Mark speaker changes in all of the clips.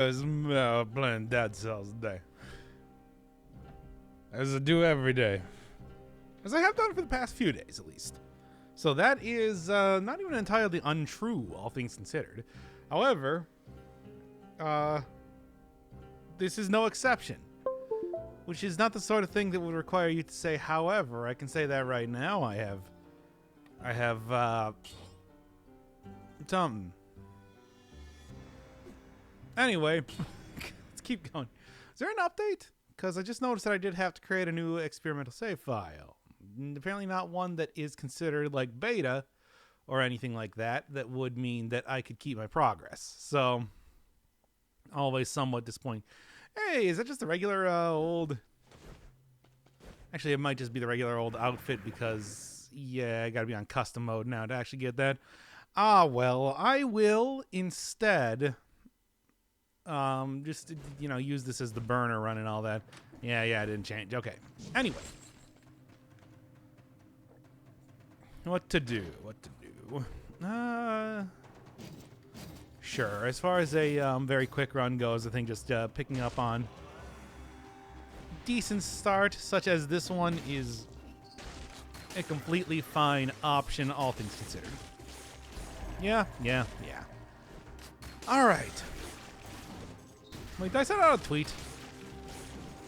Speaker 1: Playing Dead Cells today. As I do every day. As I have done for the past few days, at least. So that is not even entirely untrue, all things considered. However, this is no exception. Which is not the sort of thing that would require you to say, however. I can say that right now. I have something. Anyway, let's keep going. Is there an update? Because I just noticed that I did have to create a new experimental save file. Apparently not one that is considered like beta or anything like that. That would mean that I could keep my progress. So, always somewhat disappointing. Hey, is that just a regular old... Actually, it might just be the regular old outfit because, yeah, I gotta be on custom mode now to actually get that. Ah, well, I will instead... just, you know, use this as the burner run and all that. Yeah, it didn't change. Okay. Anyway. What to do? Sure. As far as a very quick run goes, I think just picking up on decent start, such as this one, is a completely fine option, all things considered. Yeah. All right. Wait, did I send out a tweet?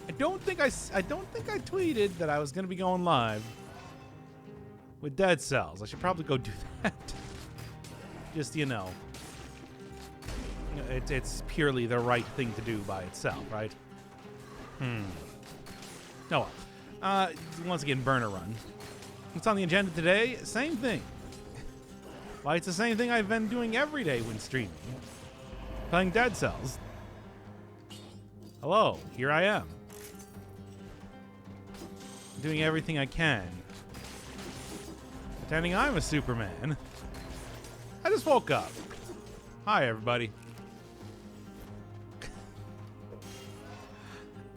Speaker 1: I don't think I tweeted that I was going to be going live with Dead Cells. I should probably go do that. Just, you know. It's purely the right thing to do by itself, right? Oh well. Once again, burner run. What's on the agenda today? Same thing. Why, it's the same thing I've been doing every day when streaming. Playing Dead Cells. Hello, here I am. Doing everything I can. Pretending I'm a Superman. I just woke up. Hi, everybody.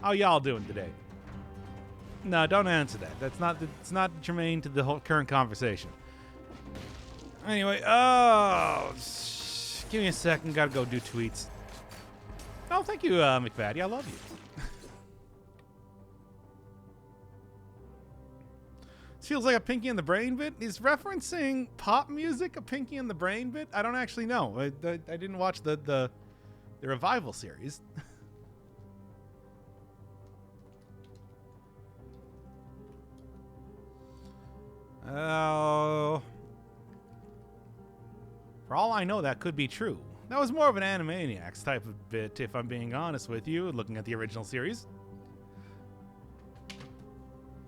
Speaker 1: How y'all doing today? No, don't answer that. It's not germane to the whole current conversation. Anyway, give me a second. Gotta go do tweets. Oh, thank you, McFaddy. I love you. This feels like a Pinky and the Brain bit. Is referencing pop music a Pinky and the Brain bit? I don't actually know. I didn't watch the revival series. Oh. For all I know, that could be true. That was more of an Animaniacs type of bit, if I'm being honest with you, looking at the original series.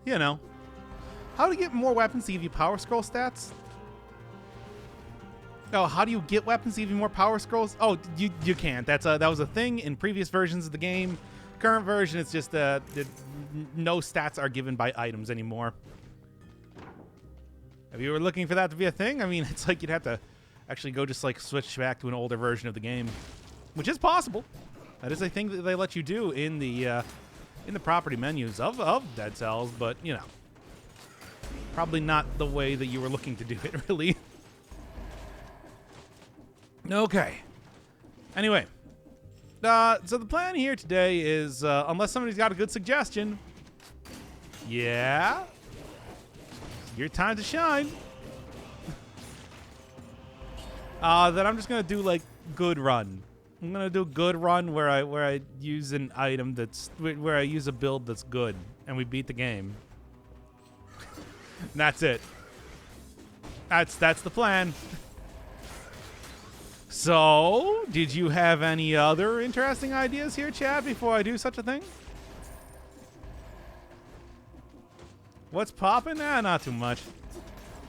Speaker 1: You know. How to get more weapons to give you power scroll stats? Oh, how do you get weapons to give you more power scrolls? Oh, you can't. That was a thing in previous versions of the game. Current version, it's just no stats are given by items anymore. If you were looking for that to be a thing, I mean, it's like you'd have to actually go just like switch back to an older version of the game, which is possible. That is a thing that they let you do in the property menus of Dead Cells, but you know, probably not the way that you were looking to do it, really. Okay. Anyway, so the plan here today is, unless somebody's got a good suggestion, yeah, it's your time to shine. Then I'm just gonna do like good run. I'm gonna do good run where I use an item where I use a build that's good, and we beat the game. And that's it. That's the plan. So, did you have any other interesting ideas here, Chad, before I do such a thing? What's poppin'? Not too much.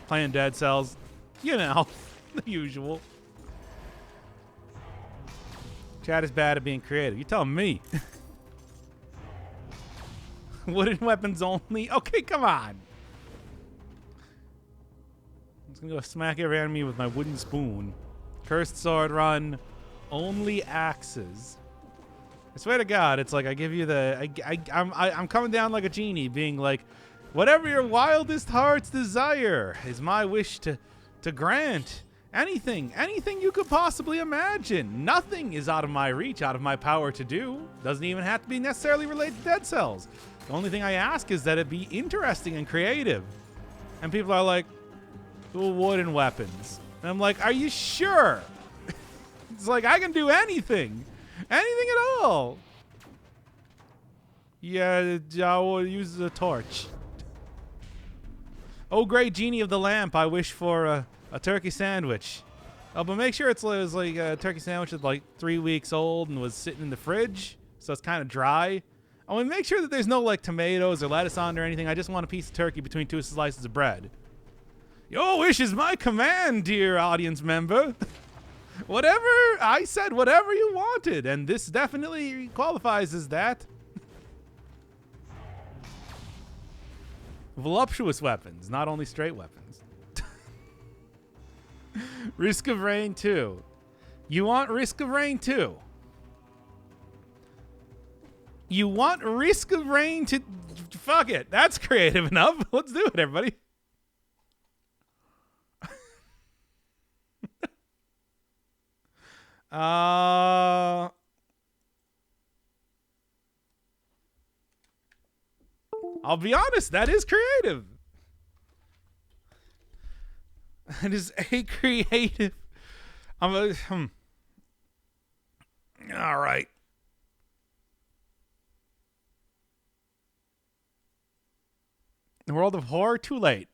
Speaker 1: Playing Dead Cells. You know. The usual. Chad is bad at being creative. You tell me. Wooden weapons only? Okay, come on. I'm just gonna go smack every enemy with my wooden spoon. Cursed sword run. Only axes. I swear to God, it's like I give you the... I'm coming down like a genie, being like, whatever your wildest heart's desire is my wish to grant. Anything you could possibly imagine. Nothing is out of my reach, out of my power to do. Doesn't even have to be necessarily related to Dead Cells. The only thing I ask is that it be interesting and creative. And people are like, wooden weapons. And I'm like, are you sure? It's like, I can do anything. Anything at all. Yeah, I will use the torch. Oh, great genie of the lamp, I wish for a turkey sandwich. Oh, but make sure it was like a turkey sandwich that's like 3 weeks old and was sitting in the fridge, so it's kind of dry. I want to make sure that there's no like tomatoes or lettuce on it or anything. I just want a piece of turkey between 2 slices of bread. Your wish is my command, dear audience member. Whatever I said, whatever you wanted, and this definitely qualifies as that. Voluptuous weapons, not only straight weapons. Risk of Rain 2. You want Risk of Rain 2? You want Risk of Rain to... Fuck it. That's creative enough. Let's do it, everybody. I'll be honest, that is creative. That is a creative. All right. The World of Horror, too late.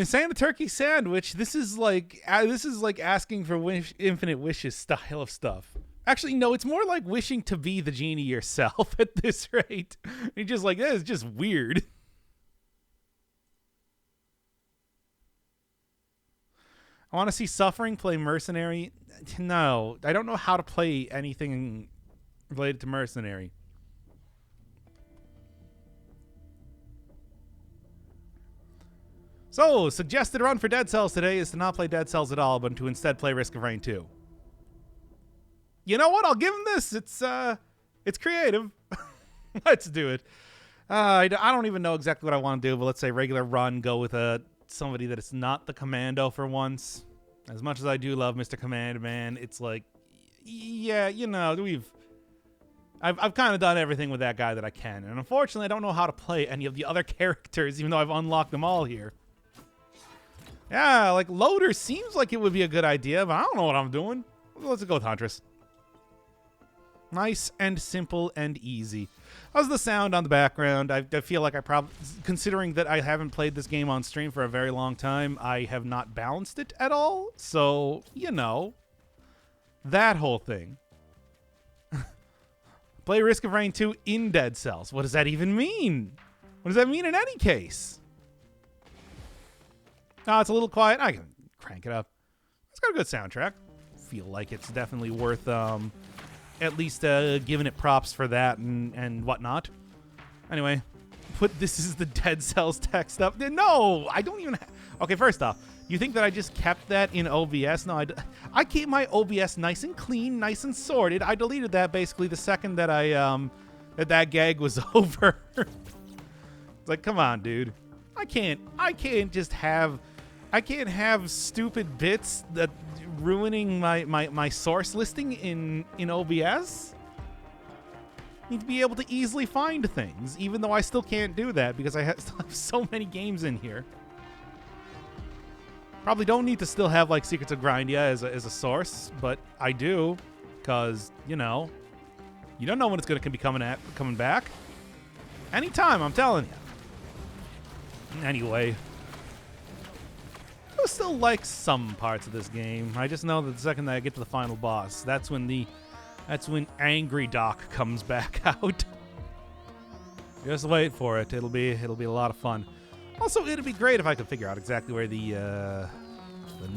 Speaker 1: Saying the turkey sandwich, this is like asking for infinite wishes style of stuff. Actually, no, it's more like wishing to be the genie yourself at this rate. You're just like, that is just weird. I want to see Suffering play Mercenary. No, I don't know how to play anything related to Mercenary. So, suggested run for Dead Cells today is to not play Dead Cells at all, but to instead play Risk of Rain 2. You know what? I'll give him this. It's creative. Let's do it. I don't even know exactly what I want to do, but let's say regular run. Go with somebody that is not the Commando for once. As much as I do love Mr. Command Man, it's like, yeah, you know, I've kind of done everything with that guy that I can, and unfortunately, I don't know how to play any of the other characters, even though I've unlocked them all here. Yeah, like Loader seems like it would be a good idea, but I don't know what I'm doing. Let's go with Huntress. Nice and simple and easy. How's the sound on the background? I feel like I probably, considering that I haven't played this game on stream for a very long time, I have not balanced it at all. So, you know, that whole thing. Play Risk of Rain 2 in Dead Cells. What does that even mean? What does that mean in any case? Oh, it's a little quiet. I can crank it up. It's got a good soundtrack. Feel like it's definitely worth at least giving it props for that and whatnot. Anyway, this is the Dead Cells text up. No, I don't even okay, first off, you think that I just kept that in OBS? No, I keep my OBS nice and clean, nice and sorted. I deleted that basically the second that that gag was over. It's like, come on, dude. I can't just have stupid bits that ruining my source listing in OBS. Need to be able to easily find things, even though I still can't do that because I still have so many games in here. Probably don't need to still have like Secrets of Grindia as a source, but I do, because you know, you don't know when it's going to be coming back. Anytime, I'm telling you. Anyway, I still like some parts of this game. I just know that the second that I get to the final boss, that's when Angry Doc comes back out. Just wait for it. It'll be a lot of fun. Also, it'd be great if I could figure out exactly where the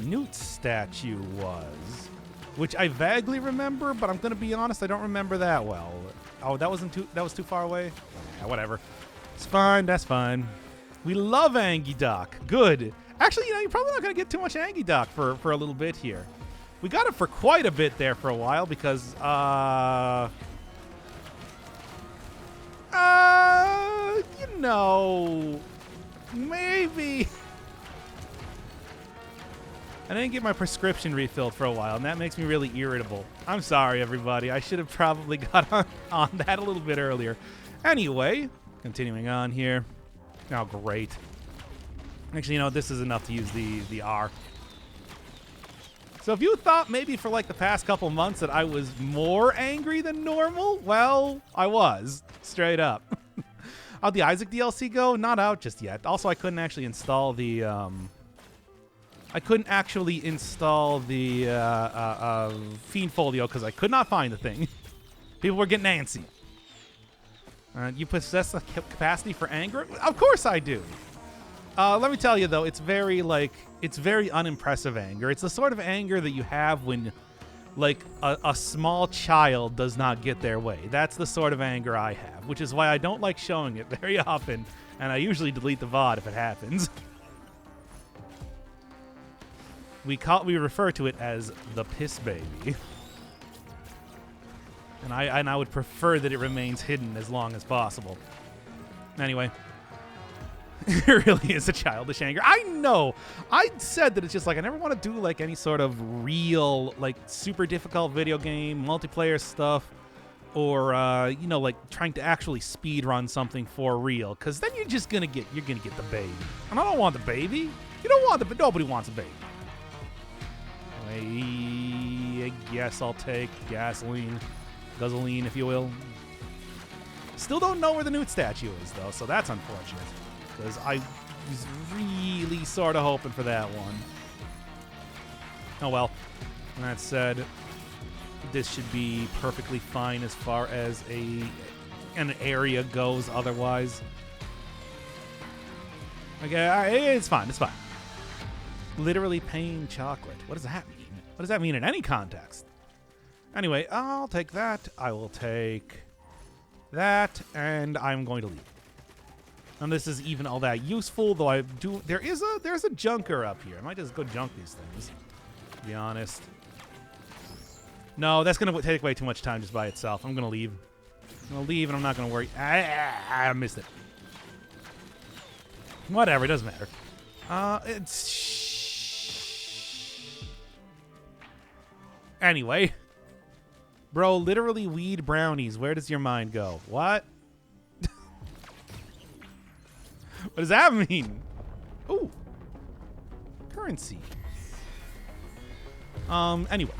Speaker 1: Newt statue was, which I vaguely remember, but I'm gonna be honest, I don't remember that well. Oh, that was too far away. Yeah, whatever. It's fine. That's fine. We love Angie Doc. Good. Actually, you know, you're probably not gonna get too much Angie Doc for a little bit here. We got it for quite a bit there for a while because you know, Maybe. I didn't get my prescription refilled for a while, and that makes me really irritable. I'm sorry, everybody. I should have probably got on that a little bit earlier. Anyway, continuing on here. Oh, great. Actually, you know, this is enough to use the R. So if you thought maybe for like the past couple months that I was more angry than normal, well, I was. Straight up. How'd the Isaac DLC go? Not out just yet. Also, I couldn't actually install the... Fiend Folio because I could not find the thing. People were getting antsy. You possess the capacity for anger? Of course I do. Let me tell you, though, it's very unimpressive anger. It's the sort of anger that you have when, like, a small child does not get their way. That's the sort of anger I have, which is why I don't like showing it very often, and I usually delete the VOD if it happens. We refer to it as the piss baby. And I would prefer that it remains hidden as long as possible. Anyway. It really is a childish anger. I know. I said that it's just like I never want to do like any sort of real, like super difficult video game, multiplayer stuff, or you know, like trying to actually speed run something for real. Cause then you're gonna get the baby. And I don't want the baby. You don't want the nobody wants a baby. I guess I'll take gasoline, if you will. Still don't know where the newt statue is, though, so that's unfortunate. Because I was really sort of hoping for that one. Oh well. That said, this should be perfectly fine as far as an area goes otherwise. Okay, it's fine, it's fine. Literally pain chocolate. What does that mean? What does that mean in any context? Anyway, I'll take that. I will take that, and I'm going to leave. And this is even all that useful, though I do. There's a junker up here. I might just go junk these things. To be honest. No, that's gonna take way too much time just by itself. I'm gonna leave. I'm gonna leave, and I'm not gonna worry. I missed it. Whatever, it doesn't matter. Anyway. Bro, literally weed brownies. Where does your mind go? What? What does that mean? Ooh. Currency. Anyway.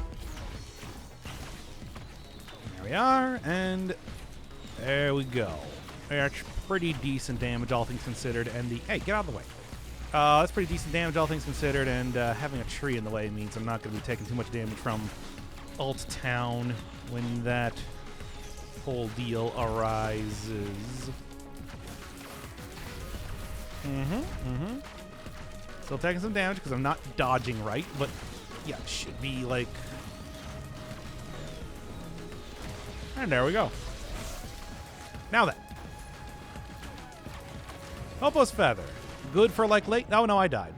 Speaker 1: There we are, and there we go. That's pretty decent damage, all things considered, and hey, get out of the way. That's pretty decent damage, all things considered, and having a tree in the way means I'm not going to be taking too much damage from Alt Town when that whole deal arises. Still taking some damage because I'm not dodging right, but yeah, it should be like... And there we go. Now then. Hopeless Feather. Good for like late... Oh, no, I died.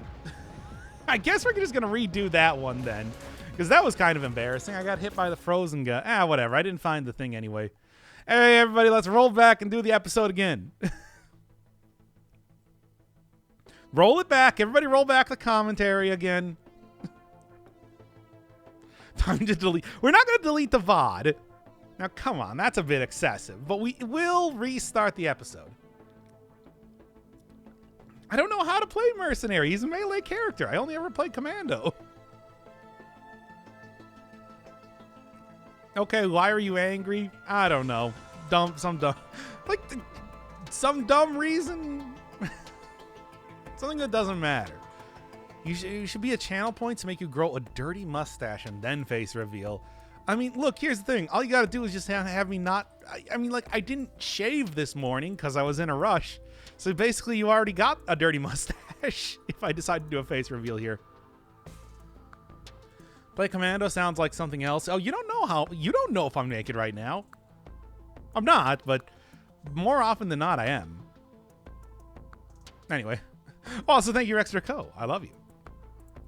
Speaker 1: I guess we're just going to redo that one then. Because that was kind of embarrassing. I got hit by the frozen guy. Whatever. I didn't find the thing anyway. Hey, everybody, let's roll back and do the episode again. Roll it back. Everybody roll back the commentary again. Time to delete. We're not going to delete the VOD. Now, come on. That's a bit excessive. But we will restart the episode. I don't know how to play Mercenary. He's a melee character. I only ever played Commando. Okay, why are you angry? I don't know. Some dumb reason. Something that doesn't matter. You should be a channel point to make you grow a dirty mustache and then face reveal. I mean, look, here's the thing. All you gotta do is just have me not... I mean, like, I didn't shave this morning because I was in a rush. So basically, you already got a dirty mustache if I decide to do a face reveal here. Play Commando sounds like something else. Oh, you don't know if I'm naked right now. I'm not, but more often than not, I am. Anyway. Also, thank you, Extra Co. I love you.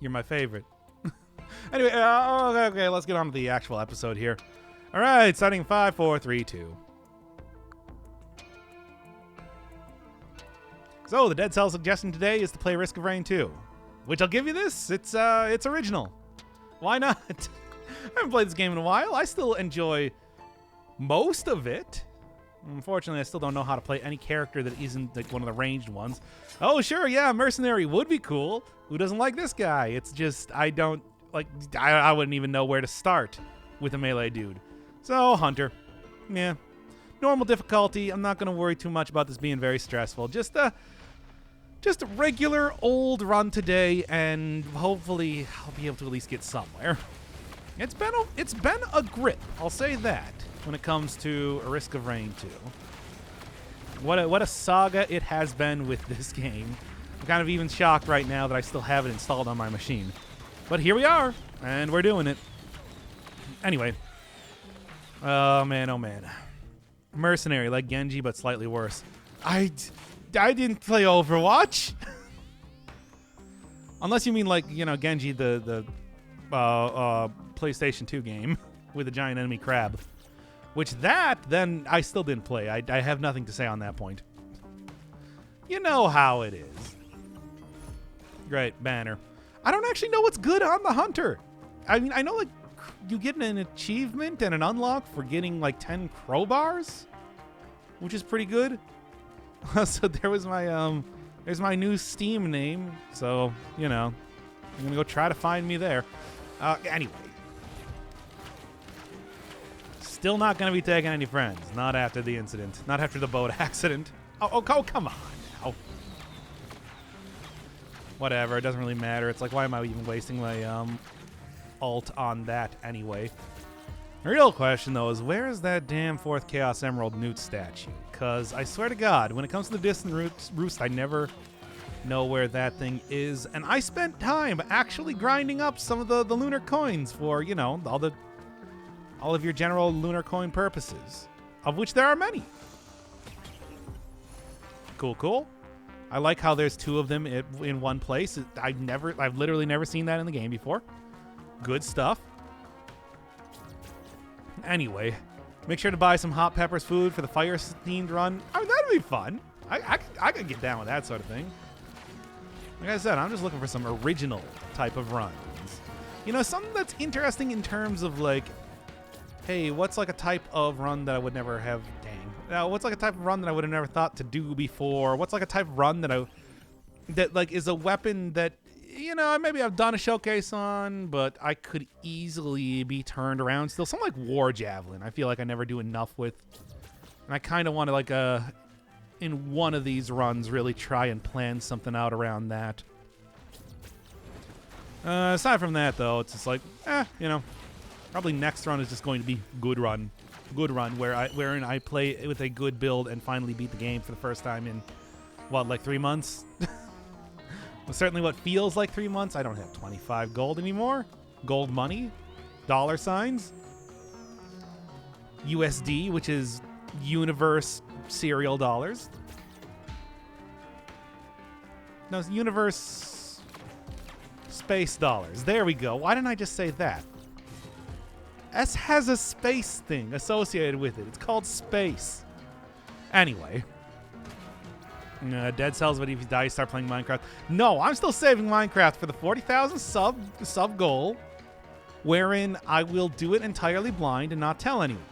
Speaker 1: You're my favorite. Anyway, okay, let's get on to the actual episode here. All right, starting 5, 4, 3, 2. So the Dead Cell suggestion today is to play Risk of Rain 2, which I'll give you this. It's original. Why not? I haven't played this game in a while. I still enjoy most of it. Unfortunately, I still don't know how to play any character that isn't like one of the ranged ones. Oh, sure, yeah, Mercenary would be cool. Who doesn't like this guy? It's just, I don't, like, I wouldn't even know where to start with a melee dude. So, Hunter. Yeah. Normal difficulty. I'm not going to worry too much about this being very stressful. Just a regular old run today, and hopefully I'll be able to at least get somewhere. It's been a grip, I'll say that, when it comes to a Risk of Rain 2. What a saga it has been with this game. I'm kind of even shocked right now that I still have it installed on my machine. But here we are, and we're doing it. Anyway. Oh, man, oh, man. Mercenary, like Genji, but slightly worse. I didn't play Overwatch. Unless you mean like, you know, Genji, the PlayStation 2 game with a giant enemy crab. Which then I still didn't play. I have nothing to say on that point. You know how it is. Great, banner. I don't actually know what's good on the Hunter. I mean, I know like you get an achievement and an unlock for getting like 10 crowbars, which is pretty good. So there was my there's my new Steam name. So, you know, I'm gonna go try to find me there. Anyway. Still not going to be taking any friends. Not after the incident. Not after the boat accident. Oh, come on now. Whatever. It doesn't really matter. It's like, why am I even wasting my ult on that anyway? The real question, though, is where is that damn 4th Chaos Emerald Newt statue? Because I swear to God, when it comes to the Distant Roost, I never know where that thing is. And I spent time actually grinding up some of the lunar coins for, you know, all of your general lunar coin purposes, of which there are many. Cool. I like how there's 2 of them in one place. I've literally never seen that in the game before. Good stuff. Anyway, make sure to buy some Hot Pepper's food for the fire-themed run. I mean, that'd be fun. I could get down with that sort of thing. Like I said, I'm just looking for some original type of runs. You know, something that's interesting in terms of like, hey, what's like a type of run that I would never have, what's like a type of run that I would have never thought to do before? What's like a type of run that like is a weapon that, you know, maybe I've done a showcase on, but I could easily be turned around still. Something like War Javelin, I feel like I never do enough with. And I kind of want to like, in one of these runs, really try and plan something out around that. Aside from that, though, it's just like, you know, probably next run is just going to be good run, wherein I play with a good build and finally beat the game for the first time in what, like 3 months? Well, certainly what feels like 3 months. I don't have 25 gold anymore. Gold money, dollar signs, USD, which is universe serial dollars. No, it's universe space dollars. There we go. Why didn't I just say that? S has a space thing associated with it. It's called space. Anyway. Dead Cells, but if you die, you start playing Minecraft. No, I'm still saving Minecraft for the 40,000 sub goal, wherein I will do it entirely blind and not tell anyone.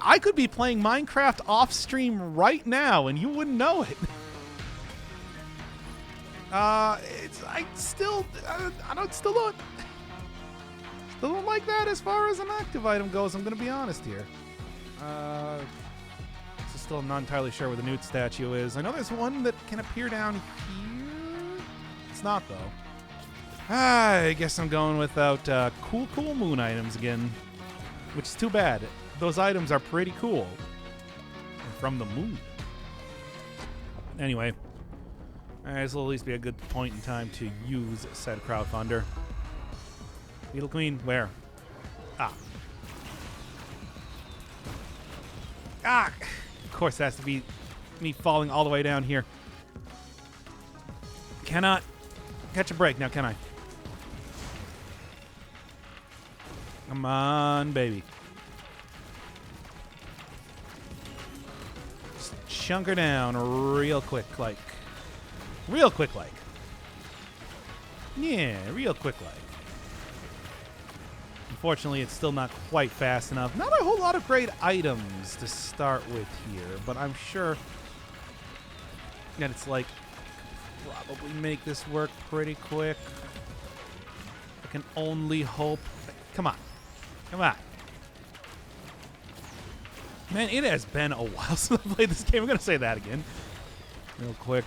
Speaker 1: I could be playing Minecraft off stream right now, and you wouldn't know it. I still don't like that as far as an active item goes. I'm gonna be honest here. Still not entirely sure where the Newt statue is. I know there's one that can appear down here. It's not, though. I guess I'm going without cool moon items again, which is too bad. Those items are pretty cool. From the moon. Anyway, this will at least be a good point in time to use said crowdfunder. Beetle Queen, where? Of course, it has to be me falling all the way down here. Cannot catch a break now, can I? Come on, baby. Just chunk her down real quick, like. Real quick, like. Yeah, real quick, like. Unfortunately, it's still not quite fast enough. Not a whole lot of great items to start with here, but I'm sure that it's like probably make this work pretty quick. I can only hope. Come on. Come on. Man, it has been a while since I played this game. I'm going to say that again. Real quick.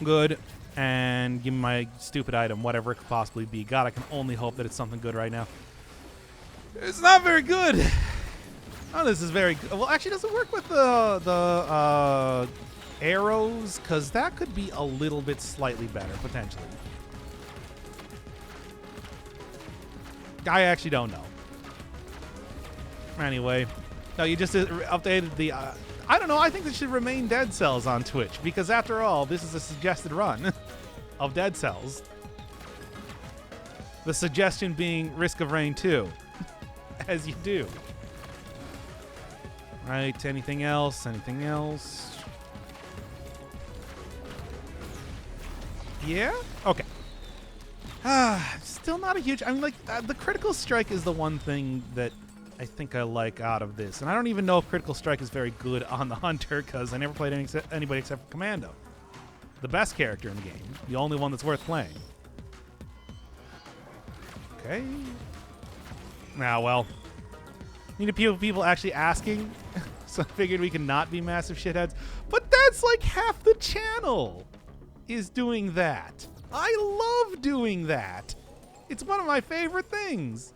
Speaker 1: Good. And give me my stupid item, whatever it could possibly be. God, I can only hope that it's something good right now. It's not very good. Oh, this is very good. Well, actually, does it work with the arrows? Because that could be a little bit slightly better, potentially. I actually don't know. Anyway. No, you just updated the... I don't know. I think this should remain Dead Cells on Twitch. Because after all, this is a suggested run of Dead Cells. The suggestion being Risk of Rain 2. As you do. Right, anything else? Anything else? Yeah? Okay. Still not a huge... I mean, like, the Critical Strike is the one thing that I think I like out of this. And I don't even know if Critical Strike is very good on the Hunter, because I never played anybody except for Commando. The best character in the game. The only one that's worth playing. Okay. Now, well... Need a few people actually asking, so I figured we can not be massive shitheads. But that's like half the channel is doing that. I love doing that. It's one of my favorite things.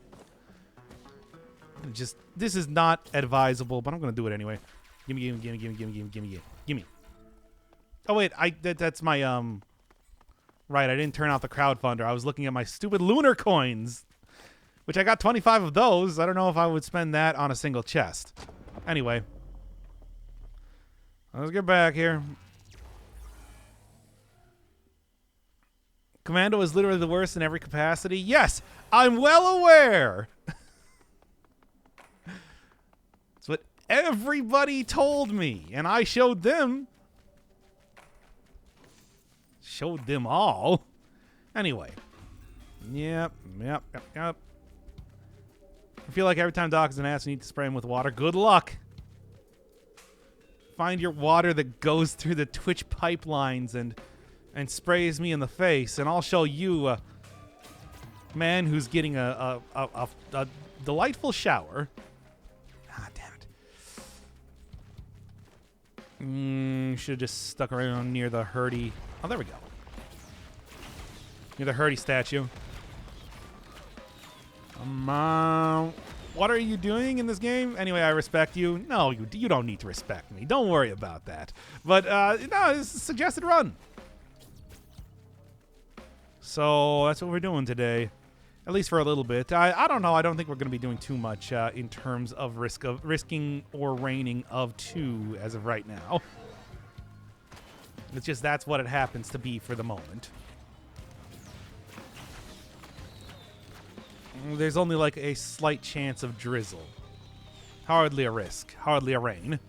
Speaker 1: Just, this is not advisable, but I'm going to do it anyway. Gimme. Oh, wait, that's my, right, I didn't turn off the crowdfunder. I was looking at my stupid lunar coins. Which I got 25 of those. I don't know if I would spend that on a single chest. Anyway. Let's get back here. Commando is literally the worst in every capacity. Yes, I'm well aware. That's what everybody told me. And I showed them. Showed them all. Anyway. Yep. I feel like every time Doc is an ass, you need to spray him with water. Good luck. Find your water that goes through the Twitch pipelines and sprays me in the face, and I'll show you a man who's getting a delightful shower. Ah, damn it. Should have just stuck around near the Hurdy. Oh, there we go. Near the Hurdy statue. What are you doing in this game? Anyway, I respect you. No, you don't need to respect me. Don't worry about that. But, no, it's a suggested run. So, that's what we're doing today. At least for a little bit. I don't know. I don't think we're going to be doing too much in terms of risking or raining of 2 as of right now. It's just that's what it happens to be for the moment. There's only like a slight chance of drizzle. Hardly a risk. Hardly a rain.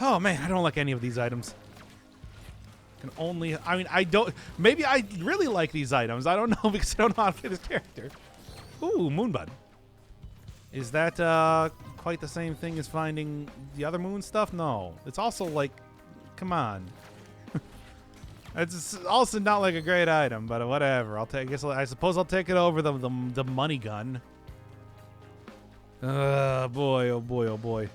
Speaker 1: Oh man, I don't like any of these items. Can only... I mean, I don't... Maybe I really like these items. I don't know because I don't know how to play this character. Ooh, Moonbud. Is that quite the same thing as finding the other moon stuff? No. It's also like... Come on. It's also not like a great item, but whatever. I suppose I'll take it over the money gun. Boy, oh boy, oh boy.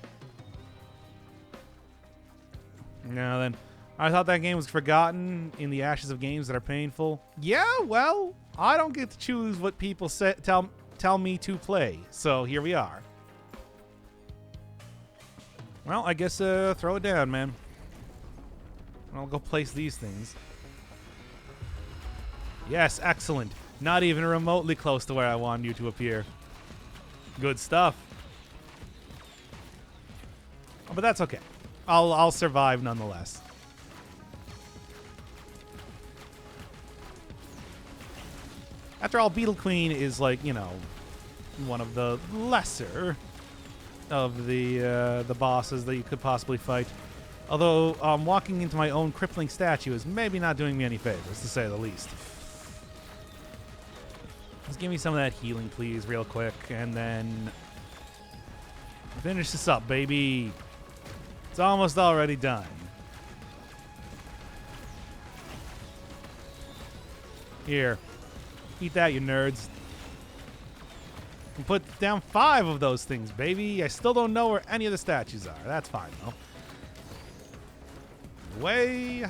Speaker 1: Now then, I thought that game was forgotten in the ashes of games that are painful. Yeah, well, I don't get to choose what people tell me to play, so here we are. Well, I guess throw it down, man. I'll go place these things. Yes, excellent. Not even remotely close to where I wanted you to appear. Good stuff. Oh, but that's okay. I'll survive nonetheless. After all, Beetle Queen is like, you know, one of the lesser of the bosses that you could possibly fight. Although walking into my own crippling statue is maybe not doing me any favors, to say the least. Just give me some of that healing, please, real quick. And then finish this up, baby. It's almost already done. Here. Eat that, you nerds. And put down 5 of those things, baby. I still don't know where any of the statues are. That's fine, though. Way.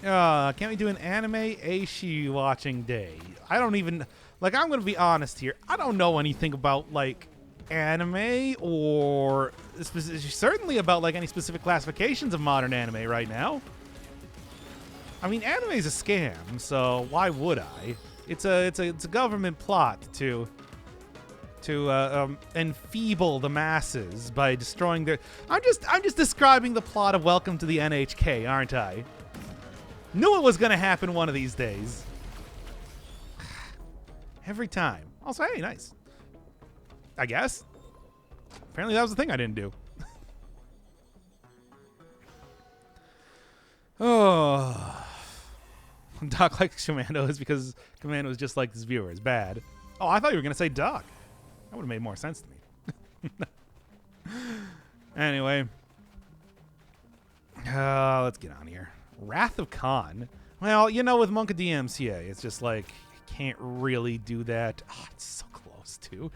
Speaker 1: Can't we do an anime Aishi watching day? I don't even, like, I'm going to be honest here. I don't know anything about, like, anime or certainly about, like, any specific classifications of modern anime right now. I mean, anime is a scam, so why would I? It's a government plot to enfeeble the masses by destroying their. I'm just describing the plot of Welcome to the NHK, aren't I? Knew it was gonna happen one of these days. Every time. Also, hey, nice. I guess. Apparently that was the thing I didn't do. Oh. Doc likes Commandos because Commando is just like his viewers. Bad. Oh, I thought you were gonna say Doc. That would have made more sense to me. Anyway. Let's get on here. Wrath of Khan. Well, you know, with Monka DMCA, it's just like, you can't really do that. Oh, it's so close, too.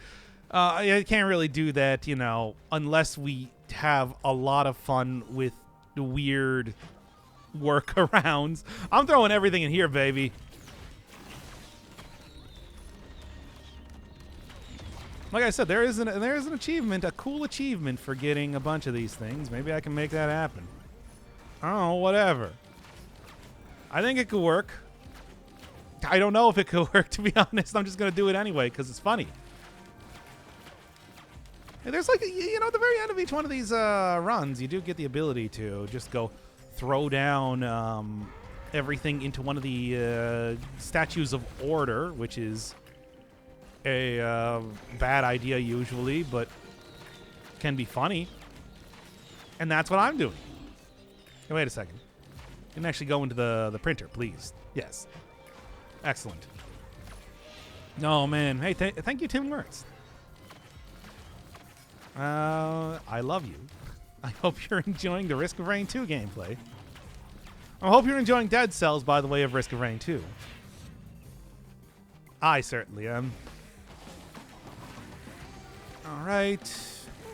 Speaker 1: You can't really do that, you know, unless we have a lot of fun with the weird workarounds. I'm throwing everything in here, baby. Like I said, there is an achievement, a cool achievement for getting a bunch of these things. Maybe I can make that happen. Oh, whatever. I think it could work. I don't know if it could work, to be honest. I'm just going to do it anyway because it's funny. And there's like, you know, at the very end of each one of these runs, you do get the ability to just go throw down everything into one of the statues of order, which is a bad idea usually, but can be funny. And that's what I'm doing. Hey, wait a second. You can actually go into the printer, please. Yes. Excellent. Oh, man. Hey, thank you, Tim Mertz. I love you. I hope you're enjoying the Risk of Rain 2 gameplay. I hope you're enjoying Dead Cells by the way of Risk of Rain 2. I certainly am. All right.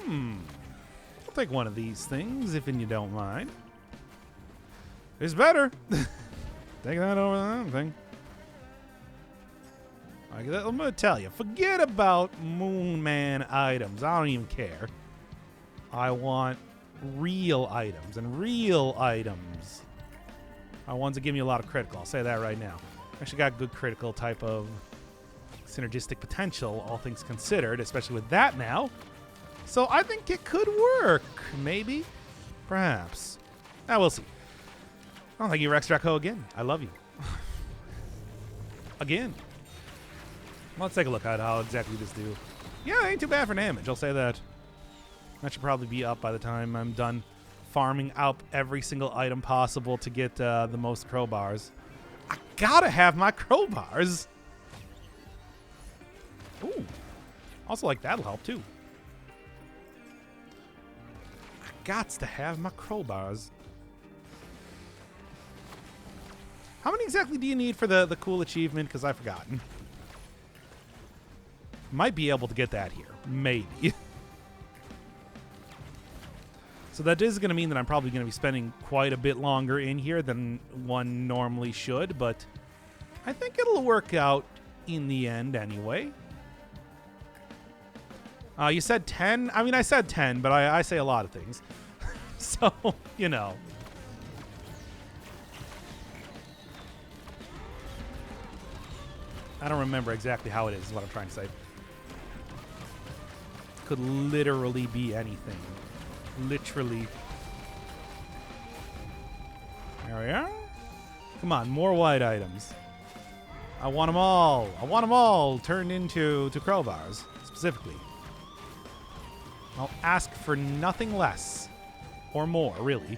Speaker 1: I'll take one of these things, if you don't mind. It's better. Take that over that thing. I'm going to tell you, forget about Moon Man items. I don't even care. I want real items, and real items are ones that give me a lot of critical. I'll say that right now. Actually got good critical type of synergistic potential, all things considered, especially with that now. So I think it could work. Maybe. Perhaps. We'll see. Oh, thank you, Rex Draco, again. I love you. Again. Let's take a look at how exactly this do. Yeah, ain't too bad for damage. I'll say that. That should probably be up by the time I'm done farming up every single item possible to get the most crowbars. I gotta have my crowbars. Ooh. Also, like, that'll help, too. I gots to have my crowbars. How many exactly do you need for the cool achievement? Because I've forgotten. Might be able to get that here. Maybe. So that is going to mean that I'm probably going to be spending quite a bit longer in here than one normally should, but I think it'll work out in the end anyway. You said 10? I mean, I said 10, but I say a lot of things. So, you know. I don't remember exactly how it is what I'm trying to say. Could literally be anything. Literally. There we are. Come on, more white items. I want them all. I want them all turned into crowbars, specifically. I'll ask for nothing less or more, really.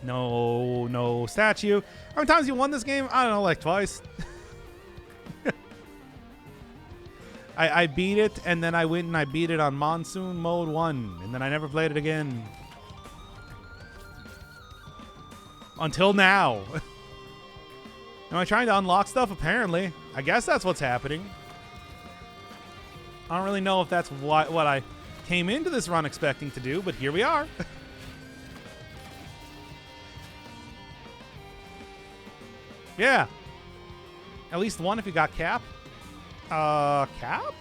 Speaker 1: No statue. How many times you won this game? I don't know, like twice. I beat it, and then I went and I beat it on Monsoon Mode 1, and then I never played it again. Until now. Am I trying to unlock stuff? Apparently. I guess that's what's happening. I don't really know if that's what I came into this run expecting to do, but here we are. Yeah. At least one if you got Cap. Cap?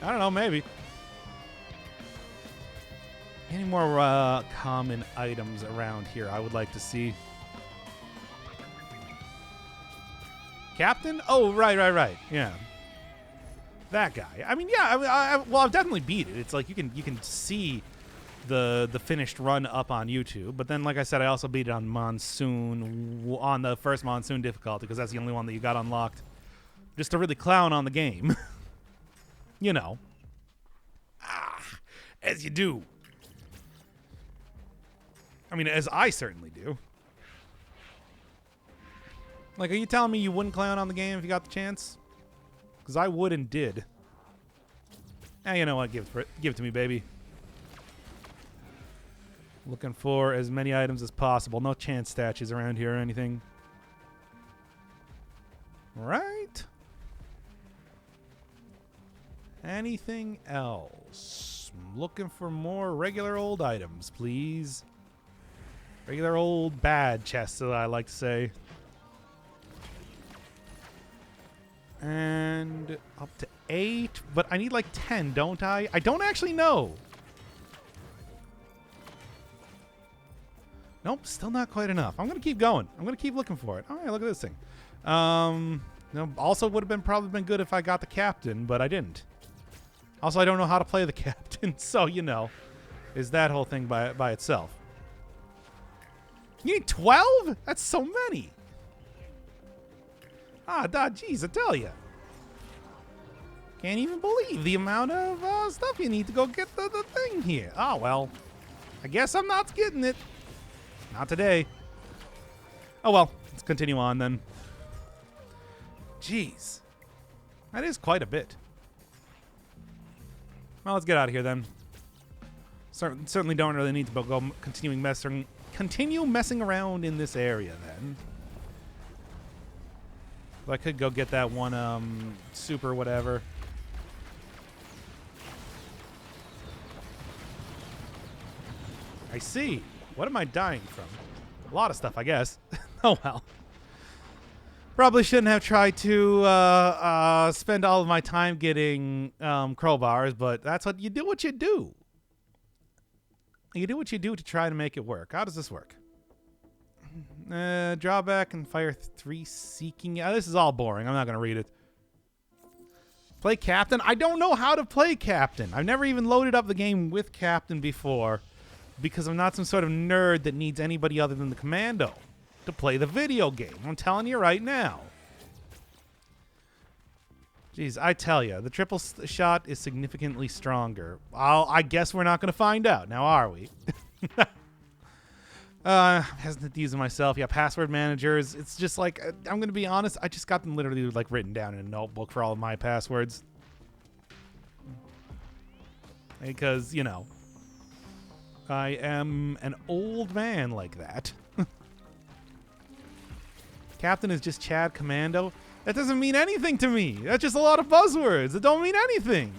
Speaker 1: I don't know, maybe. Any more common items around here I would like to see? Captain? Oh, right. Yeah. That guy. I mean, yeah, well, I've definitely beat it. It's like you can see the finished run up on YouTube. But then, like I said, I also beat it on Monsoon, on the first Monsoon difficulty, because that's the only one that you got unlocked. Just to really clown on the game. You know. As you do. I mean, as I certainly do. Like, are you telling me you wouldn't clown on the game if you got the chance? Because I would and did. You know what? Give it to me, baby. Looking for as many items as possible. No chance statues around here or anything. Right? Anything else? Looking for more regular old items, please. Regular old bad chests, as I like to say. And up to 8, but I need like 10, don't I? I don't actually know. Nope, still not quite enough. I'm going to keep going. I'm going to keep looking for it. All right, look at this thing. Also would have probably been good if I got the captain, but I didn't. Also, I don't know how to play the captain, so, you know, is that whole thing by itself. You need 12? That's so many. Jeez, I tell you. Can't even believe the amount of stuff you need to go get the thing here. Oh, well. I guess I'm not getting it. Not today. Oh, well. Let's continue on, then. Jeez. That is quite a bit. Well, let's get out of here, then. Certainly don't really need to go continue messing around in this area, then. But I could go get that one super whatever. I see. What am I dying from? A lot of stuff, I guess. Oh, well. Probably shouldn't have tried to spend all of my time getting crowbars, but that's what you do. What you do. You do what you do to try to make it work. How does this work? Drawback and fire 3 seeking. Yeah, this is all boring. I'm not going to read it. Play Captain? I don't know how to play Captain. I've never even loaded up the game with Captain before because I'm not some sort of nerd that needs anybody other than the Commando to play the video game. I'm telling you right now. Jeez, I tell you, the triple shot is significantly stronger. I guess we're not going to find out. Now, are we? I'm hesitant to use it myself. Yeah, password managers. It's just like, I'm going to be honest, I just got them literally like written down in a notebook for all of my passwords. Because, you know, I am an old man like that. Captain is just Chad Commando. That doesn't mean anything to me. That's just a lot of buzzwords. It don't mean anything.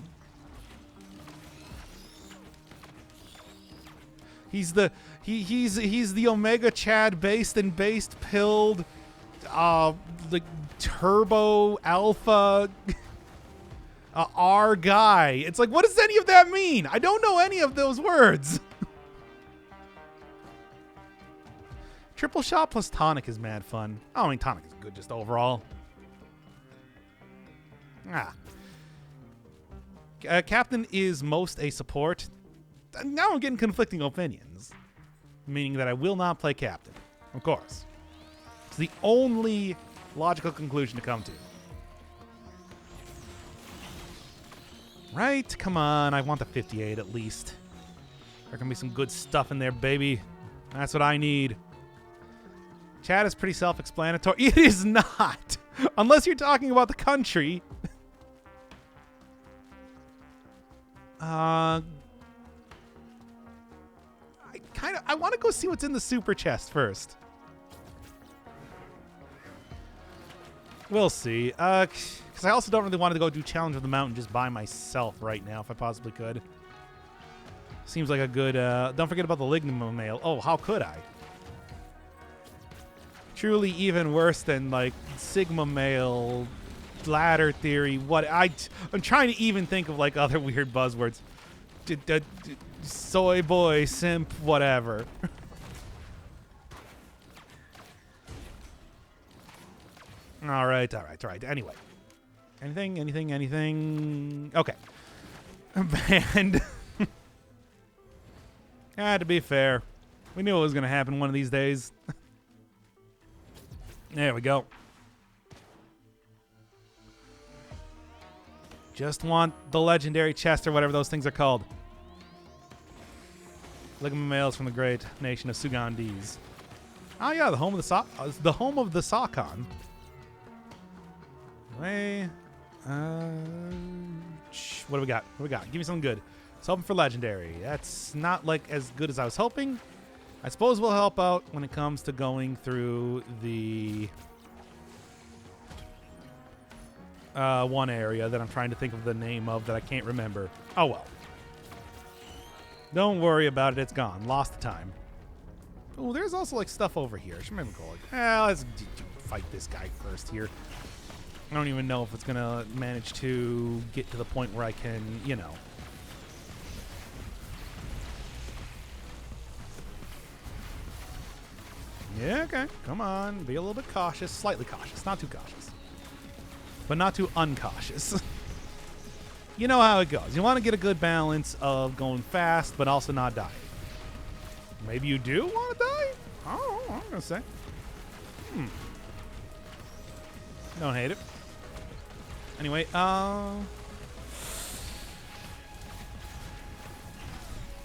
Speaker 1: He's the Omega Chad based pilled like turbo alpha R guy. It's like, what does any of that mean? I don't know any of those words. Triple shot plus tonic is mad fun. Oh, I mean, tonic is good just overall. Captain is most a support. Now I'm getting conflicting opinions. Meaning that I will not play Captain. Of course. It's the only logical conclusion to come to. Right? Come on. I want the 58 at least. There can be some good stuff in there, baby. That's what I need. Chat is pretty self-explanatory. It is not. Unless you're talking about the country. I want to go see what's in the super chest first. We'll see. Because I also don't really want to go do Challenge of the Mountain just by myself right now, if I possibly could. Seems like a good... don't forget about the Ligma Mail. Oh, how could I? Truly even worse than, like, Sigma Mail, Ladder Theory, what... I'm trying to even think of, like, other weird buzzwords. Soy boy, simp, whatever. All right. Anyway. Anything? Okay. Banned. To be fair, we knew it was going to happen one of these days. There we go. Just want the legendary chest or whatever those things are called. Ligma males from the great nation of Sugandese. Oh yeah, the home of the Sakon. Hey, what do we got? Give me something good. It's hoping for legendary. That's not like as good as I was hoping. I suppose we'll help out when it comes to going through the one area that I'm trying to think of the name of that I can't remember. Oh well. Don't worry about it. It's gone. Lost the time. Oh, there's also like stuff over here. I should maybe go like, let's fight this guy first here. I don't even know if it's gonna manage to get to the point where I can, you know. Yeah, okay. Come on. Be a little bit cautious. Slightly cautious. Not too cautious. But not too uncautious. You know how it goes. You want to get a good balance of going fast, but also not dying. Maybe you do want to die? Oh, I'm going to say. Don't hate it. Anyway, I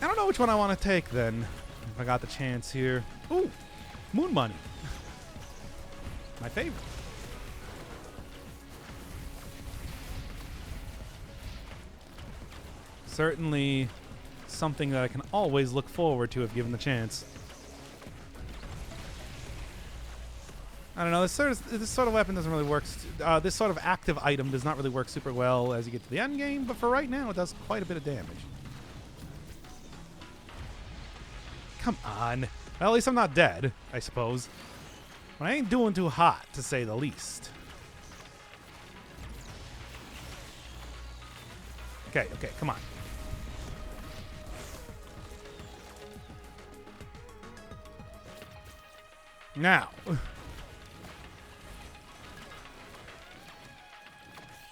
Speaker 1: don't know which one I want to take then. If I got the chance here. Ooh, moon money. My favorite. Certainly something that I can always look forward to if given the chance. I don't know, this sort of weapon doesn't really work. This sort of active item does not really work super well as you get to the end game, but for right now it does quite a bit of damage. Come on. Well, at least I'm not dead, I suppose. But I ain't doing too hot, to say the least. Okay, come on. Now.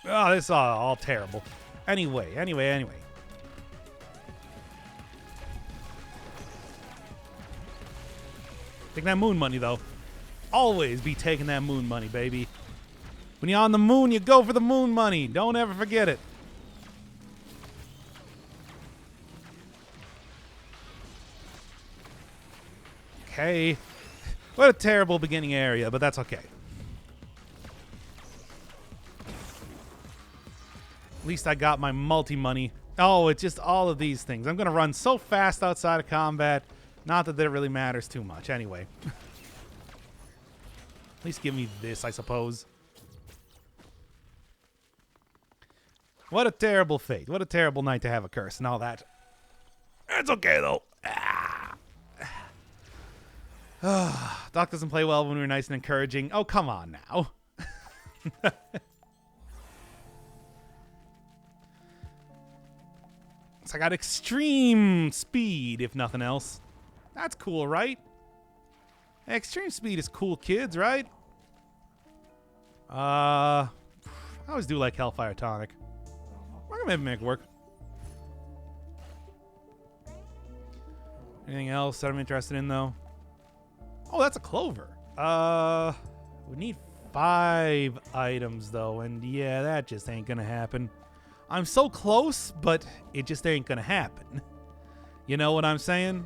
Speaker 1: Oh, this is all terrible. Anyway. Take that moon money, though. Always be taking that moon money, baby. When you're on the moon, you go for the moon money. Don't ever forget it. Okay. What a terrible beginning area, but that's okay. At least I got my multi-money. Oh, it's just all of these things. I'm going to run so fast outside of combat. Not that it really matters too much. Anyway. At least give me this, I suppose. What a terrible fate. What a terrible night to have a curse and all that. It's okay, though. Doc doesn't play well when we're nice and encouraging. Oh, come on now. So I got extreme speed, if nothing else. That's cool, right? Extreme speed is cool, kids, right? I always do like Hellfire Tonic. We're gonna maybe make it work. Anything else that I'm interested in, though? Oh, that's a clover. We need 5 items, though, and yeah, that just ain't gonna happen. I'm so close, but it just ain't gonna happen. You know what I'm saying?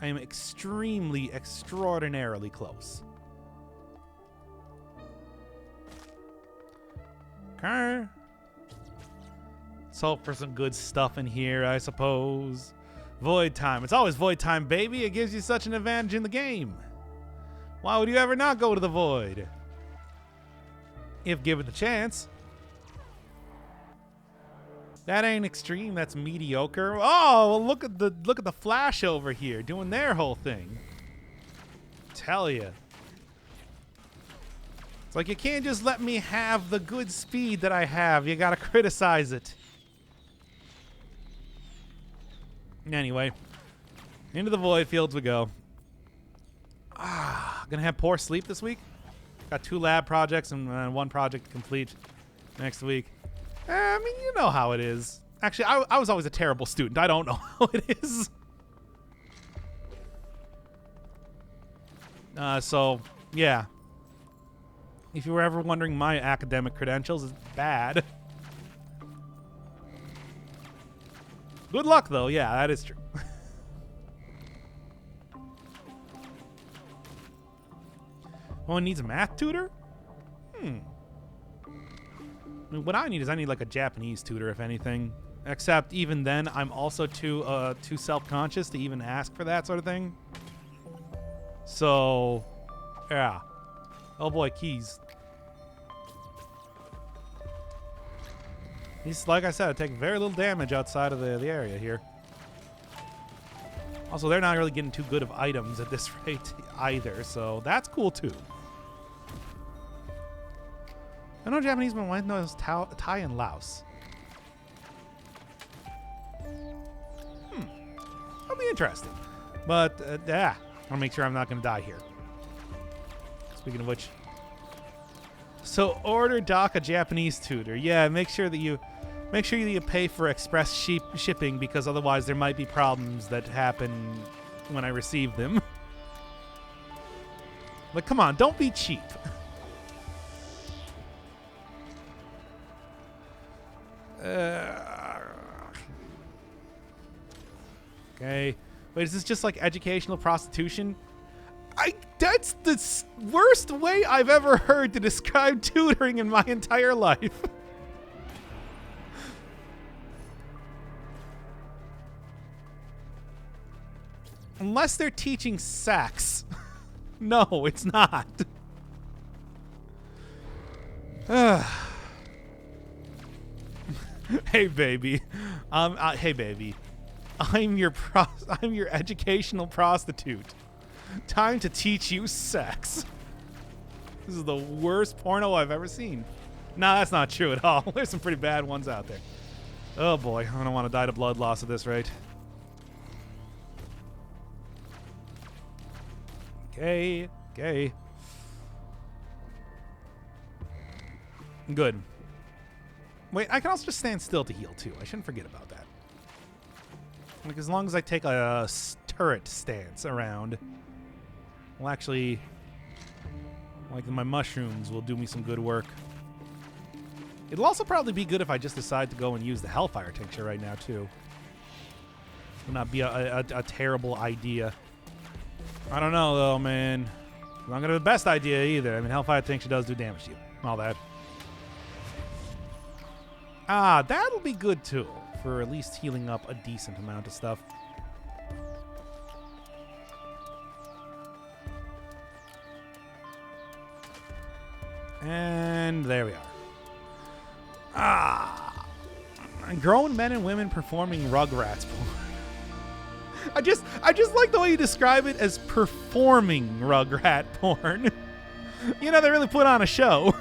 Speaker 1: I am extremely, extraordinarily close. Okay. Let's hope for some good stuff in here, I suppose. Void time. It's always void time, baby. It gives you such an advantage in the game. Why would you ever not go to the void? If given the chance. That ain't extreme, that's mediocre. Oh, well, look at the Flash over here doing their whole thing. Tell ya. It's like you can't just let me have the good speed that I have. You gotta criticize it. Anyway, into the void fields we go. Gonna have poor sleep this week. Got 2 lab projects and 1 project to complete next week. I mean, you know how it is. Actually, I was always a terrible student. I don't know how it is. So, yeah. If you were ever wondering, my academic credentials is bad. Good luck, though. Yeah, that is true. One needs a math tutor? I mean, what I need is like a Japanese tutor, if anything. Except even then, I'm also too self-conscious to even ask for that sort of thing. So, yeah. Oh boy, keys. These, like I said, take very little damage outside of the area here. Also, they're not really getting too good of items at this rate either, so that's cool too. I know Japanese, but I know it's Thai and Laos. That'll be interesting. But, yeah, I'll make sure I'm not going to die here. Speaking of which. So, order Doc a Japanese tutor. Yeah, make sure that you pay for express shipping, because otherwise there might be problems that happen when I receive them. But come on, don't be cheap. Okay. Wait, is this just like educational prostitution? That's the worst way I've ever heard to describe tutoring in my entire life. Unless they're teaching sex. No, it's not. Hey, baby. Hey, baby. I'm your educational prostitute. Time to teach you sex. This is the worst porno I've ever seen. No, that's not true at all. There's some pretty bad ones out there. Oh boy, I don't want to die to blood loss at this rate. Okay. Good. Wait, I can also just stand still to heal too. I shouldn't forget about that. Like, as long as I take a turret stance around, well, actually, like, my mushrooms will do me some good work. It'll also probably be good if I just decide to go and use the Hellfire Tincture right now, too. It would not be a terrible idea. I don't know, though, man. It's not going to be the best idea, either. I mean, Hellfire Tincture does do damage to you. All that. That'll be good, too, for at least healing up a decent amount of stuff. And there we are. Grown men and women performing Rugrats porn. I just like the way you describe it as performing Rugrat porn. You know, they really put on a show.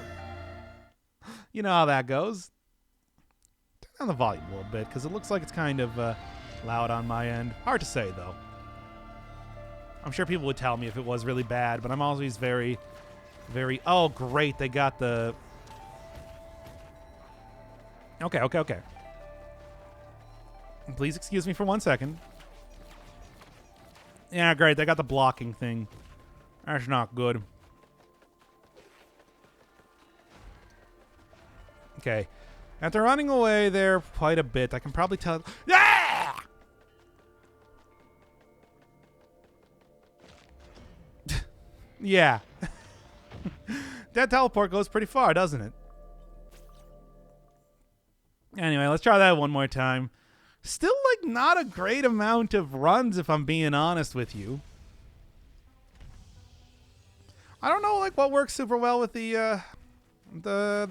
Speaker 1: You know how that goes. Turn down the volume a little bit, because it looks like it's kind of loud on my end. Hard to say, though. I'm sure people would tell me if it was really bad, but I'm always very... Oh, great. They got the... Okay. Please excuse me for 1 second. Yeah, great. They got the blocking thing. That's not good. Okay. After running away there quite a bit, I can probably tell... Yeah! Yeah. That teleport goes pretty far, doesn't it? Anyway, let's try that one more time. Still, like, not a great amount of runs, if I'm being honest with you. I don't know, like, what works super well with the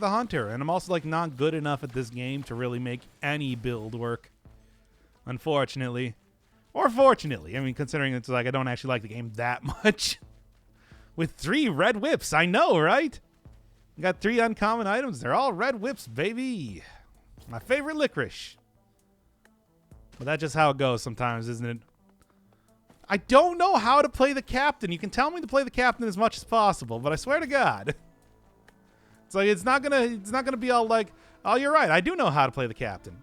Speaker 1: hunter, and I'm also, like, not good enough at this game to really make any build work, unfortunately. Or fortunately, I mean, considering it's like I don't actually like the game that much. With 3 red whips, I know, right? Got 3 uncommon items, they're all red whips, baby. My favorite licorice. But that's just how it goes sometimes, isn't it? I don't know how to play the captain. You can tell me to play the captain as much as possible, but I swear to God. It's like it's not gonna be all like, oh, you're right, I do know how to play the captain.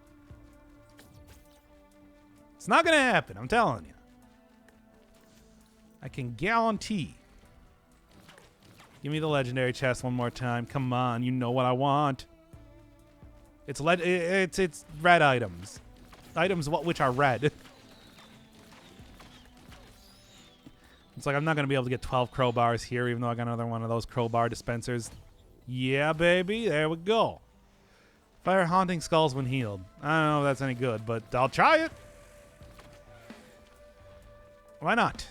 Speaker 1: It's not gonna happen, I'm telling you. I can guarantee. Give me the legendary chest one more time. Come on, you know what I want. It's red items. Items which are red. It's like I'm not going to be able to get 12 crowbars here, even though I got another one of those crowbar dispensers. Yeah, baby. There we go. Fire haunting skulls when healed. I don't know if that's any good, but I'll try it. Why not?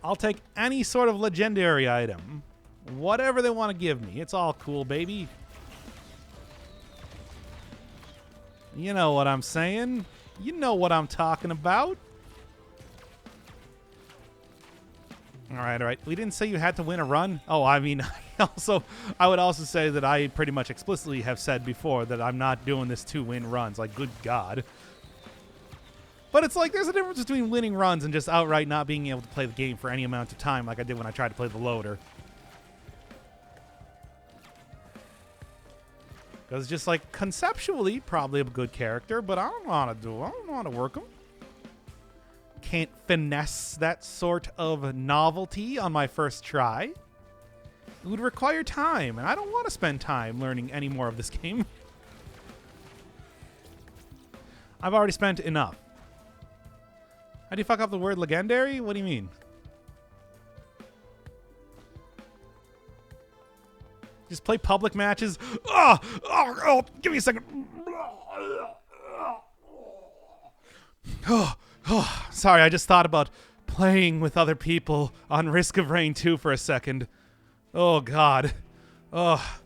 Speaker 1: I'll take any sort of legendary item. Whatever they want to give me. It's all cool, baby. You know what I'm saying. You know what I'm talking about. All right. We didn't say you had to win a run. Oh, I mean, I would also say that I pretty much explicitly have said before that I'm not doing this to win runs. Like, good God. But it's like there's a difference between winning runs and just outright not being able to play the game for any amount of time like I did when I tried to play the loader. Because just like conceptually, probably a good character, but I don't know how to do it. I don't know how to work him. Can't finesse that sort of novelty on my first try. It would require time, and I don't want to spend time learning any more of this game. I've already spent enough. How do you fuck up the word legendary? What do you mean? Just play public matches. Oh, give me a second. Sorry, I just thought about playing with other people on Risk of Rain 2 for a second. Oh, God. Oh,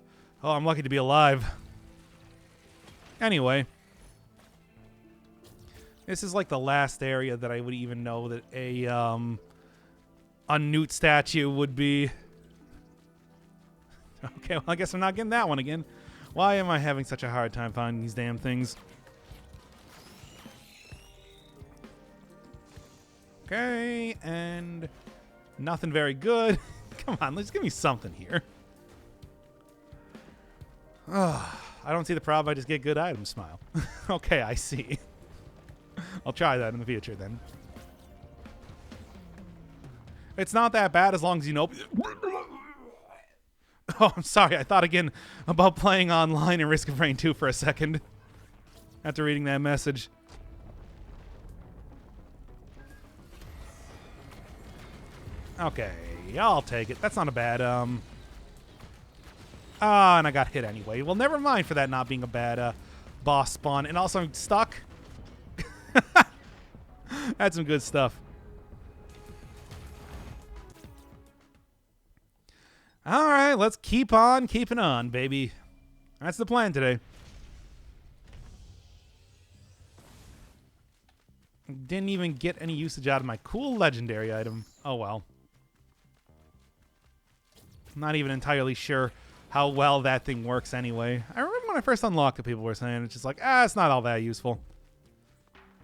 Speaker 1: I'm lucky to be alive. Anyway. This is like the last area that I would even know that a newt statue would be. Okay, well, I guess I'm not getting that one again. Why am I having such a hard time finding these damn things? Okay, and nothing very good. Come on, let's give me something here. I don't see the problem. I just get good items, smile. Okay, I see. I'll try that in the future then. It's not that bad as long as you know. Oh, I'm sorry. I thought again about playing online in Risk of Rain 2 for a second. After reading that message. Okay, I'll take it. That's not a bad, and I got hit anyway. Well, never mind for that not being a bad, boss spawn. And also, I'm stuck. That's some good stuff. All right, let's keep on keeping on, baby. That's the plan today. Didn't even get any usage out of my cool legendary item. Oh, well. I'm not even entirely sure how well that thing works anyway. I remember when I first unlocked it, people were saying it's just like, it's not all that useful.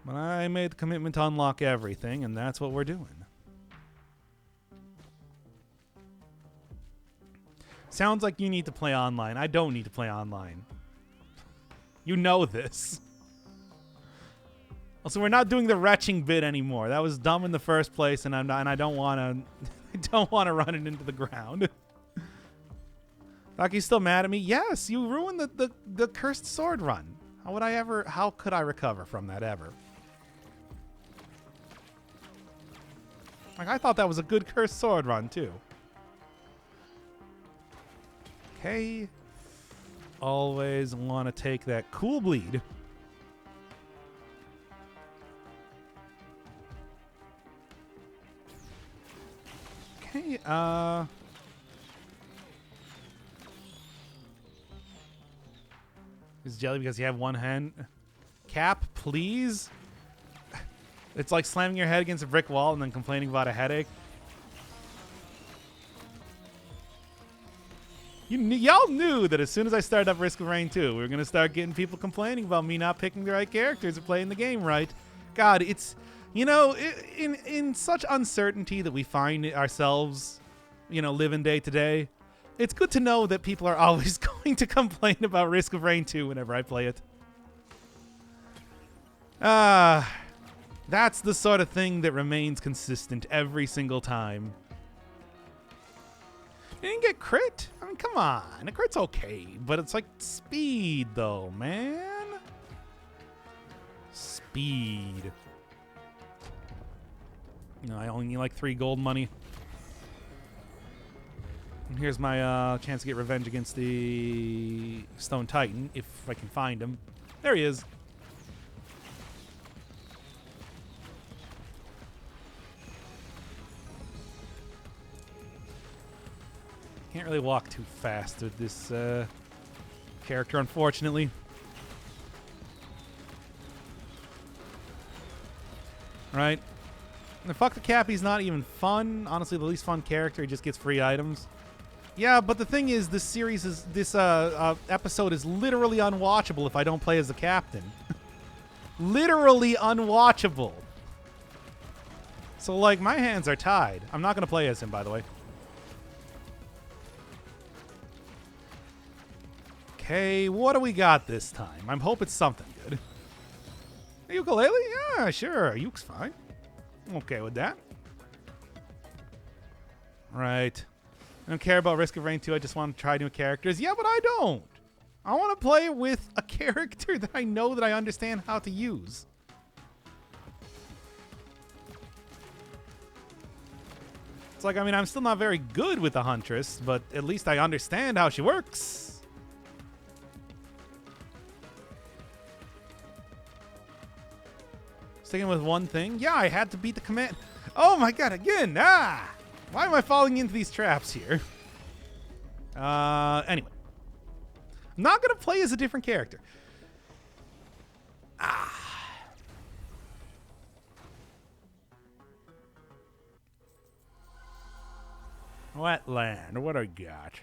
Speaker 1: But I made the commitment to unlock everything, and that's what we're doing. Sounds like you need to play online. I don't need to play online. You know this. Also, we're not doing the retching bit anymore. That was dumb in the first place, and I don't want to. I don't want to run it into the ground. Like, he's still mad at me? Yes, you ruined the cursed sword run. How could I recover from that ever? Like, I thought that was a good cursed sword run, too. Okay. Always want to take that cool bleed. Okay, Is jelly because you have one hand? Cap, please? It's like slamming your head against a brick wall and then complaining about a headache. Y'all knew that as soon as I started up Risk of Rain 2, we were going to start getting people complaining about me not picking the right characters or playing the game right. God, it's, you know, in such uncertainty that we find ourselves, you know, living day to day, it's good to know that people are always going to complain about Risk of Rain 2 whenever I play it. That's the sort of thing that remains consistent every single time. You didn't get crit? I mean, come on. A crit's okay, but it's like speed, though, man. Speed. You know, I only need like 3 gold money. And here's my chance to get revenge against the Stone Titan, if I can find him. There he is. Can't really walk too fast with this character, unfortunately. Right? And fuck the cap, he's not even fun. Honestly, the least fun character. He just gets free items. Yeah, but the thing is, this episode is literally unwatchable if I don't play as the captain. Literally unwatchable. So, like, my hands are tied. I'm not going to play as him, by the way. Okay, what do we got this time? I hope it's something good. A ukulele? Yeah, sure. Uke's fine. I'm okay with that. Right. I don't care about Risk of Rain 2. I just want to try new characters. Yeah, but I don't. I want to play with a character that I know that I understand how to use. It's like, I mean, I'm still not very good with the Huntress, but at least I understand how she works. Sticking with one thing. Yeah, I had to beat the command. Oh my god, again. Ah! Why am I falling into these traps here? Anyway. I'm not going to play as a different character. Wetland. What I got?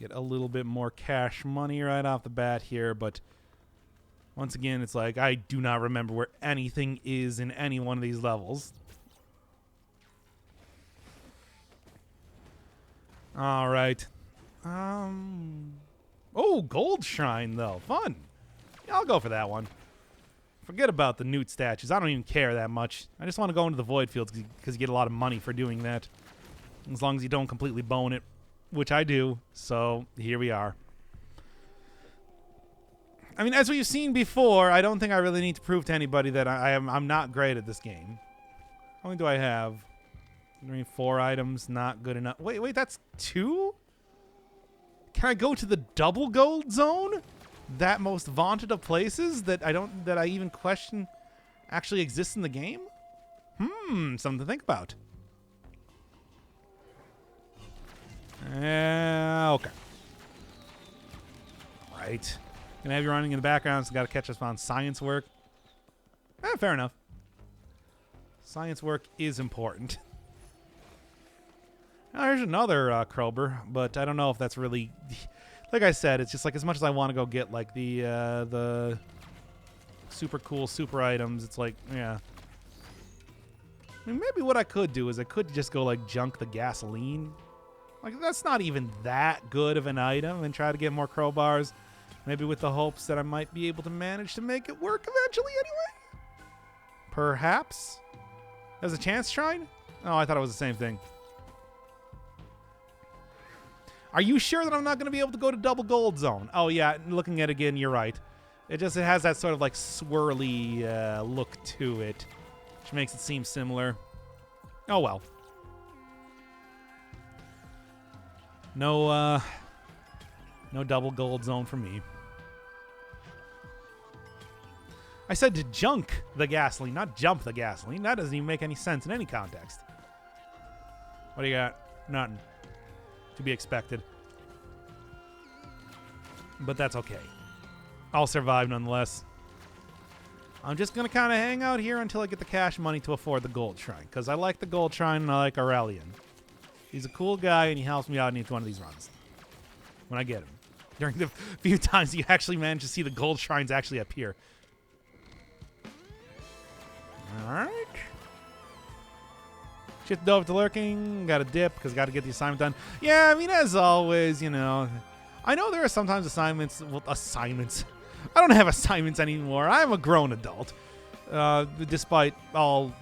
Speaker 1: Get a little bit more cash money right off the bat here, but once again, it's like I do not remember where anything is in any one of these levels. All right. Oh, gold shrine though. Fun. Yeah, I'll go for that one. Forget about the newt statues. I don't even care that much. I just want to go into the void fields because you get a lot of money for doing that. As long as you don't completely bone it, which I do. So here we are. I mean, as we've seen before, I don't think I really need to prove to anybody that I'm not great at this game. How many do I have? 4 items, not good enough. Wait, that's 2? Can I go to the double gold zone? That most vaunted of places that I even question actually exists in the game? Something to think about. Okay. Right. Gonna have you running in the background, so gotta catch us on science work. Fair enough. Science work is important. Now, there's another Krober, but I don't know if that's really... Like I said, it's just like as much as I want to go get like the super cool super items, it's like, yeah. I mean, maybe what I could do is I could just go like junk the gasoline. Like, that's not even that good of an item, and try to get more crowbars. Maybe with the hopes that I might be able to manage to make it work eventually anyway? Perhaps? There's a chance shrine? Oh, I thought it was the same thing. Are you sure that I'm not going to be able to go to double gold zone? Oh, yeah. Looking at it again, you're right. It has that sort of like swirly look to it, which makes it seem similar. Oh, well. No double gold zone for me. I said to junk the gasoline, not jump the gasoline. That doesn't even make any sense in any context. What do you got? Nothing. To be expected. But that's okay. I'll survive nonetheless. I'm just going to kind of hang out here until I get the cash money to afford the gold shrine. Because I like the gold shrine and I like Aurelian. He's a cool guy and he helps me out in each one of these runs. When I get him. During the few times you actually manage to see the gold shrines actually appear. Alright. Shift over to lurking. Got to dip because got to get the assignment done. Yeah, I mean, as always, you know. I know there are sometimes assignments. Well, assignments. I don't have assignments anymore. I'm a grown adult. Despite all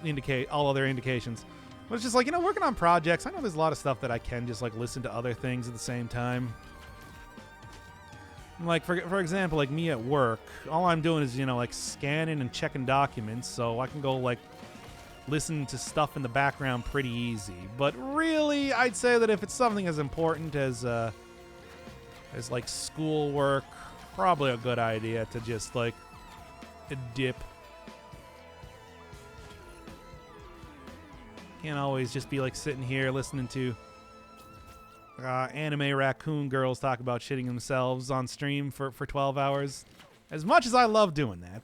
Speaker 1: other indications. But it's just like, you know, working on projects. I know there's a lot of stuff that I can just like listen to other things at the same time. Like, for example, like me at work, all I'm doing is, you know, like scanning and checking documents, so I can go, like, listen to stuff in the background pretty easy. But really, I'd say that if it's something as important as like, schoolwork, probably a good idea to just, like, dip. Can't always just be, like, sitting here listening to anime raccoon girls talk about shitting themselves on stream for 12 hours. As much as I love doing that.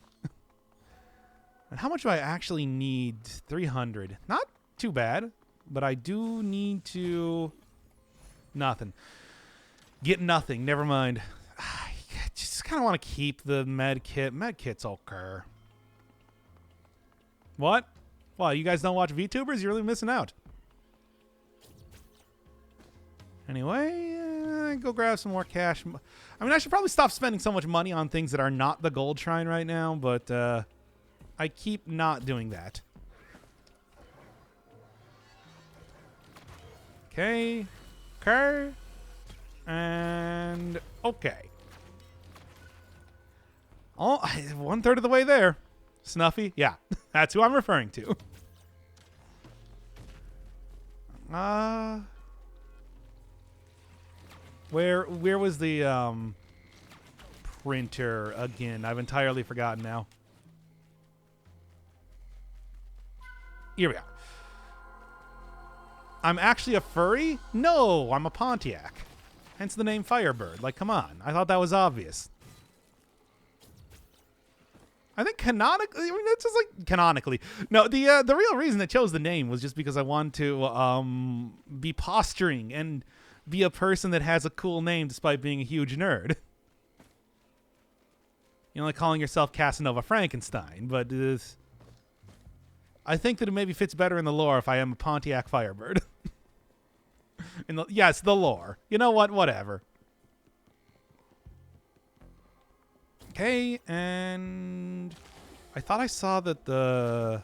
Speaker 1: And how much do I actually need? 300. Not too bad, but I do need to... Nothing. Get nothing. Never mind. I just kind of want to keep the med kit. Med kit's okay. What? Well, you guys don't watch VTubers? You're really missing out. Anyway, go grab some more cash. I mean, I should probably stop spending so much money on things that are not the gold shrine right now, but I keep not doing that. Okay. Okay. And okay. Oh, 1/3 of the way there. Snuffy? Yeah, that's who I'm referring to. Where was the printer again? I've entirely forgotten now. Here we are. I'm actually a furry? No, I'm a Pontiac. Hence the name Firebird. Like, come on. I thought that was obvious. I think canonically, I mean, it's just like canonically. No, the real reason I chose the name was just because I wanted to be posturing and be a person that has a cool name despite being a huge nerd. You know, like calling yourself Casanova Frankenstein, but I think that it maybe fits better in the lore if I am a Pontiac Firebird. Yes, the lore. You know what? Whatever. Okay, and I thought I saw that the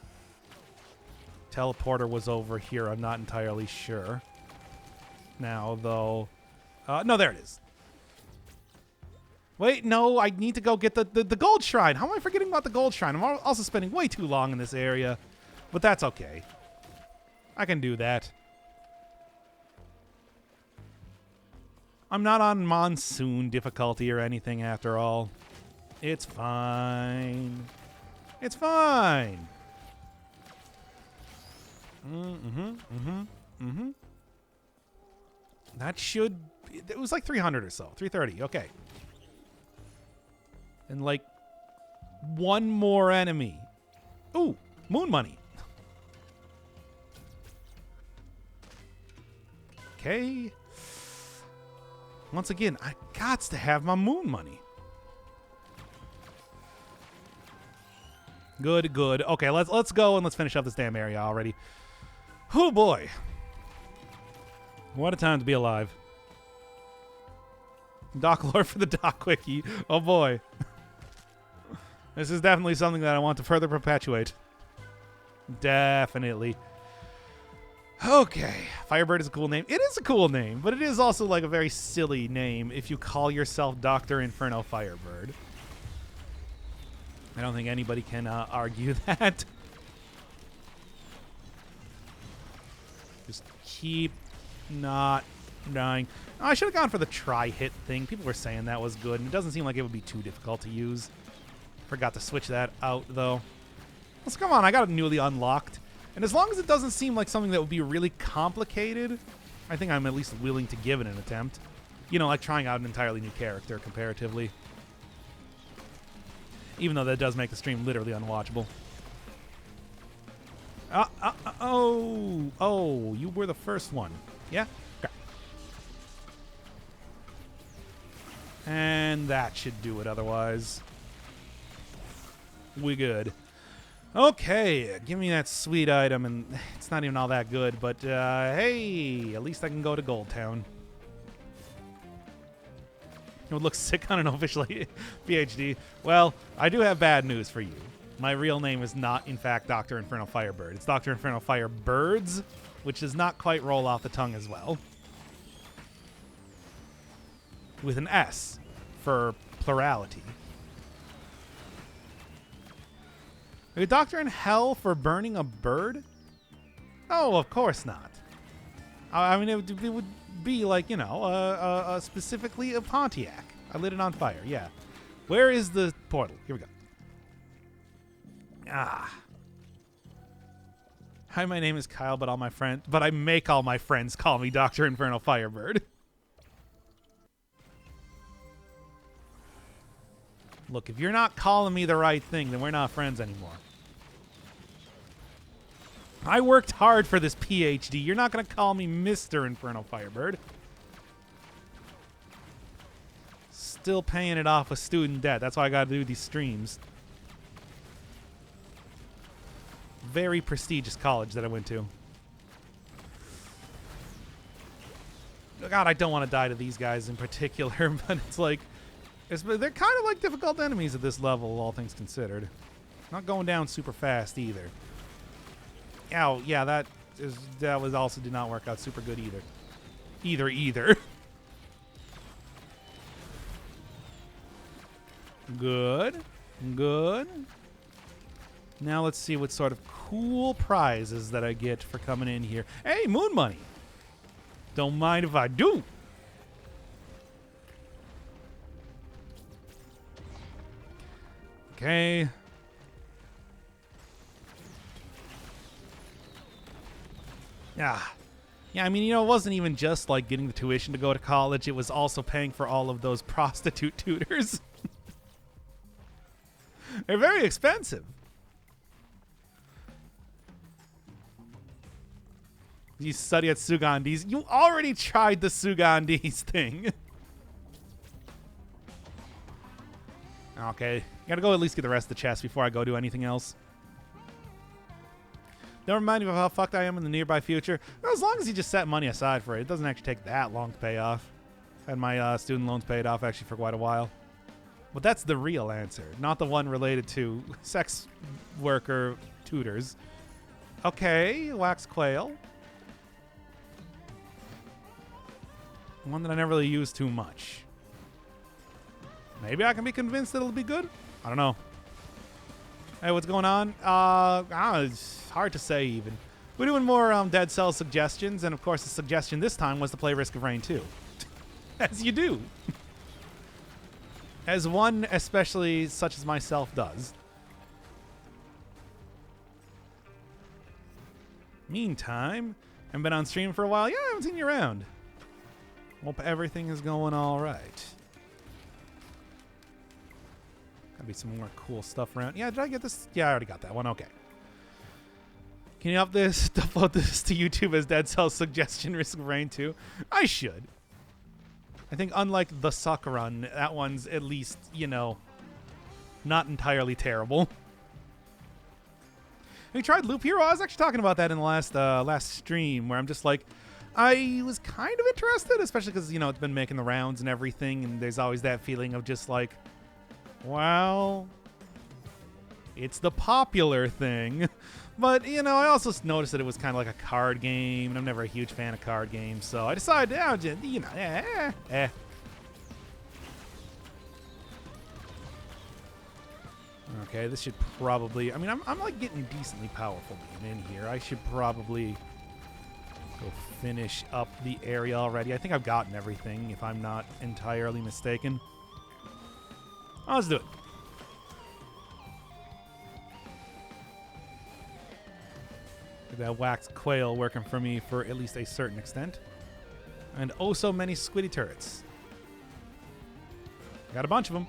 Speaker 1: teleporter was over here. I'm not entirely sure. Now, though. No, there it is. Wait, no, I need to go get the gold shrine. How am I forgetting about the gold shrine? I'm also spending way too long in this area. But that's okay. I can do that. I'm not on monsoon difficulty or anything after all. It's fine. It's fine. That should... It was like 300 or so. 330. Okay. And like one more enemy. Ooh, moon money. Okay. Once again, I gots to have my moon money. Good, good. Okay, let's go and let's finish up this damn area already. Oh boy. What a time to be alive. Doc lore for the Doc Wiki. Oh boy. This is definitely something that I want to further perpetuate. Definitely. Okay, Firebird is a cool name. It is a cool name, but it is also like a very silly name if you call yourself Doctor Inferno Firebird. I don't think anybody can argue that. Just keep not dying. Oh, I should have gone for the try-hit thing. People were saying that was good, and it doesn't seem like it would be too difficult to use. Forgot to switch that out, though. So come on, I got it newly unlocked. And as long as it doesn't seem like something that would be really complicated, I think I'm at least willing to give it an attempt. You know, like trying out an entirely new character comparatively. Even though that does make the stream literally unwatchable. Oh, you were the first one. Yeah? Okay. And that should do it otherwise. We good. Okay, give me that sweet item, and it's not even all that good, but hey, at least I can go to Gold Town. It would look sick on an official PhD. Well, I do have bad news for you. My real name is not, in fact, Doctor Inferno Firebird. It's Doctor Inferno Firebirds, which does not quite roll off the tongue as well. With an S for plurality. A doctor in hell for burning a bird? Oh, of course not. I mean, it would be like, you know, specifically a Pontiac. I lit it on fire, yeah. Where is the portal? Here we go. Ah. Hi, my name is Kyle, but I make all my friends call me Doctor Inferno Firebird. Look, if you're not calling me the right thing, then we're not friends anymore. I worked hard for this PhD. You're not going to call me Mr. Inferno Firebird. Still paying it off with student debt. That's why I got to do these streams. Very prestigious college that I went to. God, I don't want to die to these guys in particular, but it's like... they're kind of like difficult enemies at this level, all things considered. Not going down super fast either. Ow, yeah, that was also did not work out super good either. Either. Good. Good. Now let's see what sort of cool prizes that I get for coming in here. Hey, moon money. Don't mind if I do. Okay. Yeah. Yeah, I mean, you know, it wasn't even just like getting the tuition to go to college. It was also paying for all of those prostitute tutors. They're very expensive. You study at Sugandhi's. You already tried the Sugandhi's thing. Okay. Gotta go at least get the rest of the chest before I go do anything else. Don't remind me of how fucked I am in the nearby future. Well, as long as you just set money aside for it, it doesn't actually take that long to pay off. Had my student loans paid off actually for quite a while. But that's the real answer, not the one related to sex worker tutors. Okay, wax quail. One that I never really use too much. Maybe I can be convinced that it'll be good. I don't know. Hey, what's going on? It's hard to say even. We're doing more Dead Cell suggestions, and of course the suggestion this time was to play Risk of Rain 2. As you do. As one, especially such as myself, does. Meantime, I've been on stream for a while. Yeah, I haven't seen you around. Hope everything is going all right. Gotta be some more cool stuff around. Yeah, did I get this? Yeah, I already got that one. Okay. Can you upload this to YouTube as Dead Cell suggestion, Risk of Rain 2? I should. I think unlike the Sakuran, that one's at least, you know, not entirely terrible. Have you tried Loop Hero? I was actually talking about that in the last stream, where I'm just like, I was kind of interested, especially because, you know, it's been making the rounds and everything, and there's always that feeling of just like, well, it's the popular thing. But, you know, I also noticed that it was kind of like a card game, and I'm never a huge fan of card games, so I decided, you know, Okay, this should probably... I mean, I'm like getting decently powerful being in here. I should probably go finish up the area already. I think I've gotten everything, if I'm not entirely mistaken. Oh, let's do it. That waxed quail working for me for at least a certain extent. And oh so many squiddy turrets. Got a bunch of them.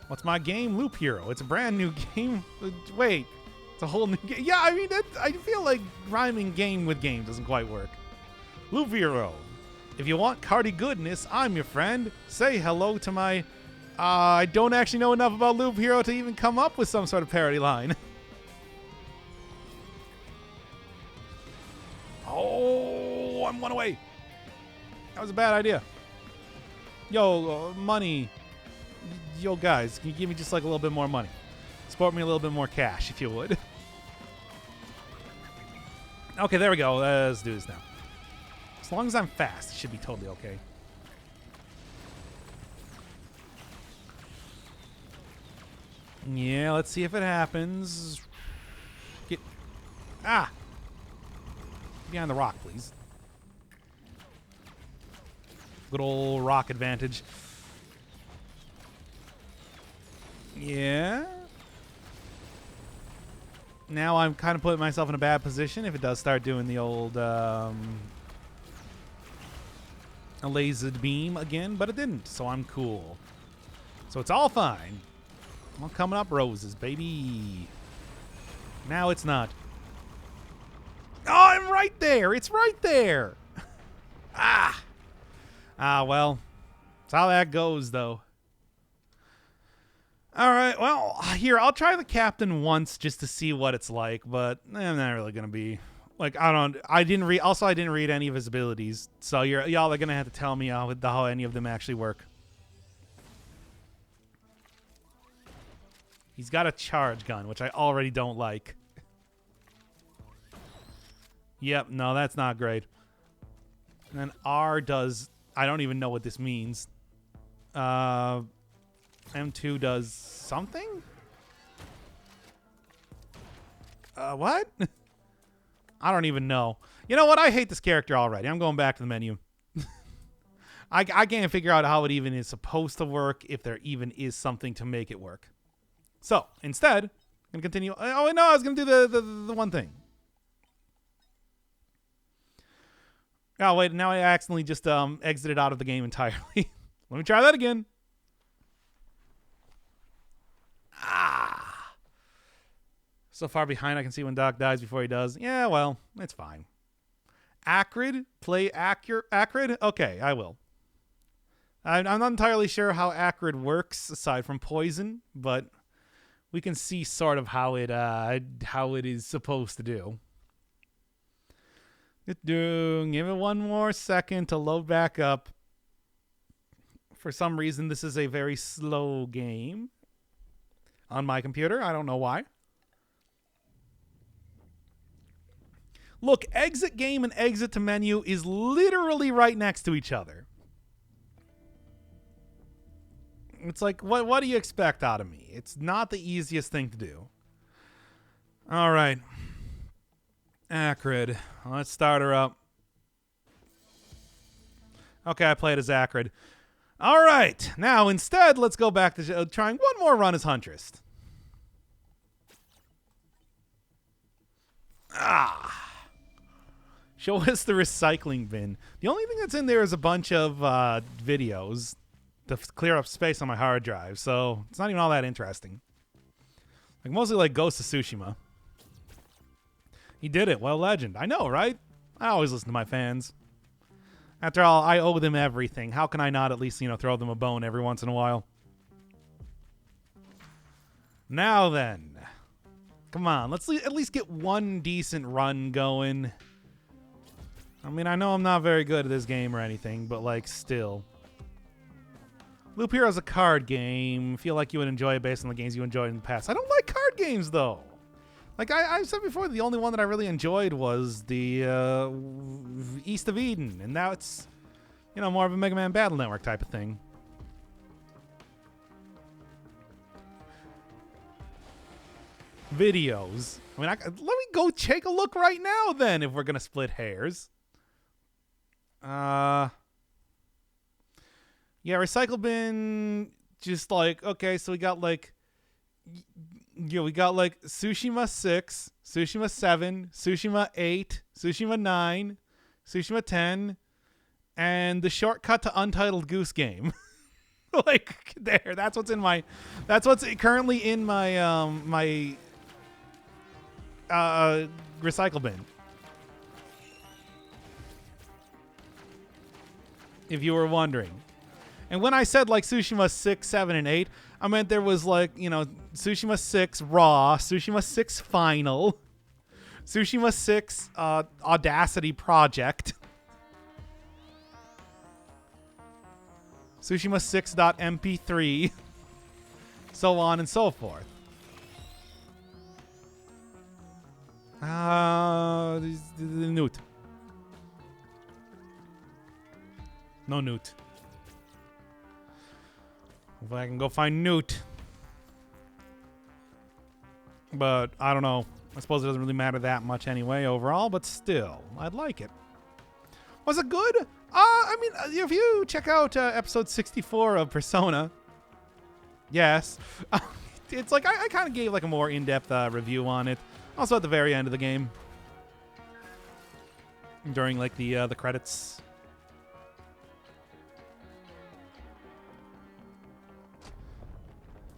Speaker 1: What's my game? Loop Hero. It's a brand new game. Wait, it's a whole new game. Yeah, I mean, I feel like rhyming game with game doesn't quite work. Loop Hero. If you want cardy goodness, I'm your friend. Say hello to my... I don't actually know enough about Loop Hero to even come up with some sort of parody line. Oh, I'm one away. That was a bad idea. Yo, money. Yo, guys, can you give me just like a little bit more money? Support me a little bit more cash, if you would. Okay, there we go. Let's do this now. As long as I'm fast, it should be totally okay. Yeah, let's see if it happens. Get... Ah! Behind the rock, please. Good old rock advantage. Yeah. Now I'm kind of putting myself in a bad position if it does start doing the old a lasered beam again, but it didn't, so I'm cool. So it's all fine. I'm coming up roses, baby. Now it's not. Oh, I'm right there. It's right there. Ah. Ah, well. That's how that goes, though. All right, well, here, I'll try the captain once just to see what it's like, but I'm not really going to be... Like, I didn't read any of his abilities, so y'all are going to have to tell me how any of them actually work. He's got a charge gun, which I already don't like. Yep, no, that's not great. And then R does... I don't even know what this means. M2 does something? What? I don't even know. You know what? I hate this character already. I'm going back to the menu. I can't figure out how it even is supposed to work, if there even is something to make it work. So, instead, I'm going to continue. Oh, no, I was going to do the one thing. Oh, wait, now I accidentally just exited out of the game entirely. Let me try that again. Ah. So far behind, I can see when Doc dies before he does. Yeah, well, it's fine. Acrid? Play Acrid? Okay, I will. I'm not entirely sure how Acrid works, aside from poison, but we can see sort of how it is supposed to do. Give it one more second to load back up. For some reason, this is a very slow game on my computer. I don't know why. Look, exit game and exit to menu is literally right next to each other. It's like, what do you expect out of me? It's not the easiest thing to do. All right. Acrid. Let's start her up. Okay, I played as Acrid. All right. Now, instead, let's go back to trying one more run as Huntress. Ah. Show us the recycling bin. The only thing that's in there is a bunch of videos to clear up space on my hard drive, so it's not even all that interesting. Like, mostly like Ghost of Tsushima. He did it. Well, legend. I know, right? I always listen to my fans. After all, I owe them everything. How can I not at least, throw them a bone every once in a while? Now then. Come on. Let's at least get one decent run going. I mean, I know I'm not very good at this game or anything, but, like, still. Loop Hero is a card game. Feel like you would enjoy it based on the games you enjoyed in the past. I don't like card games, though. Like I said before, the only one that I really enjoyed was the East of Eden. And now it's, you know, more of a Mega Man Battle Network type of thing. Videos. I mean, let me go take a look right now, then, if we're going to split hairs. Yeah, recycle bin, just like, okay, so we got like, we got like Tsushima 6, Tsushima 7, Tsushima 8, Tsushima 9, Tsushima 10, and the shortcut to Untitled Goose Game. Like, there, that's what's currently in my, recycle bin. If you were wondering. And when I said like Tsushima 6, 7, and 8, I meant there was like, you know, Tsushima 6 Raw, Tsushima 6 Final, Tsushima 6 Audacity Project, Tsushima 6.mp3, so on and so forth. The Newt. No Newt. If I can go find Newt. But I don't know. I suppose it doesn't really matter that much anyway overall, but still, I'd like it. Was it good? I mean, if you check out episode 64 of Persona, yes. It's like, I kind of gave like a more in-depth review on it. Also at the very end of the game. During like the credits.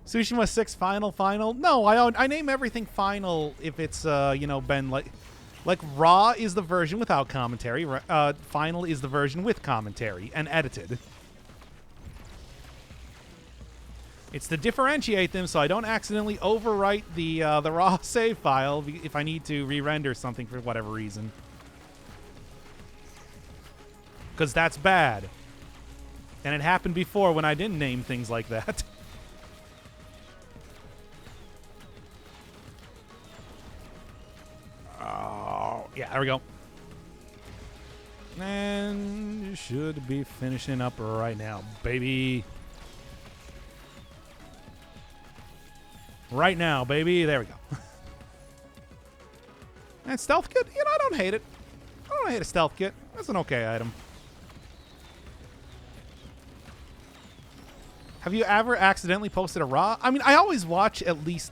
Speaker 1: Tsushima 6 final. No, I name everything final if it's you know, been like Raw is the version without commentary. Final is the version with commentary and edited. It's to differentiate them so I don't accidentally overwrite the raw save file if I need to re-render something for whatever reason. Because that's bad. And it happened before when I didn't name things like that. Oh, yeah, there we go. And you should be finishing up right now, baby. Right now, baby. There we go. And stealth kit? You know, I don't hate it. I don't hate a stealth kit. That's an okay item. Have you ever accidentally posted a raw? I mean, I always watch at least,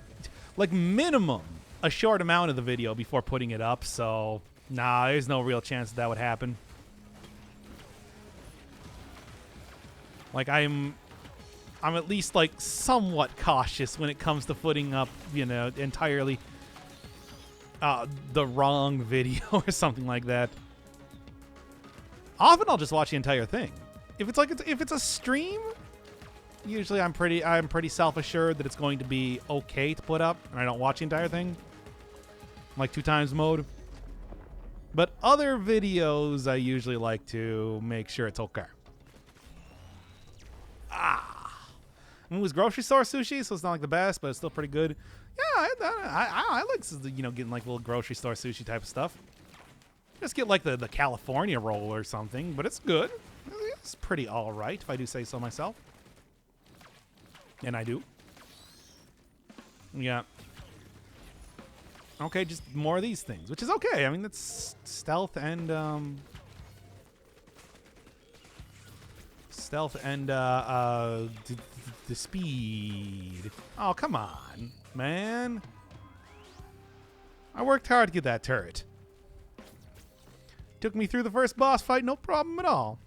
Speaker 1: like, minimum a short amount of the video before putting it up, so nah, there's no real chance that would happen. Like, I'm at least, like, somewhat cautious when it comes to putting up, you know, entirely the wrong video or something like that. Often I'll just watch the entire thing. If it's a stream, usually I'm pretty self-assured that it's going to be okay to put up, and I don't watch the entire thing. Like 2x mode. But other videos, I usually like to make sure it's okay. I mean, it was grocery store sushi, so it's not like the best, but it's still pretty good. Yeah, I like, you know, getting like little grocery store sushi type of stuff. Just get like the California roll or something, but it's good. It's pretty all right, if I do say so myself. And I do. Yeah. Okay, just more of these things, which is okay. I mean, that's stealth and the speed. Oh, come on, man. I worked hard to get that turret. Took me through the first boss fight, no problem at all.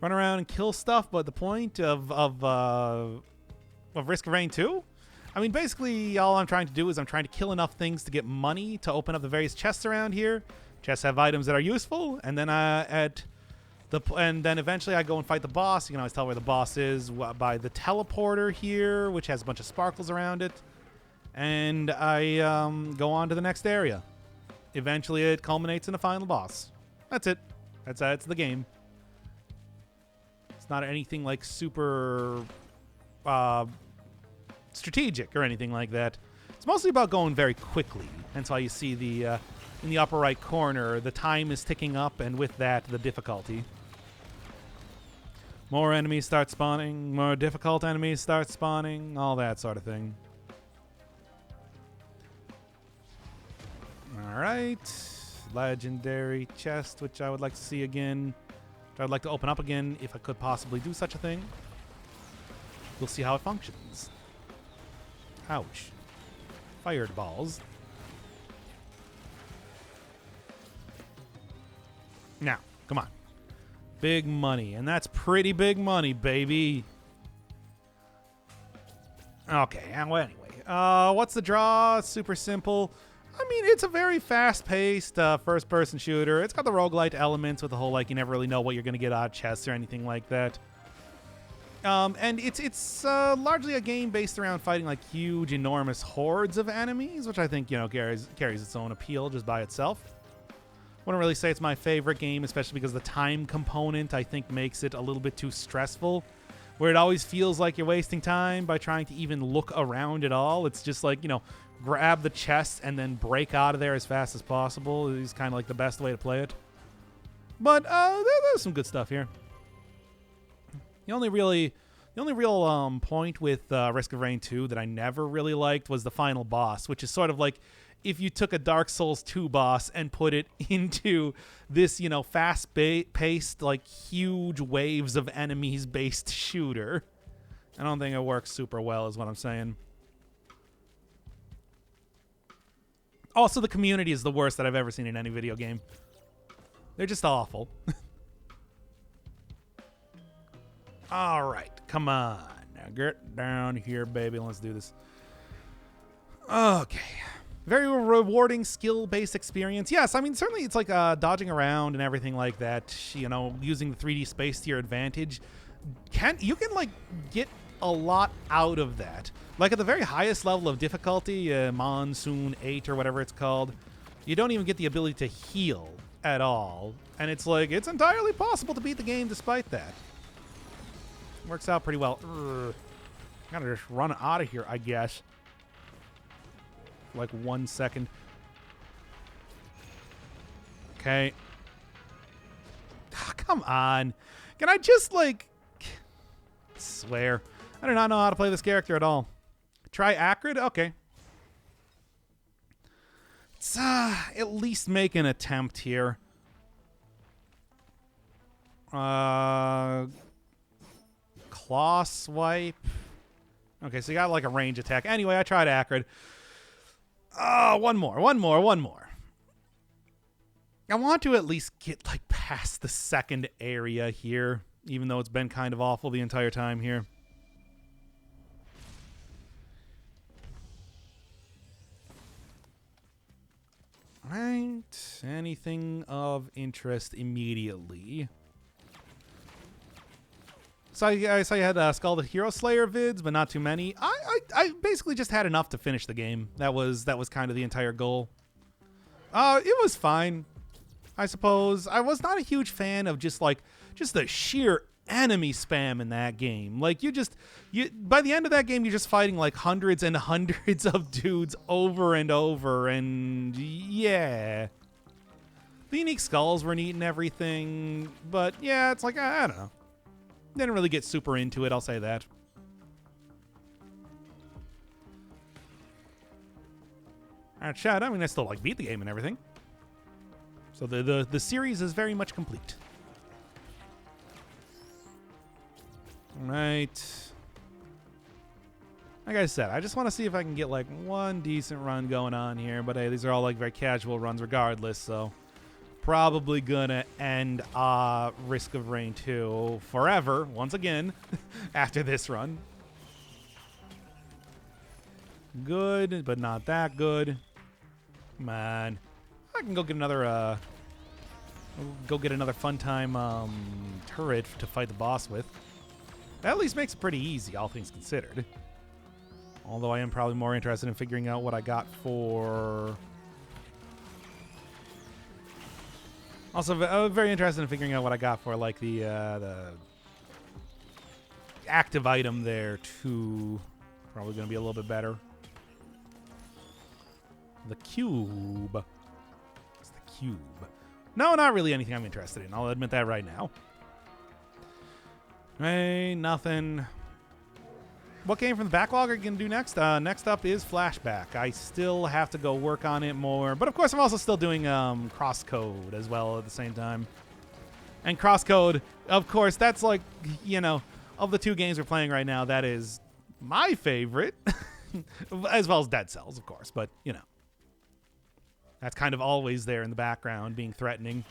Speaker 1: Run around and kill stuff, but the point of Risk of Rain 2? I mean, basically, all I'm trying to do is I'm trying to kill enough things to get money to open up the various chests around here. Chests have items that are useful, and then eventually I go and fight the boss. You can always tell where the boss is by the teleporter here, which has a bunch of sparkles around it. And I go on to the next area. Eventually, it culminates in a final boss. That's it. That's the game. It's not anything like super strategic or anything like that. It's mostly about going very quickly. Hence why you see the in the upper right corner, the time is ticking up, and with that, the difficulty. More enemies start spawning, more difficult enemies start spawning, all that sort of thing. Alright. Legendary chest, which I would like to see again. Which I'd like to open up again if I could possibly do such a thing. We'll see how it functions. Ouch. Fired balls. Now, come on. Big money. And that's pretty big money, baby. Okay, well, anyway. What's the draw? Super simple. I mean, it's a very fast-paced first-person shooter. It's got the roguelite elements with the whole, like, you never really know what you're going to get out of chests or anything like that. And it's largely a game based around fighting, like, huge, enormous hordes of enemies, which I think, you know, carries its own appeal just by itself. Wouldn't really say it's my favorite game, especially because the time component, I think, makes it a little bit too stressful, where it always feels like you're wasting time by trying to even look around at all. It's just like, you know, grab the chest and then break out of there as fast as possible is kind of like the best way to play it. But there's some good stuff here. The only real point with Risk of Rain 2 that I never really liked was the final boss, which is sort of like if you took a Dark Souls 2 boss and put it into this, you know, fast-paced, like, huge waves of enemies-based shooter. I don't think it works super well, is what I'm saying. Also, the community is the worst that I've ever seen in any video game. They're just awful. All right, come on. Now get down here, baby. Let's do this. Okay. Very rewarding skill-based experience. Yes, I mean, certainly it's like dodging around and everything like that, you know, using the 3D space to your advantage. You can, like, get a lot out of that. Like, at the very highest level of difficulty, Monsoon 8 or whatever it's called, you don't even get the ability to heal at all. And it's like, it's entirely possible to beat the game despite that. Works out pretty well. Gotta just run out of here, I guess. For like 1 second. Okay. Oh, come on. Can I just, like... swear. I do not know how to play this character at all. Try Acrid? Okay. Let's at least make an attempt here. Claw swipe. Okay, so you got like a range attack. Anyway, I tried Acrid. One more. I want to at least get like past the second area here, even though it's been kind of awful the entire time here. Right. Anything of interest immediately? So I saw you had Skull the Hero Slayer vids, but not too many. I basically just had enough to finish the game. That was kind of the entire goal. It was fine, I suppose. I was not a huge fan of just the sheer enemy spam in that game. Like by the end of that game, you're just fighting like hundreds and hundreds of dudes over and over, and yeah. The unique skulls were neat and everything, but yeah, it's like I don't know. Didn't really get super into it, I'll say that. Alright, chat. I mean, I still like beat the game and everything. So the series is very much complete. Right. Like I said, I just want to see if I can get like one decent run going on here. But hey, these are all like very casual runs regardless, so probably gonna end Risk of Rain 2 forever, once again, after this run. Good, but not that good. Come on. I can go get another fun time turret to fight the boss with. That at least makes it pretty easy, all things considered. Although I am probably more interested in figuring out what I got for... Also, very interested in figuring out what I got for, like, the active item there, too. Probably going to be a little bit better. The cube. It's the cube. No, not really anything I'm interested in. I'll admit that right now. Hey, nothing. What game from the backlog are you going to do next? Next up is Flashback. I still have to go work on it more. But, of course, I'm also still doing Crosscode as well at the same time. And Crosscode, of course, that's like, you know, of the two games we're playing right now, that is my favorite. As well as Dead Cells, of course. But, you know. That's kind of always there in the background, being threatening.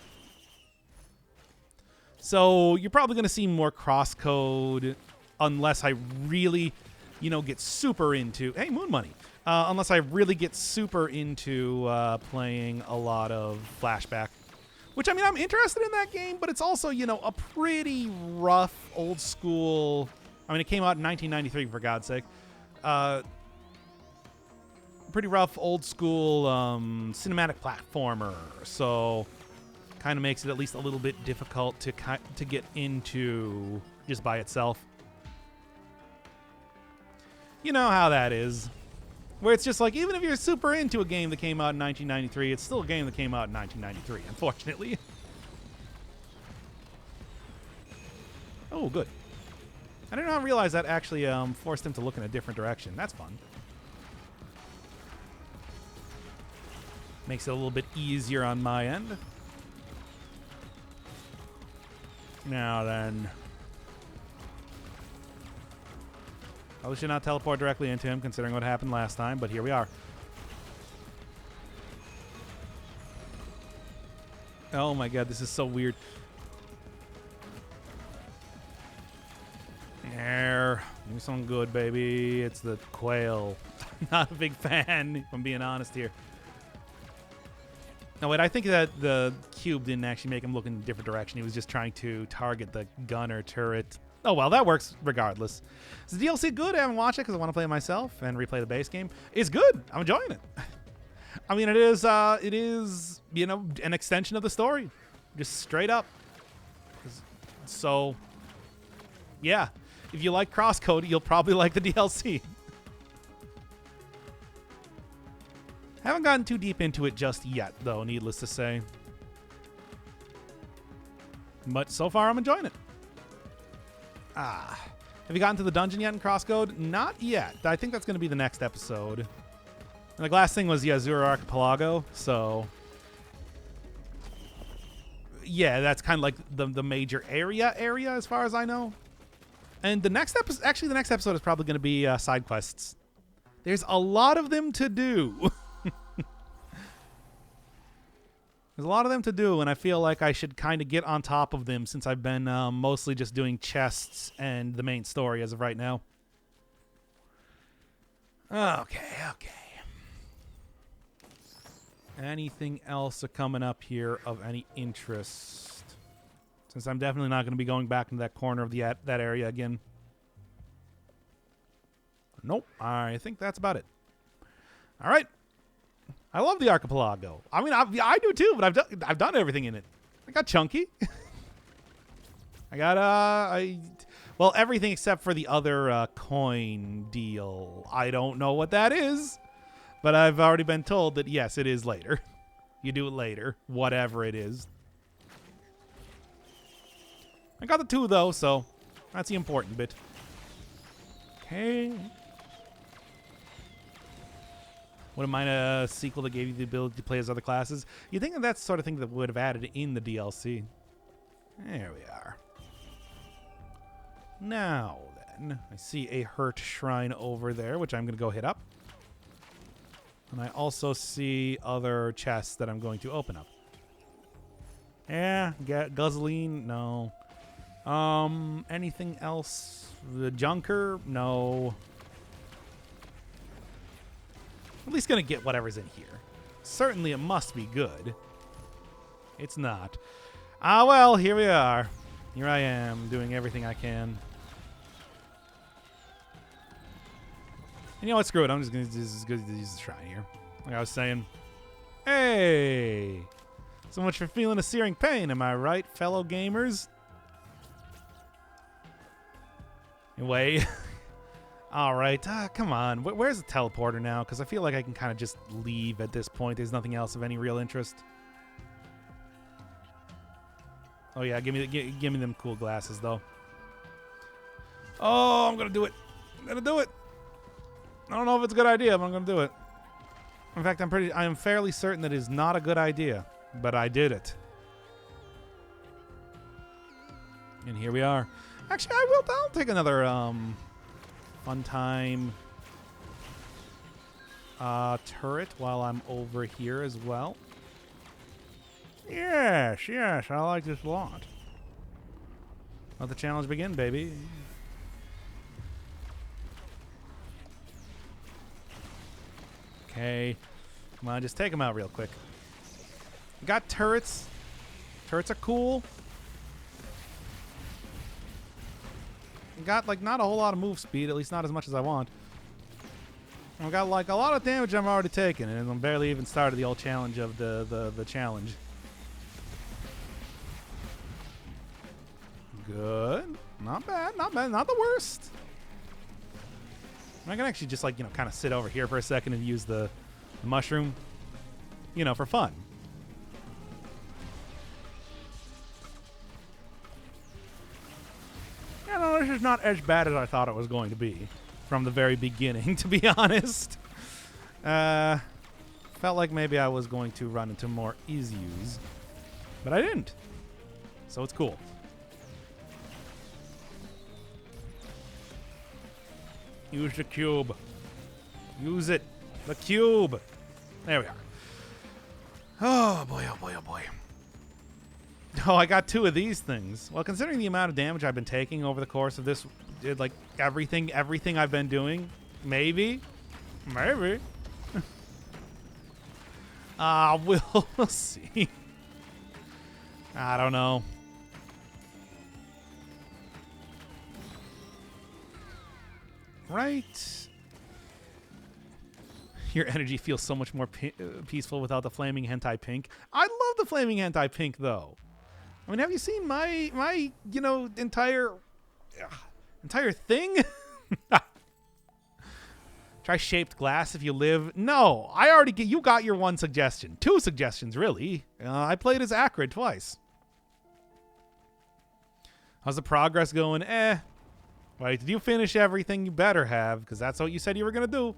Speaker 1: So you're probably going to see more Crosscode unless I really, you know, get super into... Hey, Moon Money. Unless I really get super into playing a lot of Flashback. Which, I mean, I'm interested in that game, but it's also, you know, a pretty rough, old school... I mean, it came out in 1993, for God's sake. Pretty rough, old school cinematic platformer. So, kind of makes it at least a little bit difficult to get into just by itself. You know how that is. Where it's just like, even if you're super into a game that came out in 1993, it's still a game that came out in 1993, unfortunately. Oh, good. I did not realize that actually forced him to look in a different direction. That's fun. Makes it a little bit easier on my end. Now then. Probably should not teleport directly into him, considering what happened last time, but here we are. Oh my god, this is so weird. There. Do something good, baby. It's the quail. Not a big fan, if I'm being honest here. No, wait, I think that the cube didn't actually make him look in a different direction. He was just trying to target the gunner turret. Oh, well, that works regardless. Is the DLC good? I haven't watched it because I want to play it myself and replay the base game. It's good. I'm enjoying it. I mean, it is, you know, an extension of the story. Just straight up. So, yeah. If you like Crosscode, you'll probably like the DLC. Haven't gotten too deep into it just yet, though, needless to say. But so far, I'm enjoying it. Have you gotten to the dungeon yet in Crosscode? Not yet. I think that's going to be the next episode. And the last thing was the Azure Archipelago, so... Yeah, that's kind of like the major area as far as I know. And the next episode... Actually, the next episode is probably going to be side quests. There's a lot of them to do. There's a lot of them to do, and I feel like I should kind of get on top of them since I've been mostly just doing chests and the main story as of right now. Okay. Anything else coming up here of any interest? Since I'm definitely not going to be going back into that corner of that area again. Nope, I think that's about it. All right. I love the Archipelago. I mean, I do too, but I've done everything in it. I got Chunky. I got well, everything except for the other coin deal. I don't know what that is, but I've already been told that yes, it is later. You do it later, whatever it is. I got the 2 though, so that's the important bit. Okay. Wouldn't mind a sequel that gave you the ability to play as other classes. You think that's the sort of thing that would have added in the DLC. There we are. Now then, I see a Hurt Shrine over there, which I'm going to go hit up. And I also see other chests that I'm going to open up. Yeah, Guzzling, no. Anything else? The Junker, no. At least gonna get whatever's in here. Certainly it must be good. It's not. Ah, well, here we are. Here I am, doing everything I can. And you know what? Screw it. I'm just gonna use the shrine here. Like I was saying. Hey! So much for feeling a searing pain, am I right, fellow gamers? Anyway. All right. Come on. Where's the teleporter now? Because I feel like I can kind of just leave at this point. There's nothing else of any real interest. Oh, yeah. Give me them cool glasses, though. Oh, I'm going to do it. I'm going to do it. I don't know if it's a good idea, but I'm going to do it. In fact, I am fairly certain that it is not a good idea, but I did it. And here we are. Actually, I'll take another fun time turret while I'm over here as well. Yes, I like this a lot. Let the challenge begin, baby. Okay. Come on, just take them out real quick. Got turrets. Turrets are cool. Got, like, not a whole lot of move speed, at least not as much as I want. I've got, like, a lot of damage I'm already taking, and I'm barely even started the old challenge of the challenge. Good. Not bad, not the worst. I can actually just, like, kind of sit over here for a second and use the mushroom, for fun. Yeah, no, this is not as bad as I thought it was going to be from the very beginning, to be honest. Felt like maybe I was going to run into more issues, but I didn't. So it's cool. Use the cube. Use it. The cube. There we are. Oh, boy, oh, boy, oh, boy. Oh, I got 2 of these things. Well, considering the amount of damage I've been taking over the course of this, like, everything I've been doing, maybe. We'll see. I don't know. Right. Your energy feels so much more peaceful without the flaming hentai pink. I love the flaming hentai pink, though. I mean, have you seen my entire thing? Try shaped glass if you live. No, you got your 1 suggestion. 2 suggestions, really. I played as Acrid twice. How's the progress going? Wait, did you finish everything? You better have, because that's what you said you were going to do.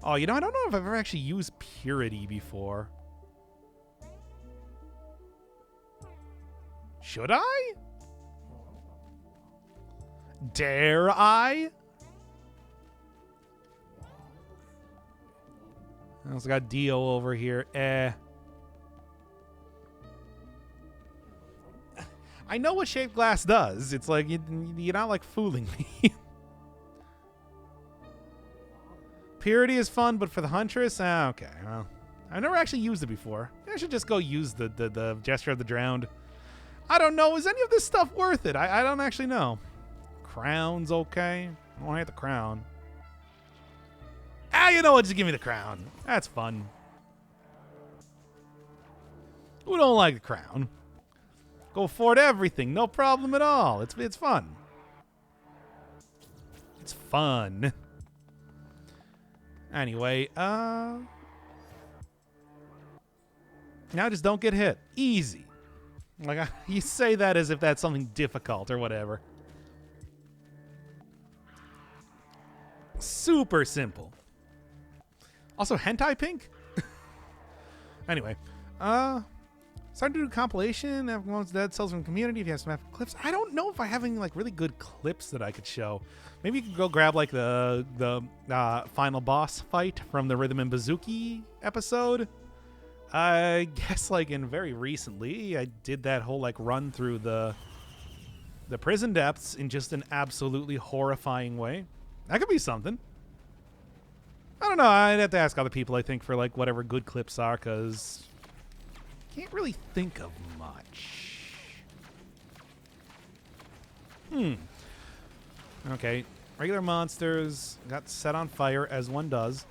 Speaker 1: Oh, I don't know if I've ever actually used Purity before. Should I? Dare I? I also got Dio over here. I know what shaped glass does. It's like, you're not, like, fooling me. Purity is fun, but for the Huntress? Okay, well. I've never actually used it before. I should just go use the Gesture of the Drowned. I don't know. Is any of this stuff worth it? I don't actually know. Crown's okay. I want to hit the crown. You know what? Just give me the crown. That's fun. Who don't like the crown? Go afford everything. No problem at all. It's fun. It's fun. Anyway, now just don't get hit. Easy. Like, you say that as if that's something difficult or whatever. Super simple. Also, hentai pink? Anyway, starting to do a compilation. Everyone's dead. Sells from community. If you have some epic clips, I don't know if I have any like really good clips that I could show. Maybe you could go grab like the final boss fight from the Rhythm and Bazooki episode. I guess like very recently, I did that whole like run through the prison depths in just an absolutely horrifying way. That could be something. I don't know. I'd have to ask other people, I think, for like whatever good clips are, because can't really think of much. Okay. Regular monsters got set on fire, as one does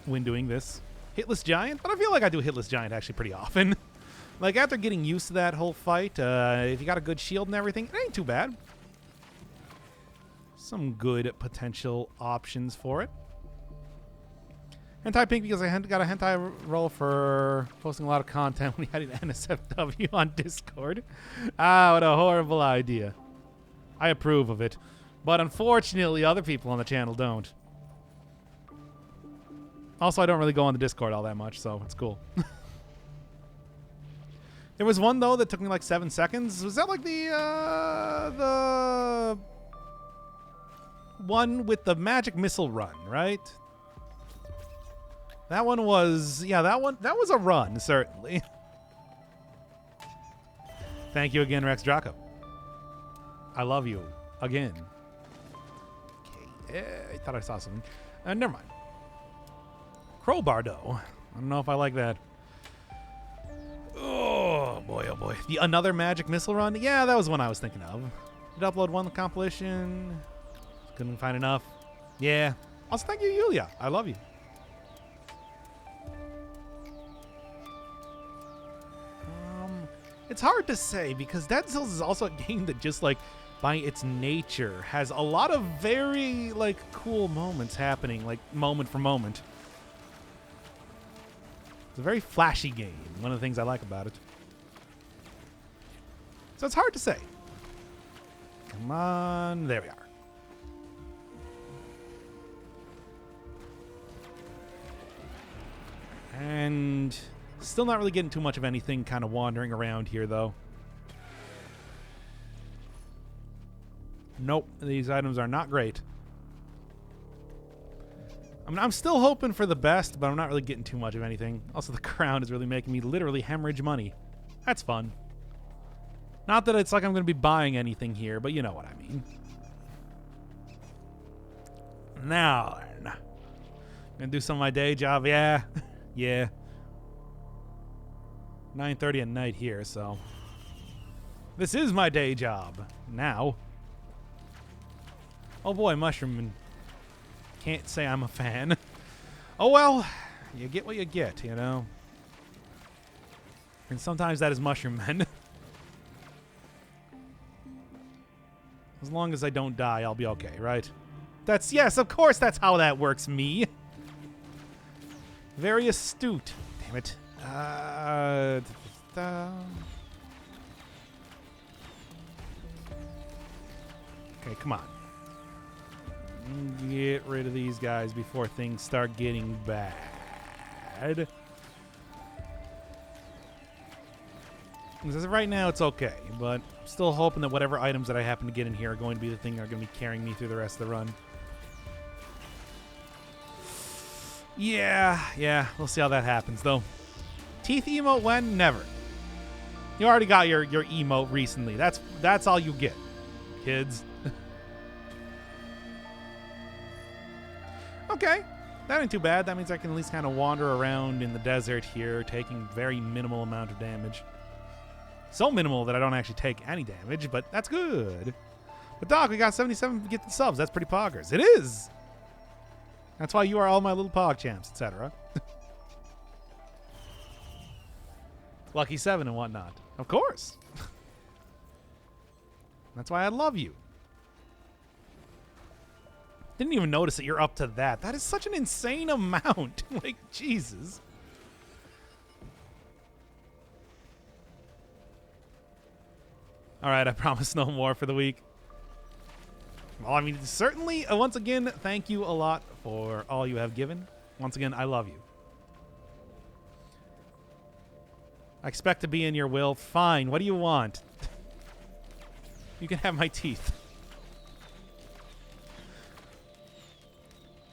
Speaker 1: when doing this. Hitless Giant? But I feel like I do Hitless Giant actually pretty often. Like, after getting used to that whole fight, if you got a good shield and everything, it ain't too bad. some good potential options for it. Hentai Pink because I got a hentai roll for posting a lot of content when he had an NSFW on Discord. Ah, what a horrible idea. I approve of it. But unfortunately, other people on the channel don't. Also, I don't really go on the Discord all that much, so it's cool. There was one, though, that took me like 7 seconds. Was that like the one with the magic missile run, right? That one was, yeah, that was a run, certainly. Thank you again, Rex Draco. I love you again. Okay, I thought I saw something. Never mind. Crowbar, though. I don't know if I like that. Oh boy, oh boy. Another magic missile run? Yeah, that was one I was thinking of. Did upload one compilation. Couldn't find enough. Yeah. Also, thank you, Yulia. I love you. It's hard to say because Dead Cells is also a game that just like by its nature has a lot of very like cool moments happening, like moment for moment. It's a very flashy game. One of the things I like about it. So it's hard to say. Come on, there we are. And still not really getting too much of anything kind of wandering around here, though. Nope, these items are not great. I mean, I'm still hoping for the best, but I'm not really getting too much of anything. Also, the crown is really making me literally hemorrhage money. That's fun. Not that it's like I'm going to be buying anything here, but you know what I mean. Now, then. Gonna do some of my day job, yeah. Yeah. 9:30 at night here, so this is my day job now. Oh boy, Mushroom. Can't say I'm a fan. Oh well, you get what you get, you know. And sometimes that is Mushroom Men. As long as I don't die, I'll be okay, right? That's, yes, of course that's how that works, me. Very astute. Damn it. Okay, come on. Get rid of these guys before things start getting bad. As of right now, it's okay, but I'm still hoping that whatever items that I happen to get in here are going to be the thing that are going to be carrying me through the rest of the run. Yeah, we'll see how that happens, though. Teeth emote when? Never. You already got your emote recently. That's all you get, kids. Okay, that ain't too bad. That means I can at least kind of wander around in the desert here, taking very minimal amount of damage. So minimal that I don't actually take any damage, but that's good. But Doc, we got 77 gifted subs. That's pretty poggers. It is. That's why you are all my little pog champs, etc. Lucky 7 and whatnot. Of course. That's why I love you. Didn't even notice that you're up to that. That is such an insane amount. Like, Jesus. All right, I promise no more for the week. Well, I mean, certainly, once again, thank you a lot for all you have given. Once again, I love you. I expect to be in your will. Fine. What do you want? You can have my teeth.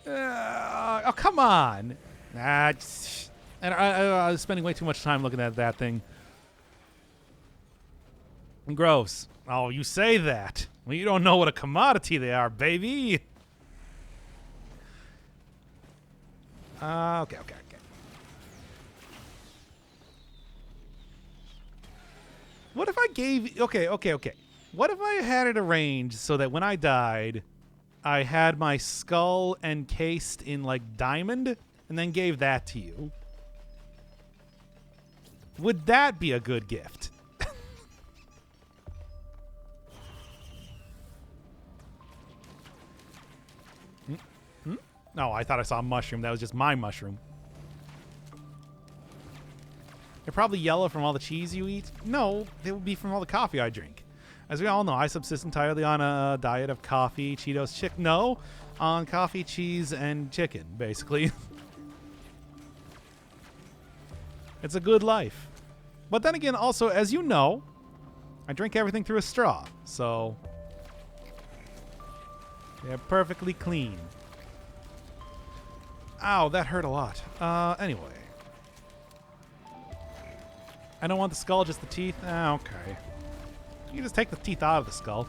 Speaker 1: Oh, come on. And I was spending way too much time looking at that thing. Gross. Oh, you say that. Well, you don't know what a commodity they are, baby. Okay. What if I gave... Okay. What if I had it arranged so that when I died, I had my skull encased in, like, diamond, and then gave that to you? Would that be a good gift? No, I thought I saw a mushroom. That was just my mushroom. They're probably yellow from all the cheese you eat. No, they would be from all the coffee I drink. As we all know, I subsist entirely on a diet of coffee, Cheetos, chicken. No, on coffee, cheese, and chicken, basically. It's a good life. But then again, also, as you know, I drink everything through a straw, so they're perfectly clean. Ow, that hurt a lot. Anyway. I don't want the skull, just the teeth. Ah, okay. You just take the teeth out of the skull.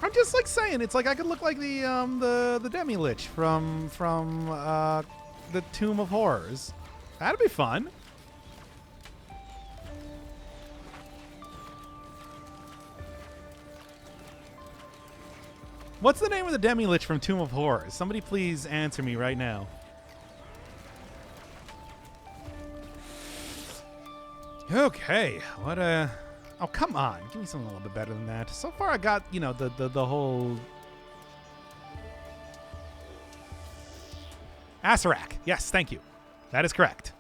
Speaker 1: I'm just like saying, it's like I could look like the Demi-Lich from the Tomb of Horrors. That'd be fun. What's the name of the Demi-Lich from Tomb of Horrors? Somebody please answer me right now. Okay, what oh, come on. Give me something a little bit better than that. So far I got, you know, the whole... Acerak. Yes, thank you. That is correct.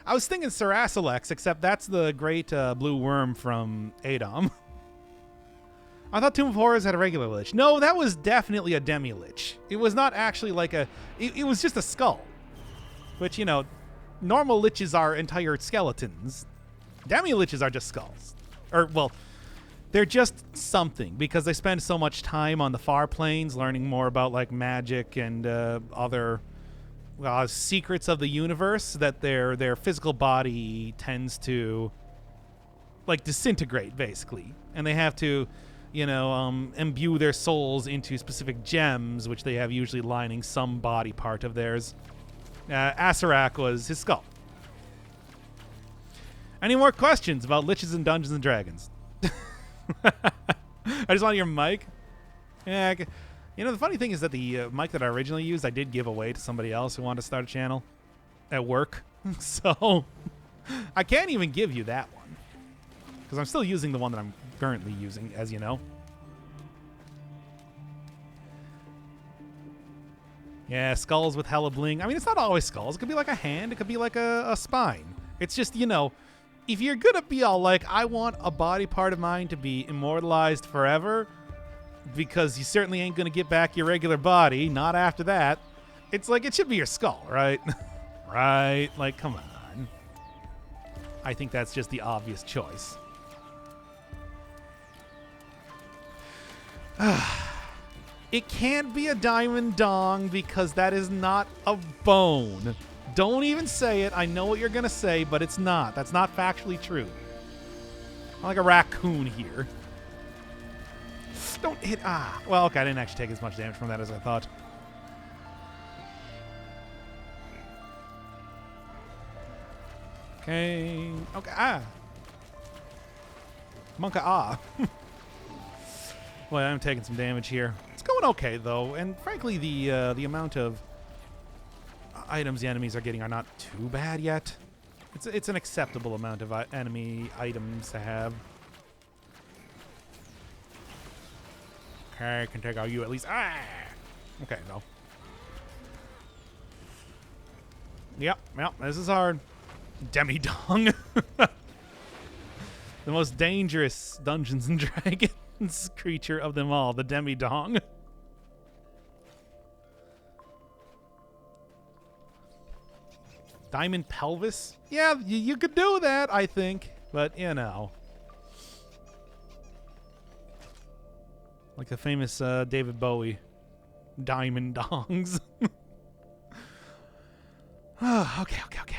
Speaker 1: I was thinking Sarasilex, except that's the great blue worm from Adom. I thought Tomb of Horrors had a regular lich. No, that was definitely a Demi-Lich. It was not actually like a... It was just a skull. Which, you know, normal liches are entire skeletons. Demi-Liches are just skulls. Or, well, they're just something because they spend so much time on the far planes learning more about, like, magic and other secrets of the universe that their physical body tends to, like, disintegrate, basically. And they have to, you know, imbue their souls into specific gems, which they have usually lining some body part of theirs. Acerak was his skull. Any more questions about liches and Dungeons and Dragons? I just want your mic. Yeah, you know, the funny thing is that the mic that I originally used, I did give away to somebody else who wanted to start a channel at work. So I can't even give you that one because I'm still using the one that I'm currently using, as you know. Yeah, skulls with hella bling. I mean, it's not always skulls. It could be like a hand. It could be like a spine. It's just, you know, if you're going to be all like, I want a body part of mine to be immortalized forever because you certainly ain't going to get back your regular body, not after that, it's like it should be your skull, right? Right? Like, come on. I think that's just the obvious choice. It can't be a diamond dong because that is not a bone. Don't even say it. I know what you're going to say, but it's not. That's not factually true. I'm like a raccoon here. Don't hit... Ah. Well, okay, I didn't actually take as much damage from that as I thought. Okay. Okay, ah. Monka ah. Well, I'm taking some damage here. It's going okay, though, and frankly, the amount of items the enemies are getting are not too bad yet. It's an acceptable amount of enemy items to have. Okay, I can take out you at least. Ah! Okay, no. Yep, this is hard. Demi-dong. The most dangerous Dungeons and Dragons creature of them all, the Demi-dong. Diamond pelvis? Yeah, you could do that, I think. But, you know. Like the famous David Bowie. Diamond dongs. Okay.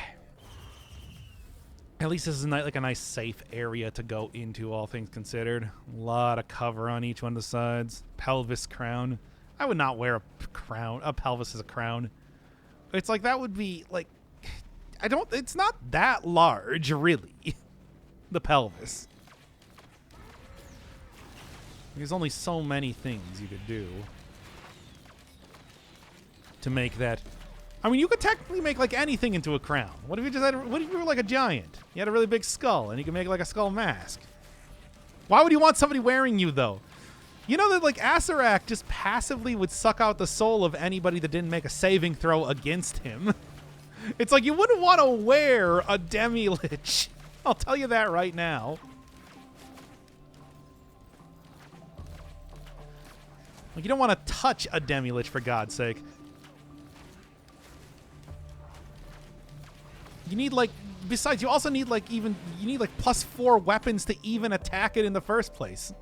Speaker 1: At least this is like a nice safe area to go into, all things considered. A lot of cover on each one of the sides. Pelvis crown. I would not wear a crown. A pelvis as a crown. It's like that would be like... it's not that large, really. The pelvis. There's only so many things you could do to make that. I mean, you could technically make like anything into a crown. What if you just had? What if you were like a giant? You had a really big skull, and you could make like a skull mask. Why would you want somebody wearing you though? You know that, like, Acererak just passively would suck out the soul of anybody that didn't make a saving throw against him. It's like you wouldn't want to wear a Demi-Lich. I'll tell you that right now. Like, you don't want to touch a Demi-Lich, for God's sake. You need, like, besides, you also need, like, you need, like, +4 weapons to even attack it in the first place.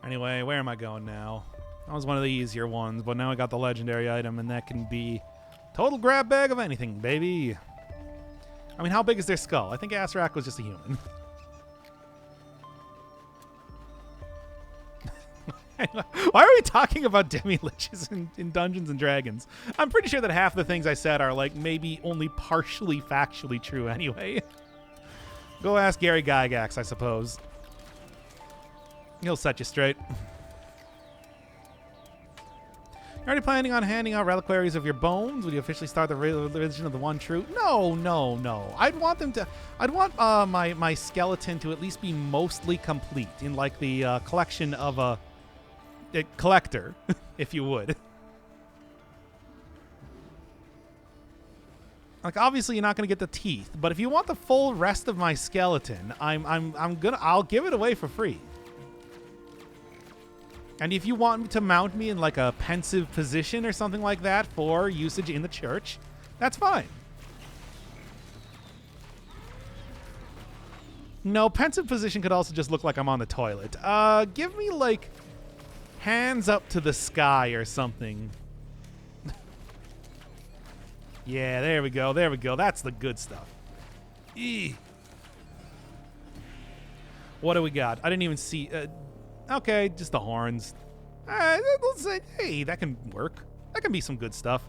Speaker 1: Anyway, where am I going now? That was one of the easier ones, but now I got the legendary item, and that can be total grab bag of anything, baby. I mean, how big is their skull? I think Acererak was just a human. Why are we talking about Demi-Liches in Dungeons & Dragons? I'm pretty sure that half the things I said are, like, maybe only partially factually true anyway. Go ask Gary Gygax, I suppose. He'll set you straight. You're already planning on handing out reliquaries of your bones? Would you officially start the religion of the One True? No. I'd want my skeleton to at least be mostly complete in, like, the collection of a collector, if you would. Like, obviously you're not gonna get the teeth, but if you want the full rest of my skeleton, I'll give it away for free. And if you want to mount me in, like, a pensive position or something like that for usage in the church, that's fine. No, pensive position could also just look like I'm on the toilet. Give me, like, hands up to the sky or something. Yeah, there we go. That's the good stuff. Eeh. What do we got? I didn't even see... okay, just the horns. Let's say, hey, that can work. That can be some good stuff.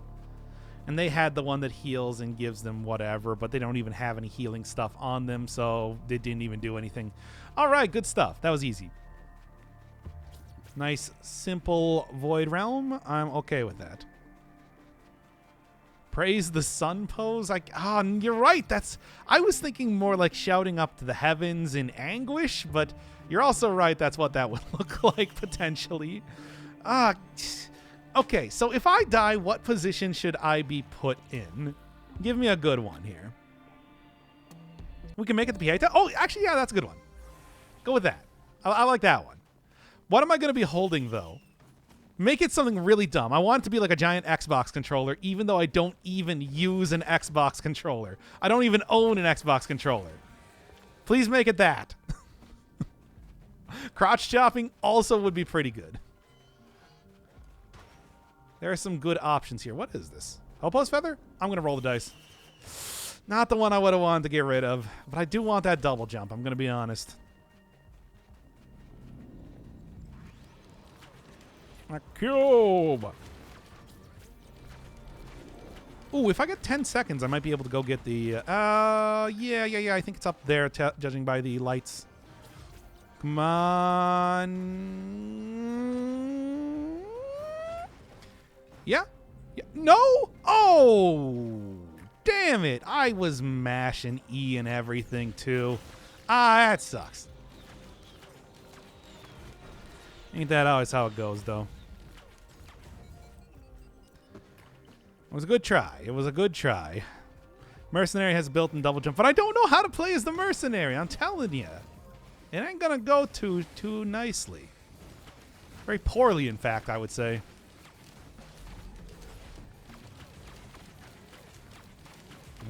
Speaker 1: And they had the one that heals and gives them whatever, but they don't even have any healing stuff on them, so they didn't even do anything. All right, good stuff. That was easy. Nice, simple Void Realm. I'm okay with that. Praise the sun pose? You're right. I was thinking more like shouting up to the heavens in anguish, but you're also right. That's what that would look like, potentially. Okay, so if I die, what position should I be put in? Give me a good one here. We can make it the Pieta. Oh, actually, yeah, that's a good one. Go with that. I like that one. What am I going to be holding, though? Make it something really dumb. I want it to be like a giant Xbox controller, even though I don't even use an Xbox controller. I don't even own an Xbox controller. Please make it that. Crotch chopping also would be pretty good. There are some good options here. What is this? Hellpost Feather? I'm going to roll the dice. Not the one I would have wanted to get rid of, but I do want that double jump. I'm going to be honest. A cube. Ooh, if I get 10 seconds, I might be able to go get the... yeah. I think it's up there, judging by the lights. Come on. Yeah. No! Oh! Damn it. I was mashing E and everything, too. That sucks. Ain't that always how it goes, though. It was a good try. Mercenary has a built-in double jump, but I don't know how to play as the mercenary. I'm telling you. It ain't gonna go too nicely. Very poorly, in fact, I would say.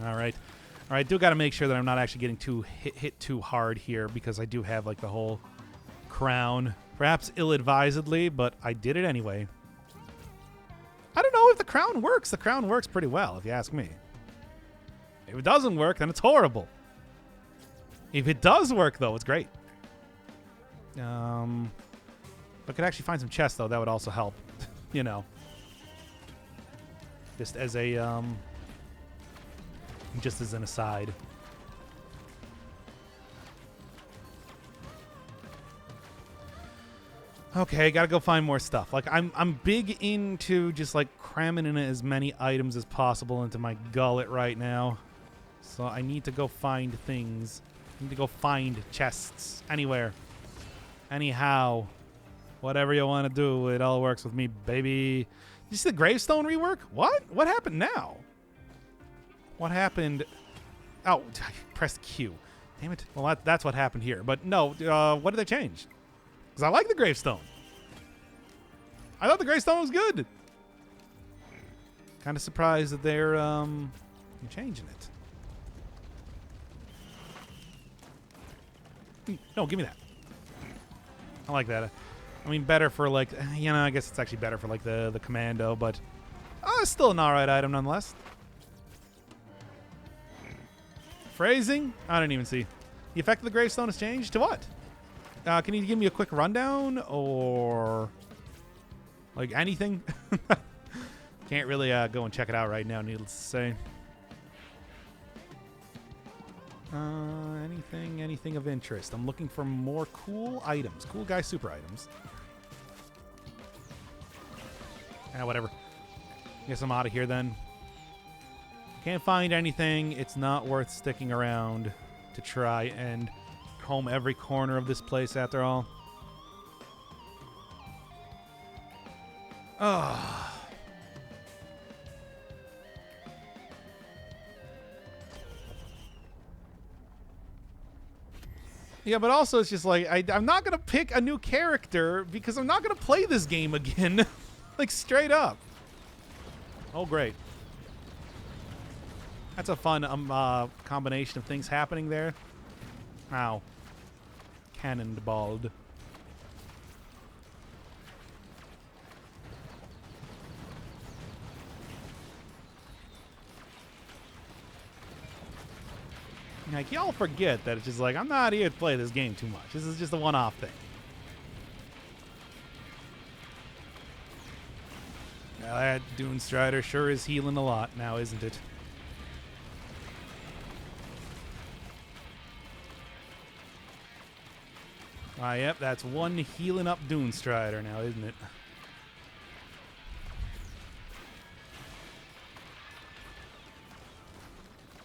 Speaker 1: All right. Do got to make sure that I'm not actually getting hit too hard here, because I do have, like, the whole crown. Perhaps ill-advisedly, but I did it anyway. I don't know if the crown works. The crown works pretty well, if you ask me. If it doesn't work, then it's horrible. If it does work, though, it's great. If I could actually find some chests, though, that would also help. You know. Just as an aside. Okay, gotta go find more stuff. Like, I'm big into just, like, cramming in as many items as possible into my gullet right now. So I need to go find things. I need to go find chests anywhere. Anyhow, whatever you want to do, it all works with me, baby. Did you see the gravestone rework? What? What happened now? What happened? Oh, I pressed Q. Damn it. Well, that's what happened here. But no, what did they change? Because I like the gravestone. I thought the gravestone was good. Kind of surprised that they're changing it. No, give me that. I like that. I mean, better for like, you know, I guess it's actually better for like the commando, but it's still an alright item nonetheless. Phrasing? I didn't even see. The effect of the gravestone has changed to what? Can you give me a quick rundown or like anything? Can't really go and check it out right now, needless to say. Anything of interest? I'm looking for more cool items. Cool guy super items. Whatever. Guess I'm out of here then. Can't find anything. It's not worth sticking around to try and comb every corner of this place after all. Yeah, but also it's just like, I'm not going to pick a new character because I'm not going to play this game again. Like, straight up. Oh, great. That's a fun combination of things happening there. Ow. Cannonballed. Like, y'all forget that it's just like, I'm not here to play this game too much. This is just a one-off thing. Now, that Dune Strider sure is healing a lot now, isn't it? Yep, that's one healing up Dune Strider now, isn't it?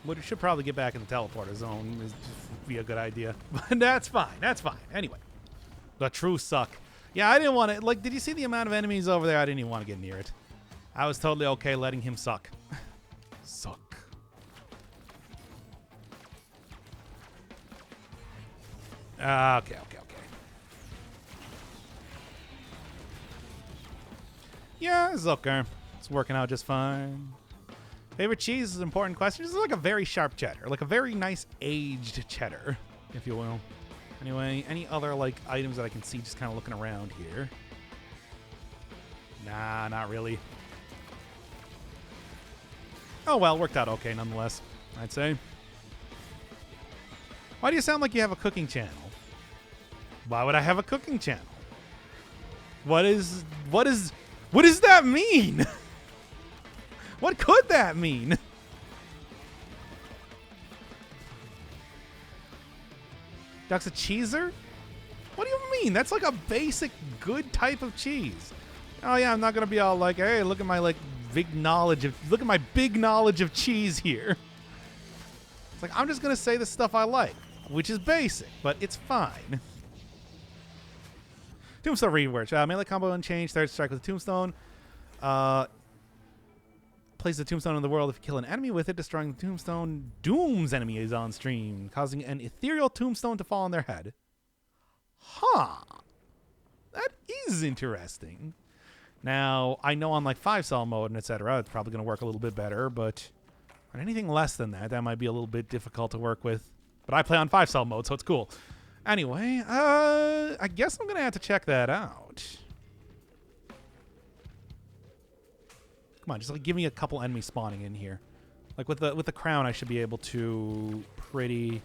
Speaker 1: But it should probably get back in the teleporter zone. Would be a good idea. But that's fine. That's fine. Anyway. The true suck. Yeah, I didn't want to... Like, did you see the amount of enemies over there? I didn't even want to get near it. I was totally okay letting him suck. Suck. Okay. Yeah, it's okay. It's working out just fine. Favorite cheese is an important question. This is like a very sharp cheddar. Like a very nice aged cheddar, if you will. Anyway, any other like items that I can see just kind of looking around here? Nah, not really. Oh well, worked out okay nonetheless, I'd say. Why do you sound like you have a cooking channel? Why would I have a cooking channel? What does that mean? What could that mean? Duck's a cheeser? What do you mean? That's like a basic good type of cheese. Oh yeah, I'm not gonna be all like, hey, look at my like big knowledge of cheese here. It's like I'm just gonna say the stuff I like, which is basic, but it's fine. Tombstone rework. Melee combo unchanged. Third strike with a tombstone. Place the tombstone in the world. If you kill an enemy with it, destroying the tombstone dooms enemies on stream, causing an ethereal tombstone to fall on their head. Huh. That is interesting. Now, I know on like 5-cell mode and etc., it's probably going to work a little bit better, but on anything less than that, that might be a little bit difficult to work with. But I play on 5-cell mode, so it's cool. Anyway, I guess I'm going to have to check that out. Come on, just like give me a couple enemies spawning in here. Like with the crown, I should be able to pretty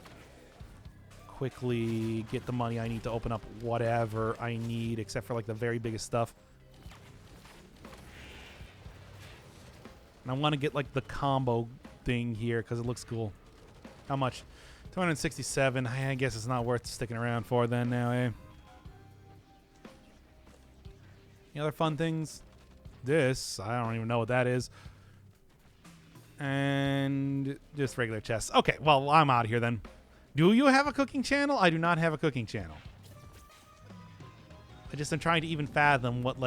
Speaker 1: quickly get the money I need to open up whatever I need, except for like the very biggest stuff. And I want to get like the combo thing here because it looks cool. How much? 267. I guess it's not worth sticking around for then now, eh? Any other fun things? This, I don't even know what that is. And just regular chests. Okay, well, I'm out of here then. Do you have a cooking channel? I do not have a cooking channel. I just am trying to even fathom what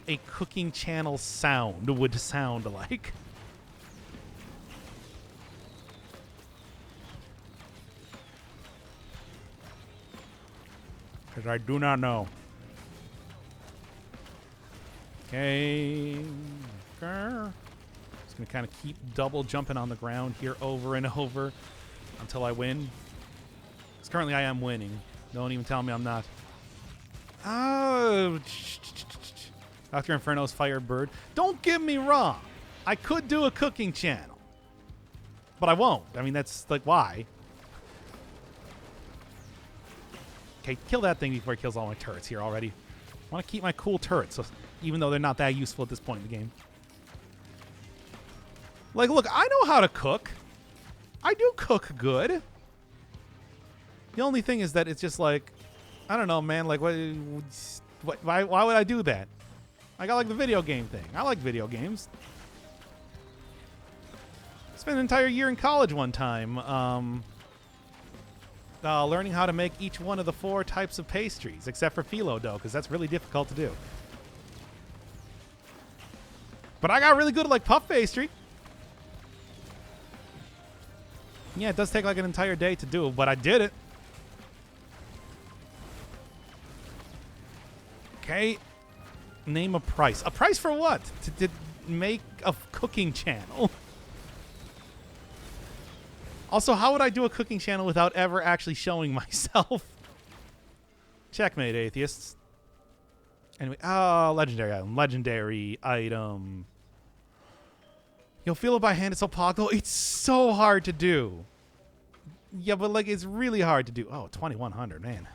Speaker 1: a cooking channel sound would sound like. Because I do not know. Okay. Just going to kind of keep double jumping on the ground here over and over until I win. Because currently I am winning. Don't even tell me I'm not. Oh. Doctor Inferno's Firebird. Don't get me wrong. I could do a cooking channel. But I won't. I mean, that's like, why? Okay, kill that thing before it kills all my turrets here already. I want to keep my cool turrets, so even though they're not that useful at this point in the game. Like, look, I know how to cook. I do cook good. The only thing is that it's just like, I don't know, man. Like, why would I do that? I got like the video game thing. I like video games. Spent an entire year in college one time. Learning how to make each one of the 4 types of pastries, except for phyllo dough, because that's really difficult to do. But I got really good at like puff pastry. Yeah, it does take like an entire day to do, but I did it. Okay. Name a price. A price for what? To make a cooking channel. Also, how would I do a cooking channel without ever actually showing myself? Checkmate, atheists. Anyway, legendary item. Legendary item. You'll feel it by hand. It's so pog. It's so hard to do. Yeah, but like, it's really hard to do. Oh, 2100, man.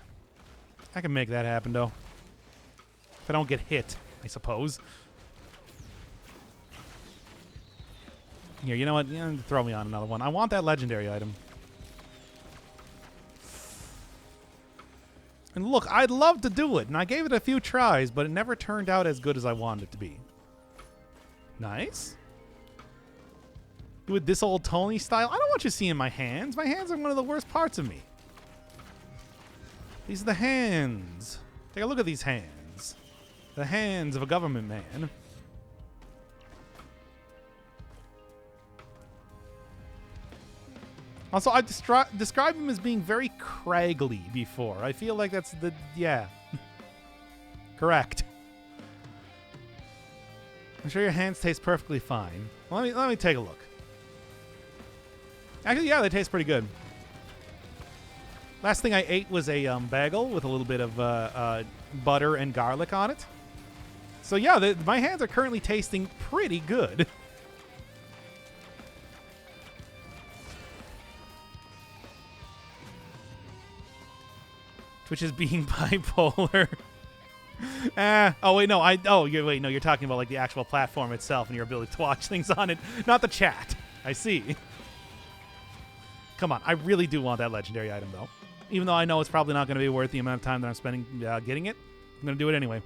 Speaker 1: I can make that happen, though. If I don't get hit, I suppose. Here, you know what? Yeah, throw me on another one. I want that legendary item. And look, I'd love to do it, and I gave it a few tries, but it never turned out as good as I wanted it to be. Nice. Do it this old Tony style. I don't want you seeing my hands. My hands are one of the worst parts of me. These are the hands. Take a look at these hands. The hands of a government man. Also, I described him as being very craggly before. I feel like that's the... Yeah. Correct. I'm sure your hands taste perfectly fine. Let me take a look. Actually, yeah, they taste pretty good. Last thing I ate was a bagel with a little bit of butter and garlic on it. So yeah, my hands are currently tasting pretty good. Which is being bipolar. Oh wait, no. Wait, no. You're talking about like the actual platform itself and your ability to watch things on it, not the chat. I see. Come on, I really do want that legendary item though. Even though I know it's probably not going to be worth the amount of time that I'm spending getting it, I'm going to do it anyway.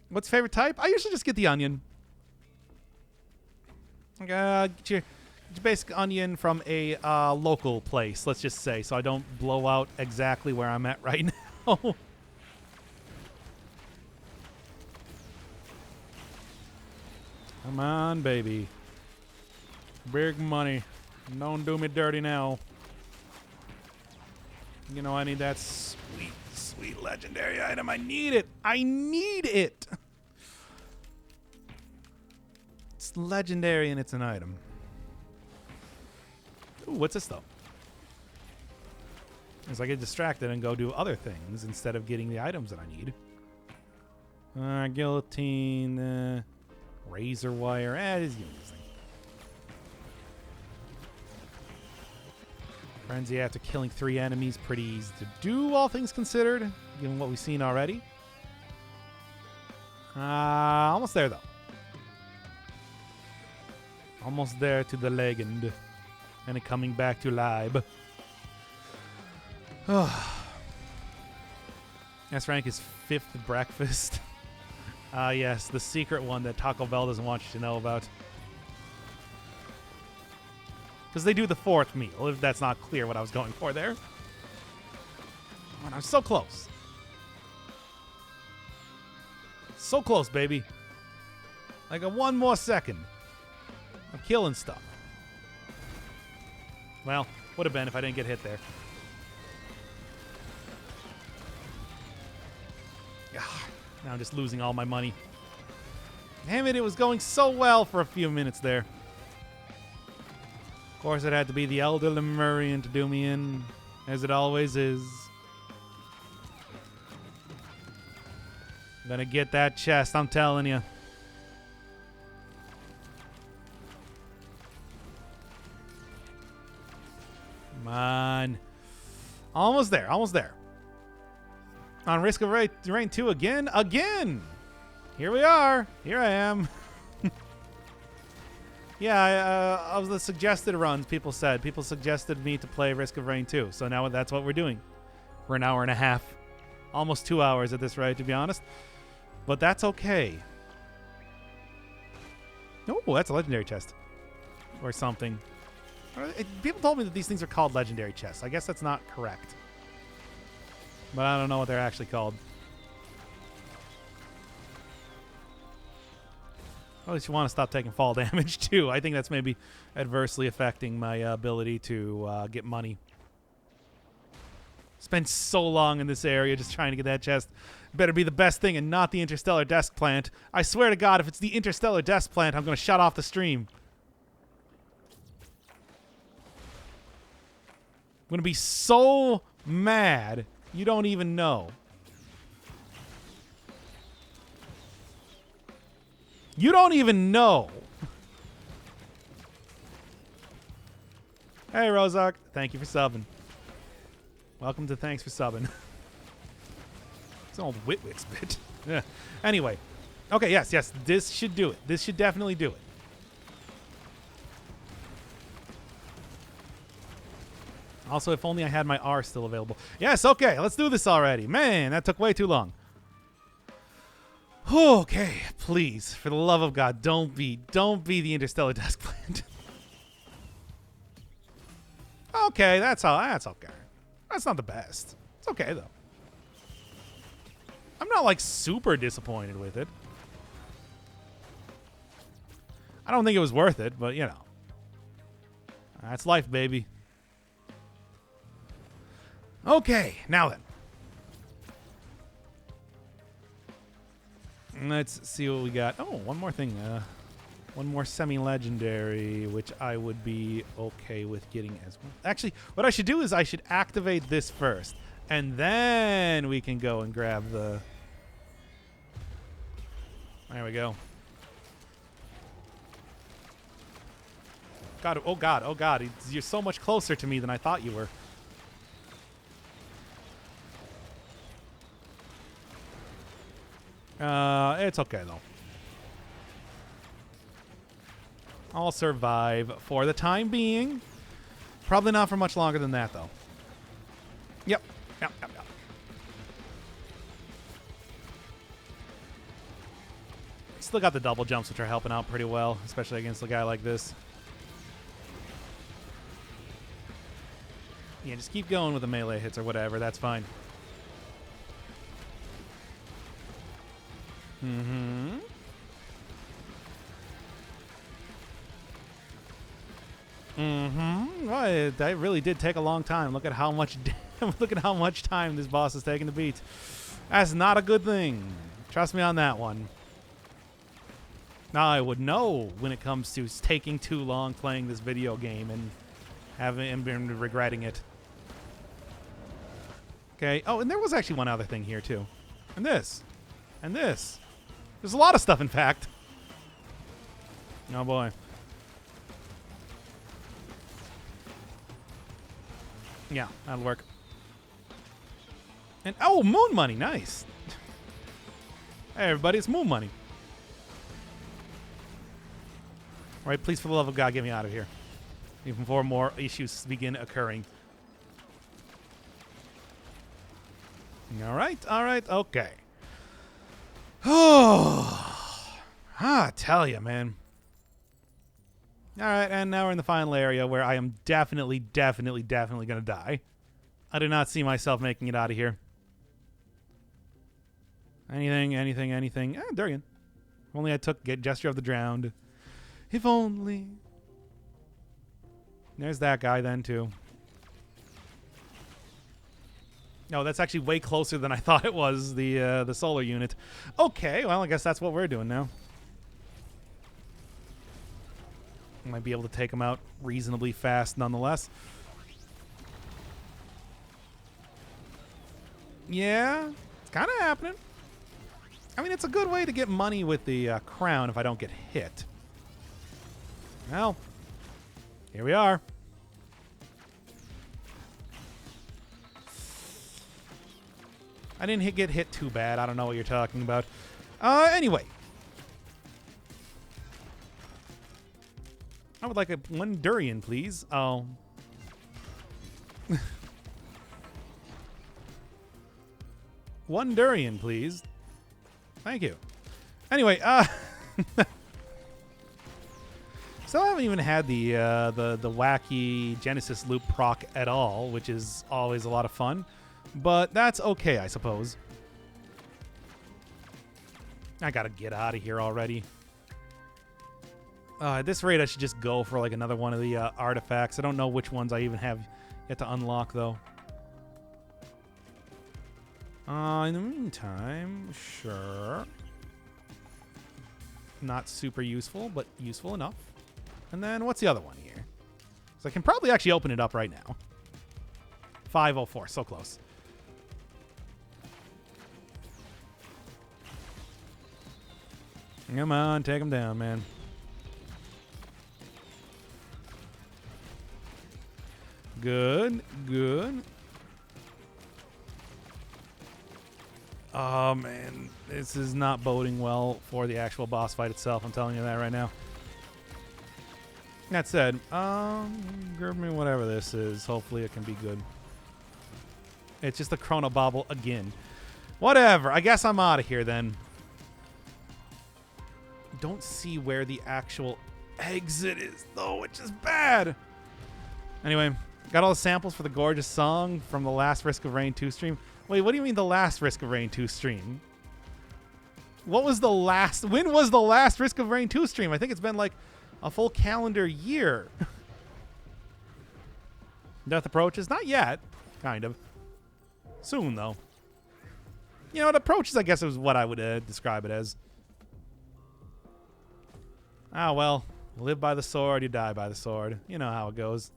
Speaker 1: What's favorite type? I usually just get the onion. Get your basic onion from a local place, let's just say, so I don't blow out exactly where I'm at right now. Come on, baby. Big money. Don't do me dirty now. You know, I need that sweet, sweet legendary item. I need it. I need it. It's legendary and it's an item. Ooh, what's this, though? As I get distracted and go do other things instead of getting the items that I need. Guillotine, razor wire. It's using this thing. Frenzy after killing 3 enemies. Pretty easy to do, all things considered, given what we've seen already. Almost there, though. Almost there to the legend. And it coming back to live. S rank is 5th breakfast. Yes, the secret one that Taco Bell doesn't want you to know about. Because they do the 4th meal, if that's not clear what I was going for there. And I'm so close. So close, baby. Like a 1 more second. I'm killing stuff. Well, would have been if I didn't get hit there. Now I'm just losing all my money. Damn it, it was going so well for a few minutes there. Of course, it had to be the Elder Lemurian to do me in, as it always is. I'm gonna get that chest, I'm telling you. Come on. Almost there, almost there. On Risk of Rain 2 again? Again! Here we are. Here I am. Yeah, of the suggested runs, people suggested me to play Risk of Rain 2. So now that's what we're doing. For an hour and a half. Almost 2 hours at this rate, to be honest. But that's okay. Oh, that's a legendary chest. Or something. People told me that these things are called legendary chests. I guess that's not correct. But I don't know what they're actually called. At least you want to stop taking fall damage, too. I think that's maybe adversely affecting my ability to get money. Spent so long in this area just trying to get that chest. Better be the best thing and not the interstellar desk plant. I swear to God, if it's the interstellar desk plant, I'm going to shut off the stream. I'm going to be so mad, you don't even know. You don't even know. Hey, Rozark. Thank you for subbing. Welcome to Thanks for Subbing. It's an old Witwix bit. Yeah. Anyway. Okay, yes. This should do it. This should definitely do it. Also, if only I had my R still available. Yes, okay. Let's do this already. Man, that took way too long. Okay, please, for the love of God, don't be the interstellar desk plant. Okay, that's okay. That's not the best. It's okay though. I'm not like super disappointed with it. I don't think it was worth it, but you know. That's life, baby. Okay, now then. Let's see what we got. Oh, one more thing. One more semi-legendary, which I would be okay with getting as well. Actually, what I should do is I should activate this first, and then we can go and grab the... There we go. God, oh God, oh God. You're so much closer to me than I thought you were. It's okay, though. I'll survive for the time being. Probably not for much longer than that, though. Yep. Still got the double jumps, which are helping out pretty well, especially against a guy like this. Yeah, just keep going with the melee hits or whatever. That's fine. Mm-hmm. Mm-hmm. Well, that really did take a long time. Look at how much time this boss is taking to beat. That's not a good thing. Trust me on that one. Now I would know when it comes to taking too long playing this video game and been regretting it. Okay. Oh, and there was actually one other thing here too. And this. And this. There's a lot of stuff, in fact. Oh, boy. Yeah, that'll work. And, oh, moon money. Nice. Hey, everybody, it's moon money. All right, please, for the love of God, get me out of here. Even before more issues begin occurring. All right, okay. Oh, I tell you, man. All right, and now we're in the final area where I am definitely going to die. I do not see myself making it out of here. Anything. Ah, Durian. If only I took Gesture of the Drowned. If only. There's that guy then, too. No, that's actually way closer than I thought it was, the solar unit. Okay, well, I guess that's what we're doing now. I might be able to take him out reasonably fast nonetheless. Yeah, it's kind of happening. I mean, it's a good way to get money with the crown if I don't get hit. Well, here we are. I didn't get hit too bad. I don't know what you're talking about. Anyway. I would like one durian, please. Oh. One durian, please. Thank you. Anyway, still haven't even had the wacky Genesis loop proc at all, which is always a lot of fun. But that's okay, I suppose. I gotta get out of here already. At this rate, I should just go for like another one of the artifacts. I don't know which ones I even have yet to unlock, though. In the meantime, sure. Not super useful, but useful enough. And then what's the other one here? So I can probably actually open it up right now. 504, so close. Come on, take him down, man. Good, good. Oh, man. This is not boding well for the actual boss fight itself. I'm telling you that right now. That said, grab me whatever this is. Hopefully it can be good. It's just a Chrono Bobble again. Whatever. I guess I'm out of here then. Don't see where the actual exit is, though, which is bad. Anyway, got all the samples for the gorgeous song from the last Risk of Rain 2 stream. Wait, what do you mean the last Risk of Rain 2 stream? What was the last... When was the last Risk of Rain 2 stream? I think it's been like a full calendar year. Death approaches? Not yet. Kind of. Soon, though. You know, it approaches, I guess, is what I would describe it as. Ah, well. You live by the sword, you die by the sword. You know how it goes.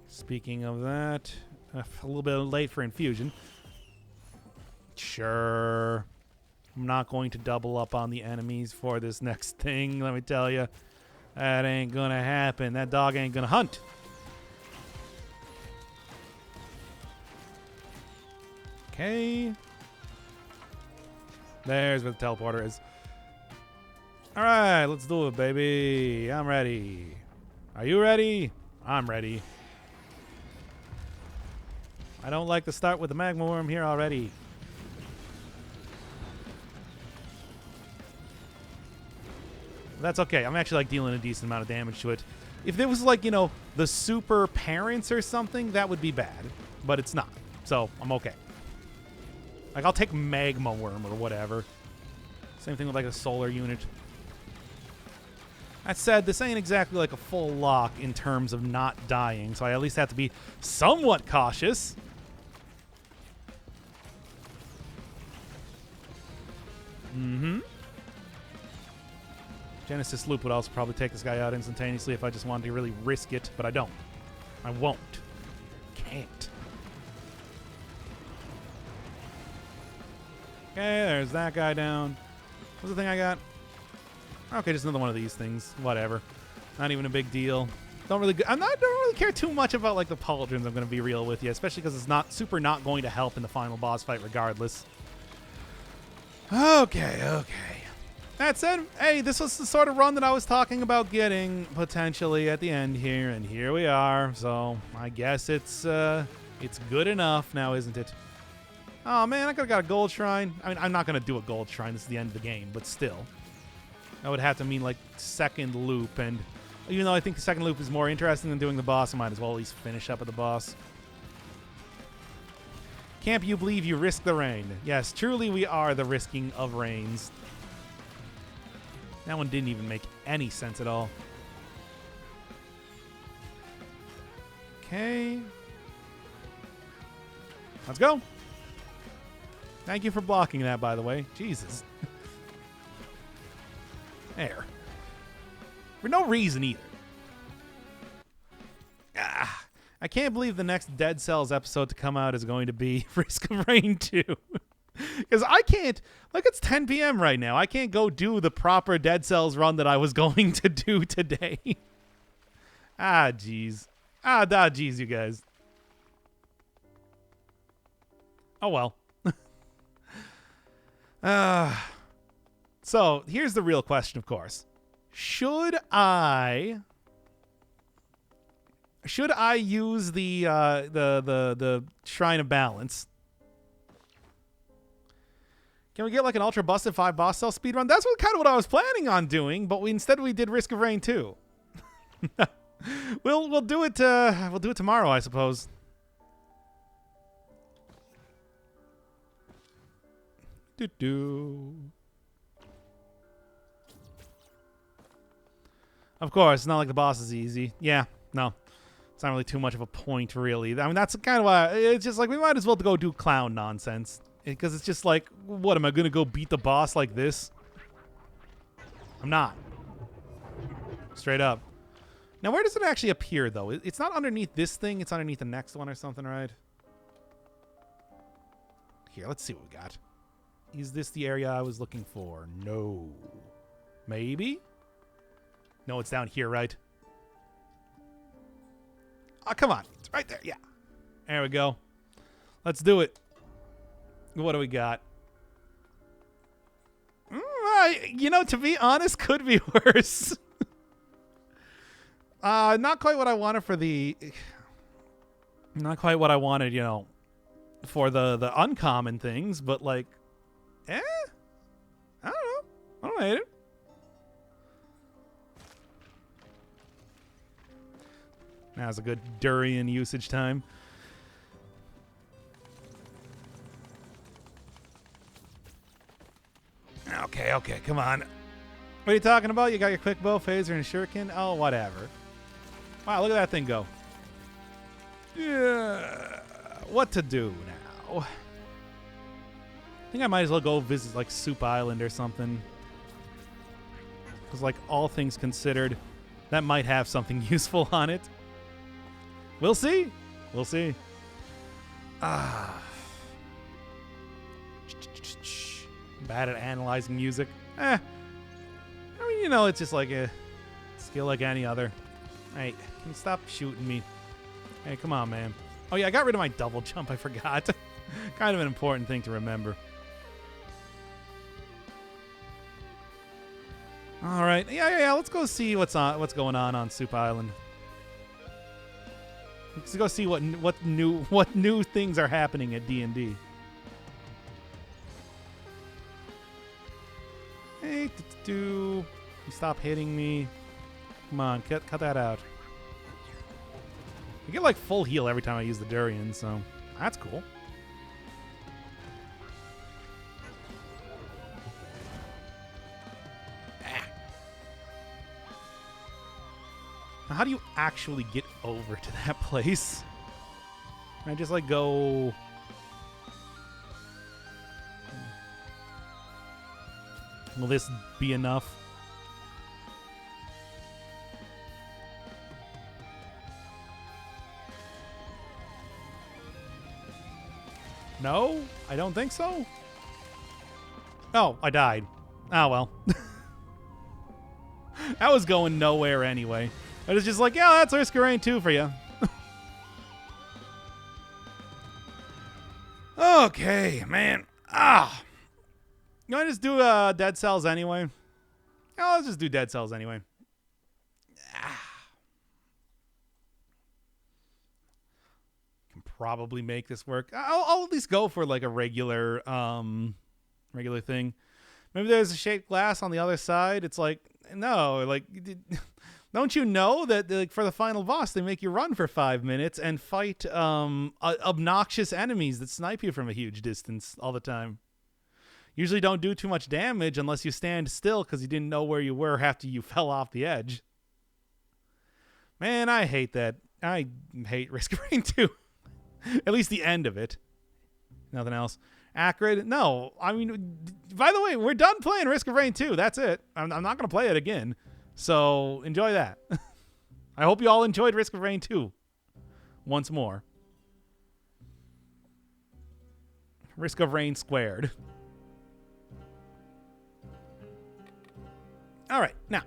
Speaker 1: Speaking of that, a little bit late for infusion. Sure. I'm not going to double up on the enemies for this next thing, let me tell you. That ain't gonna happen. That dog ain't gonna hunt. Okay. There's where the teleporter is. Alright, let's do it, baby. I'm ready. Are you ready? I'm ready. I don't like to start with the magma worm here already. That's okay. I'm actually like dealing a decent amount of damage to it. If it was like, you know, the super parents or something, that would be bad. But it's not. So I'm okay. Like I'll take magma worm or whatever. Same thing with like a solar unit. That said, this ain't exactly like a full lock in terms of not dying, so I at least have to be somewhat cautious. Mm-hmm. Genesis Loop would also probably take this guy out instantaneously if I just wanted to really risk it, but I don't. I won't. Can't. Okay, there's that guy down. What's the thing I got? Okay, just another one of these things. Whatever. Not even a big deal. Don't really care too much about like the pauldrons. I'm gonna be real with you, especially because it's not going to help in the final boss fight regardless. Okay. That said, hey, this was the sort of run that I was talking about getting potentially at the end here, and here we are. So I guess it's good enough now, isn't it? Oh man, I could have got a gold shrine. I mean, I'm not gonna do a gold shrine. This is the end of the game, but still. That would have to mean like second loop, and even though I think the second loop is more interesting than doing the boss, I might as well at least finish up with the boss. Can't you believe you risk the rain? Yes, truly we are the risking of rains. That one didn't even make any sense at all. Okay. Let's go. Thank you for blocking that, by the way. Jesus. There. For no reason either. I can't believe the next Dead Cells episode to come out is going to be Risk of Rain 2. Because I can't, like, it's 10 p.m. right now. I can't go do the proper Dead Cells run that I was going to do today. Jeez. Jeez, you guys. Oh, well. So, here's the real question, of course. Should I use the Shrine of Balance? Can we get like an Ultra Busted 5 boss cell speedrun? That's kind of what I was planning on doing, but instead we did Risk of Rain 2. We'll do it tomorrow, I suppose. Of course, it's not like the boss is easy. Yeah, no. It's not really too much of a point, really. I mean, that's kind of why it's just like we might as well go do clown nonsense. Because it's just like, what, am I going to go beat the boss like this? I'm not. Straight up. Now, where does it actually appear, though? It's not underneath this thing. It's underneath the next one or something, right? Here, let's see what we got. Is this the area I was looking for? No. Maybe? No, it's down here, right? Oh, come on. It's right there. Yeah. There we go. Let's do it. What do we got? You know, to be honest, could be worse. Not quite what I wanted for the... Not quite what I wanted, you know, for the uncommon things, but like... I don't know. I don't hate it. Now's a good durian usage time. Okay, come on. What are you talking about? You got your quick bow, phaser, and shuriken? Oh, whatever. Wow, look at that thing go. Yeah. What to do now? I think I might as well go visit, like, Soup Island or something. Because, like, all things considered, that might have something useful on it. We'll see. We'll see. Bad at analyzing music. I mean, you know, it's just like a skill like any other. Hey, can you stop shooting me? Hey, come on, man. Oh, yeah, I got rid of my double jump. I forgot. Kind of an important thing to remember. All right. Yeah. Let's go see what's going on Soup Island. Let's go see what new things are happening at D&D. Hey, you stop hitting me. Come on, cut that out. I get like full heal every time I use the durian, so that's cool. Now, how do you actually get over to that place? Can I just like go... Will this be enough? No, I don't think so. Oh, I died. Oh, well. That was going nowhere anyway. I was just like, yeah, that's Risk of Rain 2 for you. Okay, man. You want to just do Dead Cells anyway? Yeah, let's just do Dead Cells anyway. Can probably make this work. I'll at least go for like a regular thing. Maybe there's a shaped glass on the other side. It's like, no, like, don't you know that like for the final boss, they make you run for 5 minutes and fight obnoxious enemies that snipe you from a huge distance all the time. Usually don't do too much damage unless you stand still because you didn't know where you were after you fell off the edge. Man, I hate that. I hate Risk of Rain 2. At least the end of it. Nothing else. Acrid? No. I mean, by the way, we're done playing Risk of Rain 2. That's it. I'm not going to play it again. So enjoy that. I hope you all enjoyed Risk of Rain 2. Once more. Risk of Rain squared. All right, now.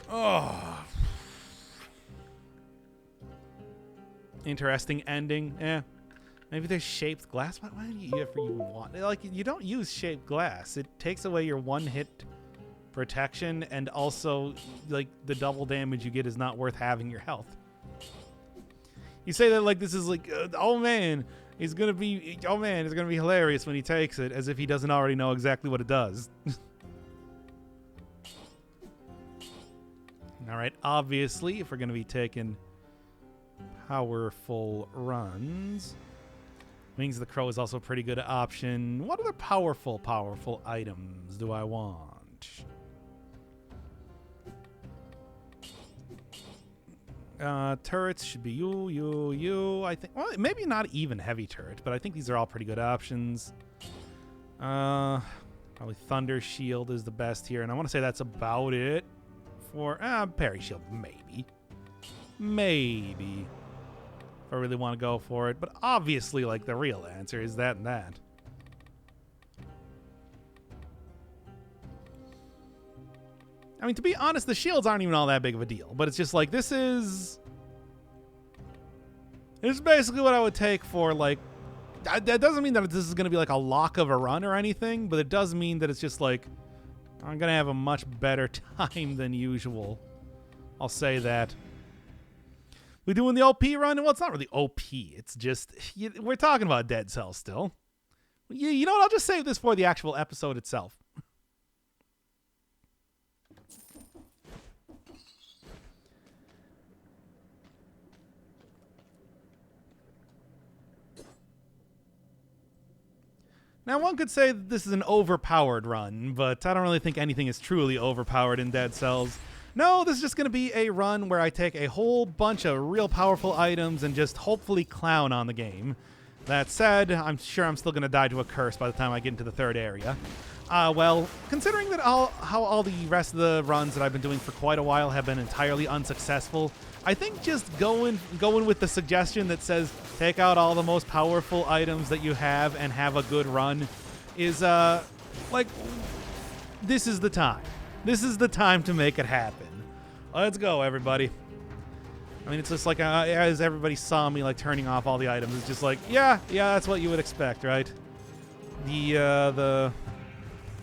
Speaker 1: Oh. Interesting ending. Yeah. Maybe there's shaped glass. Why do you ever even want it? Like, you don't use shaped glass. It takes away your one hit protection, and also, like, the double damage you get is not worth having your health. You say that like this is like, oh man, it's gonna be hilarious when he takes it, as if he doesn't already know exactly what it does. All right, obviously, if we're gonna be taking powerful runs, Wings of the Crow is also a pretty good option. What other powerful items do I want? Turrets should be you. I think, well, maybe not even heavy turret, but I think these are all pretty good options. Probably Thunder Shield is the best here, and I want to say that's about it for Parry Shield, maybe. If I really want to go for it, but obviously, like, the real answer is that and that. I mean, to be honest, the shields aren't even all that big of a deal, but it's just like, this is basically what I would take for, like, that doesn't mean that this is going to be like a lock of a run or anything, but it does mean that it's just like, I'm going to have a much better time than usual. I'll say that. We doing the OP run? Well, it's not really OP. It's just, we're talking about Dead Cells still. You know what? I'll just save this for the actual episode itself. Now, one could say that this is an overpowered run, but I don't really think anything is truly overpowered in Dead Cells. No, this is just going to be a run where I take a whole bunch of real powerful items and just hopefully clown on the game. That said, I'm sure I'm still going to die to a curse by the time I get into the third area. Well, considering that how all the rest of the runs that I've been doing for quite a while have been entirely unsuccessful, I think just going with the suggestion that says take out all the most powerful items that you have and have a good run is, like, this is the time. This is the time to make it happen. Let's go, everybody. I mean, it's just like, as everybody saw me, like, turning off all the items, it's just like, yeah, that's what you would expect, right? The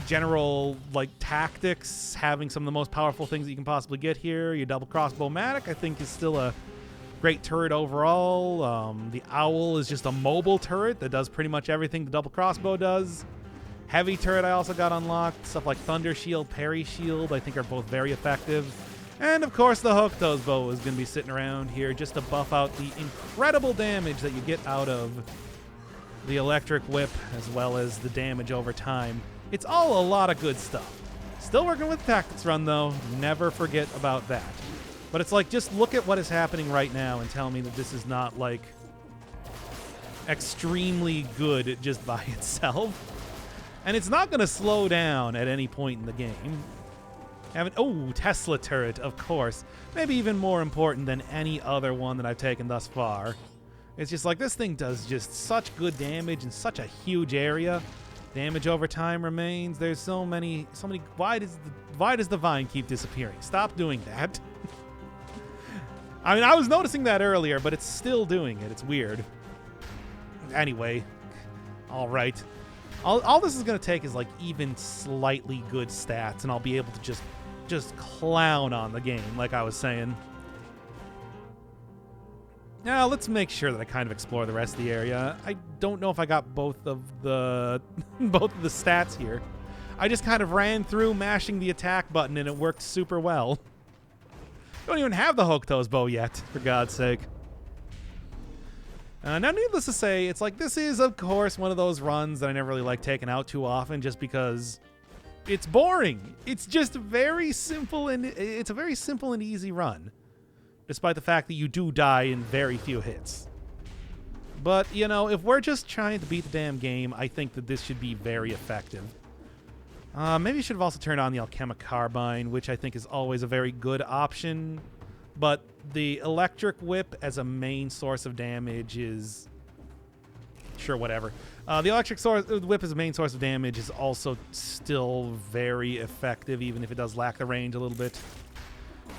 Speaker 1: general, like, tactics, having some of the most powerful things that you can possibly get here. Your double crossbow-matic, I think, is still a great turret overall. The owl is just a mobile turret that does pretty much everything the double crossbow does. Heavy turret I also got unlocked. Stuff like Thunder Shield, Parry Shield, I think are both very effective. And, of course, the Hokuto's bow is going to be sitting around here just to buff out the incredible damage that you get out of the electric whip, as well as the damage over time. It's all a lot of good stuff. Still working with tactics run, though. Never forget about that. But it's like, just look at what is happening right now and tell me that this is not, like, extremely good just by itself. And it's not going to slow down at any point in the game. Tesla turret, of course. Maybe even more important than any other one that I've taken thus far. It's just like, this thing does just such good damage in such a huge area. Damage over time remains. There's so many. Why does the vine keep disappearing? Stop doing that. I mean, I was noticing that earlier, but it's still doing it. It's weird. Anyway, all right. All this is going to take is, like, even slightly good stats, and I'll be able to just clown on the game, like I was saying. Now, let's make sure that I kind of explore the rest of the area. I don't know if I got both of the both of the stats here. I just kind of ran through mashing the attack button and it worked super well. Don't even have the Hokuto's bow yet, for God's sake. Now, needless to say, it's like this is, of course, one of those runs that I never really like taking out too often just because it's boring. It's just very simple, and it's a very simple and easy run, despite the fact that you do die in very few hits. But, you know, if we're just trying to beat the damn game, I think that this should be very effective. Maybe you should have also turned on the Alchemic Carbine, which I think is always a very good option. But the Electric Whip as a main source of damage is... Sure, whatever. The Electric Whip as a main source of damage is also still very effective, even if it does lack the range a little bit.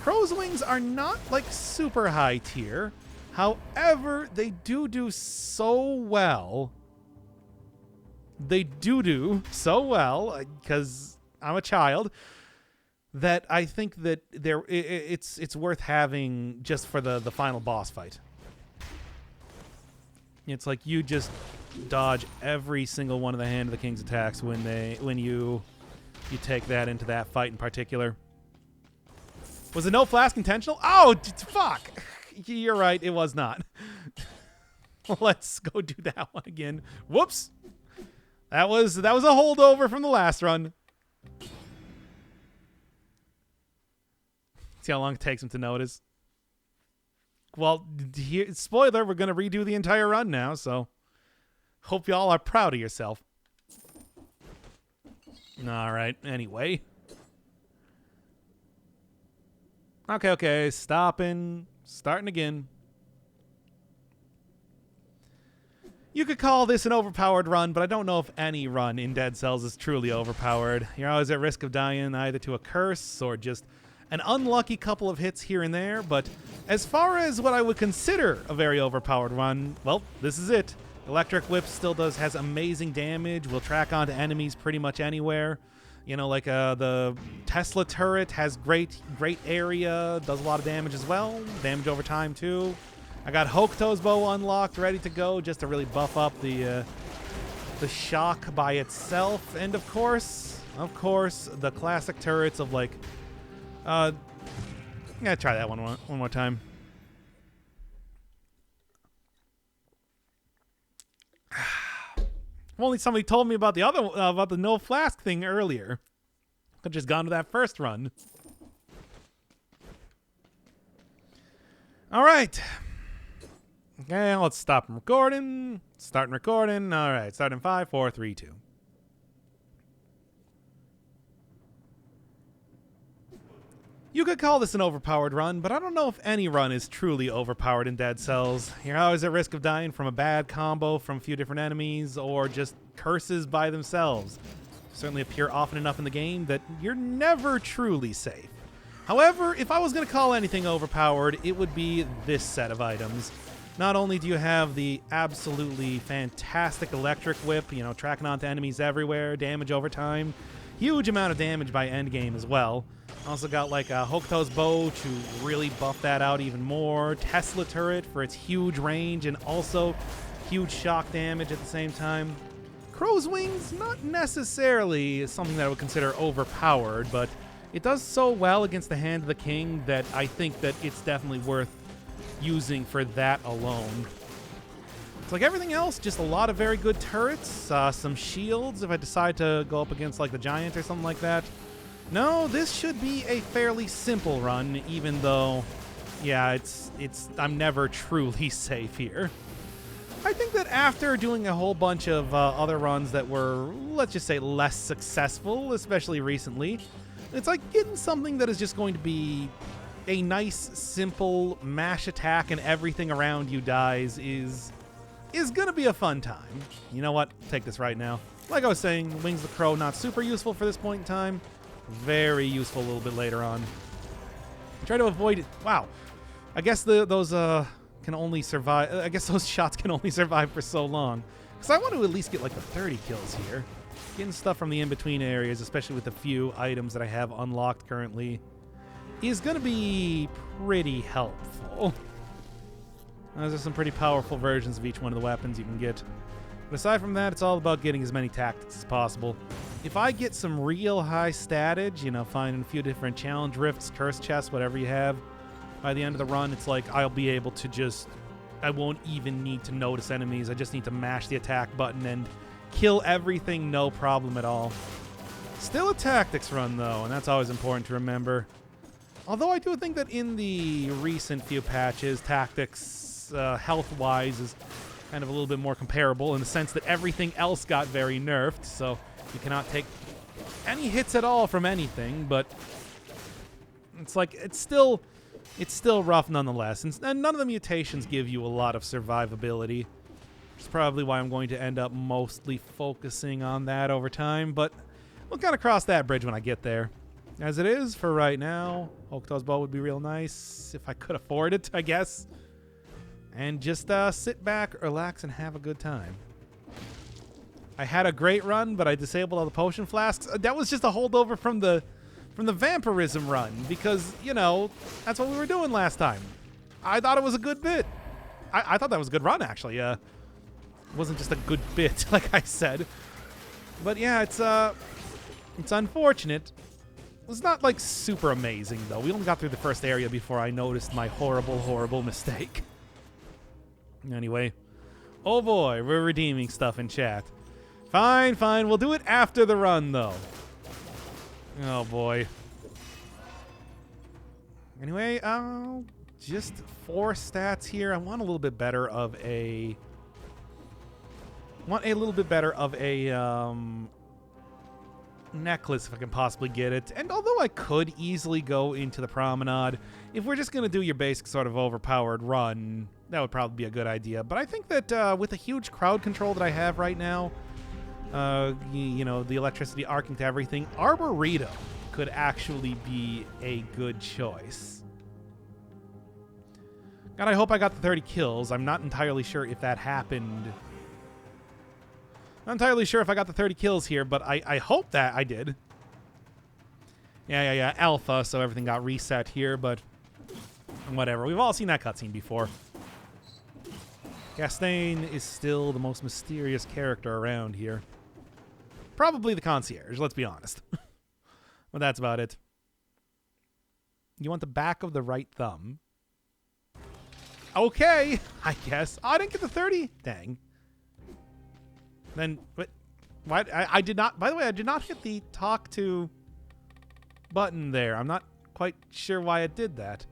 Speaker 1: Crow's Wings are not, like, super high tier. However, they do so well. They do so well, because I'm a child, that I think that it's worth having just for the final boss fight. It's like you just dodge every single one of the Hand of the King's attacks when you take that into that fight in particular. Was the no flask intentional? Oh, fuck! You're right, it was not. Let's go do that one again. Whoops! That was a holdover from the last run. See how long it takes him to notice. Well, spoiler, we're going to redo the entire run now, so hope y'all are proud of yourself. All right, anyway. Okay, stopping, starting again. You could call this an overpowered run, but I don't know if any run in Dead Cells is truly overpowered. You're always at risk of dying either to a curse or just an unlucky couple of hits here and there, but as far as what I would consider a very overpowered run, well, this is it. Electric Whip still has amazing damage, will track onto enemies pretty much anywhere. You know, like the Tesla turret has great area, does a lot of damage as well, damage over time too. I got Hokuto's bow unlocked, ready to go, just to really buff up the shock by itself, and of course, the classic turrets of like. I'm gonna try that one more time. If only somebody told me about about the no flask thing earlier. Could have just gone to that first run. All right. Okay, let's stop recording. Starting recording. All right, starting 5, 4, 3, 2. You could call this an overpowered run, but I don't know if any run is truly overpowered in Dead Cells. You're always at risk of dying from a bad combo from a few different enemies, or just curses by themselves. Certainly appear often enough in the game that you're never truly safe. However, if I was going to call anything overpowered, it would be this set of items. Not only do you have the absolutely fantastic Electric Whip, you know, tracking onto enemies everywhere, damage over time, huge amount of damage by endgame as well. Also got like a Hokuto's bow to really buff that out even more. Tesla turret for its huge range and also huge shock damage at the same time. Crow's Wings, not necessarily something that I would consider overpowered, but it does so well against the Hand of the King that I think that it's definitely worth using for that alone. It's like everything else, just a lot of very good turrets, some shields if I decide to go up against like the Giant or something like that. No, this should be a fairly simple run, even though, yeah, I'm never truly safe here. I think that after doing a whole bunch of other runs that were, let's just say, less successful, especially recently, it's like getting something that is just going to be a nice, simple mash attack and everything around you dies is going to be a fun time. You know what? Take this right now. Like I was saying, Wings of the Crow, not super useful for this point in time. Very useful a little bit later on. Try to avoid it. Wow. I guess those can only survive. I guess those shots can only survive for so long. Because I want to at least get like the 30 kills here. Getting stuff from the in-between areas, especially with the few items that I have unlocked currently, is going to be pretty helpful. Those are some pretty powerful versions of each one of the weapons you can get. But aside from that, it's all about getting as many tactics as possible. If I get some real high statage, you know, finding a few different challenge rifts, curse chests, whatever you have, by the end of the run, it's like I'll be able to just... I won't even need to notice enemies. I just need to mash the attack button and kill everything, no problem at all. Still a tactics run, though, and that's always important to remember. Although I do think that in the recent few patches, tactics, health-wise, is kind of a little bit more comparable in the sense that everything else got very nerfed, so you cannot take any hits at all from anything, but it's like, it's still rough nonetheless, and none of the mutations give you a lot of survivability, which is probably why I'm going to end up mostly focusing on that over time, but we'll kind of cross that bridge when I get there. As it is, for right now, Hokuto's bow would be real nice if I could afford it, I guess. And just sit back, relax, and have a good time. I had a great run, but I disabled all the potion flasks. That was just a holdover from the vampirism run, because, you know, that's what we were doing last time. I thought it was a good bit. I thought that was a good run, actually. It wasn't just a good bit, like I said. But yeah, it's unfortunate. It was not, like, super amazing, though. We only got through the first area before I noticed my horrible, horrible mistake. Anyway. Oh, boy. We're redeeming stuff in chat. Fine, fine. We'll do it after the run, though. Oh, boy. Anyway, just 4 stats here. I want a little bit better of a... necklace if I can possibly get it. And although I could easily go into the promenade, if we're just going to do your basic sort of overpowered run, that would probably be a good idea. But I think that with the huge crowd control that I have right now, you know, the electricity arcing to everything, Arboretum could actually be a good choice. God, I hope I got the 30 kills. I'm not entirely sure if that happened. Not entirely sure if I got the 30 kills here, but I hope that I did. Yeah. Alpha, so everything got reset here, but whatever. We've all seen that cutscene before. Gastain is still the most mysterious character around here. Probably the concierge, let's be honest. But that's about it. You want the back of the right thumb. Okay, I guess. Oh, I didn't get the 30? Dang. Then, but why? I did not. By the way, I did not hit the talk to button there. I'm not quite sure why it did that.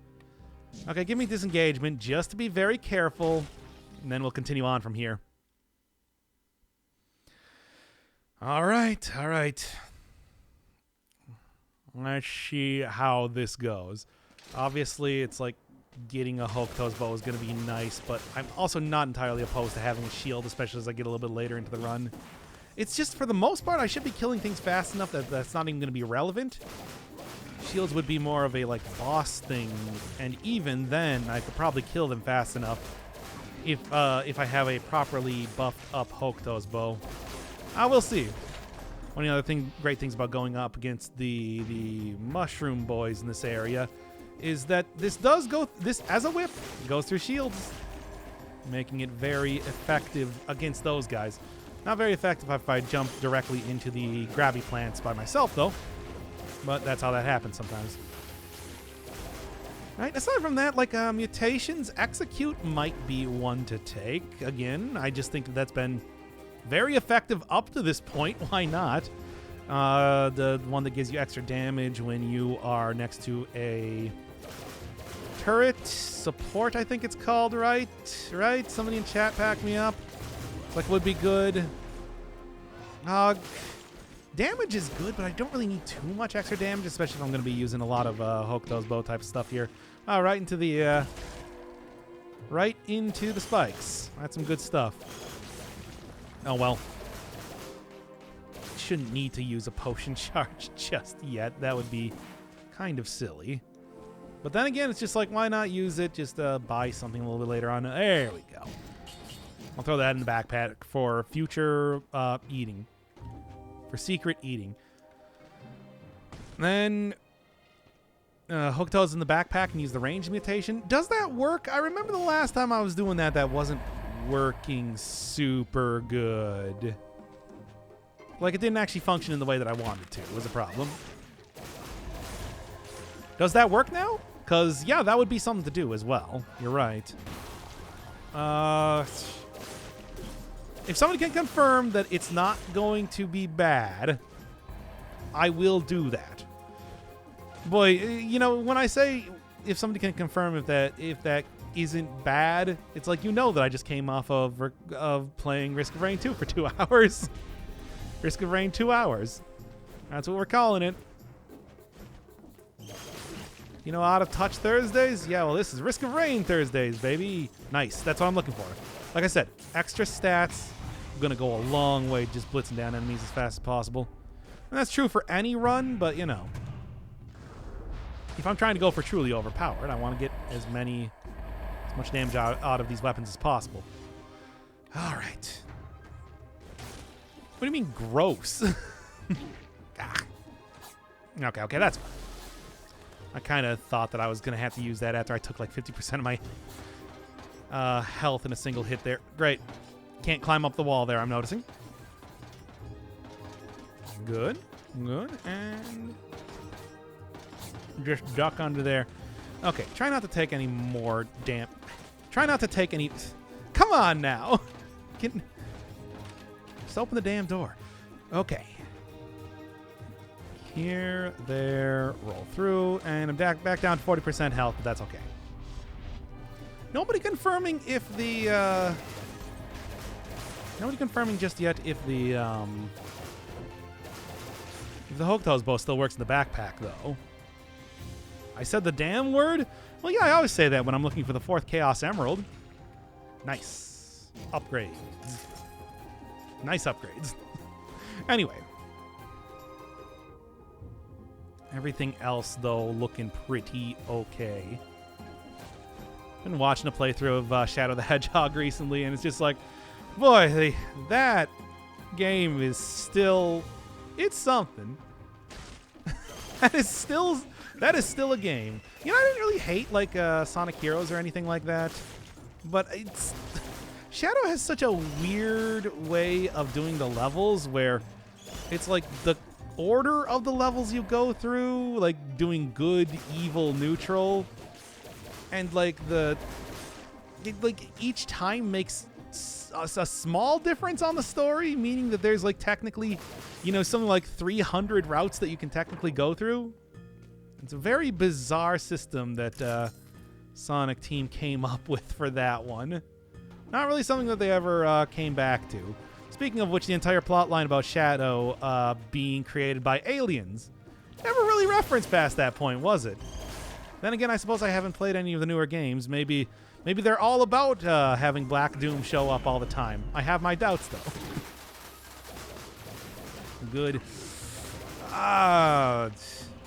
Speaker 1: Okay, give me disengagement just to be very careful, and then we'll continue on from here. All right, all right. Let's see how this goes. Obviously, it's like getting a Hokuto's bow is going to be nice, but I'm also not entirely opposed to having a shield, especially as I get a little bit later into the run. It's just, for the most part, I should be killing things fast enough that that's not even going to be relevant. Shields would be more of a, like, boss thing, and even then, I could probably kill them fast enough if I have a properly buffed up Hokuto's bow. We'll see. One of the other great things about going up against the mushroom boys in this area is that this as a whip goes through shields, making it very effective against those guys. Not very effective if I jump directly into the grabby plants by myself, though. But that's how that happens sometimes. Right, aside from that, like, mutations, Execute might be one to take. Again, I just think that's been very effective up to this point. Why not? The one that gives you extra damage when you are next to a turret support, I think it's called, right? Right? Somebody in chat pack me up. It's like, would be good. Damage is good, but I don't really need too much extra damage, especially if I'm going to be using a lot of Hokuto's bow type stuff here. Right into the spikes. That's some good stuff. Oh well. Shouldn't need to use a potion charge just yet. That would be kind of silly. But then again, it's just like, why not use it? Just buy something a little bit later on. There we go. I'll throw that in the backpack for future eating. For secret eating. Then Hooktoes in the backpack and use the range mutation. Does that work? I remember the last time I was doing that, that wasn't working super good. Like, it didn't actually function in the way that I wanted to. It was a problem. Does that work now? Because, yeah, that would be something to do as well. You're right. If somebody can confirm that it's not going to be bad, I will do that. Boy, you know, when I say if somebody can confirm if that isn't bad, it's like, you know that I just came off of playing Risk of Rain 2 for 2 hours. Risk of Rain 2 hours. That's what we're calling it. You know, Out of Touch Thursdays? Yeah, well, this is Risk of Rain Thursdays, baby. Nice. That's what I'm looking for. Like I said, extra stats. I'm going to go a long way just blitzing down enemies as fast as possible. And that's true for any run, but, you know. If I'm trying to go for truly overpowered, I want to get as much damage out of these weapons as possible. All right. What do you mean gross? Okay, that's fine. I kind of thought that I was going to have to use that after I took like 50% of my health in a single hit there. Great. Can't climb up the wall there, I'm noticing. Good. And just duck under there. Okay, try not to take any more Try not to take any... Come on now! Just open the damn door. Okay. Here, there, roll through, and I'm back down to 40% health, but that's okay. Nobody confirming if the... Nobody confirming just yet if the Hooktoes bow still works in the backpack, though. I said the damn word? Well, yeah, I always say that when I'm looking for the 4th Chaos Emerald. Nice. Upgrades. Nice upgrades. Anyway. Everything else, though, looking pretty okay. Been watching a playthrough of Shadow the Hedgehog recently, and it's just like, boy, that game is still... It's something. That is still a game. You know, I didn't really hate like Sonic Heroes or anything like that, but it's Shadow has such a weird way of doing the levels where it's like the order of the levels you go through, like doing good, evil, neutral, and like each time makes a small difference on the story, meaning that there's like technically, you know, something like 300 routes that you can technically go through. It's a very bizarre system that Sonic Team came up with for that one. Not really something that they ever came back to. Speaking of which, the entire plot line about Shadow being created by aliens never really referenced past that point, was it? Then again, I suppose I haven't played any of the newer games. Maybe they're all about having Black Doom show up all the time. I have my doubts, though. Good.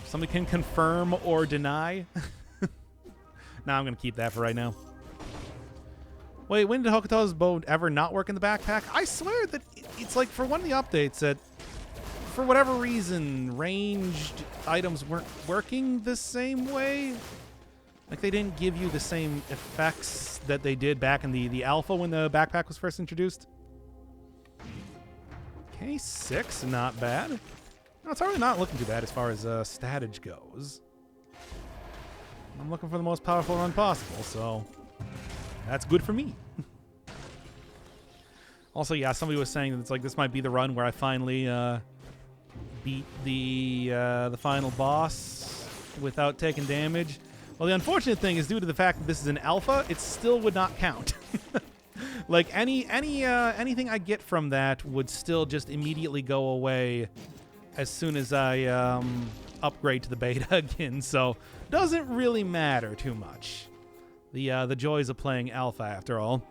Speaker 1: Somebody can confirm or deny. Nah, I'm going to keep that for right now. Wait, when did Hokuto's bow ever not work in the backpack? I swear that it's like for one of the updates that for whatever reason, ranged items weren't working the same way. Like they didn't give you the same effects that they did back in the alpha when the backpack was first introduced. K6, not bad. No, it's already not looking too bad as far as statage goes. I'm looking for the most powerful run possible, so that's good for me. Also, yeah, somebody was saying that it's like this might be the run where I finally beat the final boss without taking damage. Well, the unfortunate thing is due to the fact that this is an alpha, it still would not count. Like anything I get from that would still just immediately go away as soon as I upgrade to the beta again. So doesn't really matter too much. The joys of playing alpha, after all.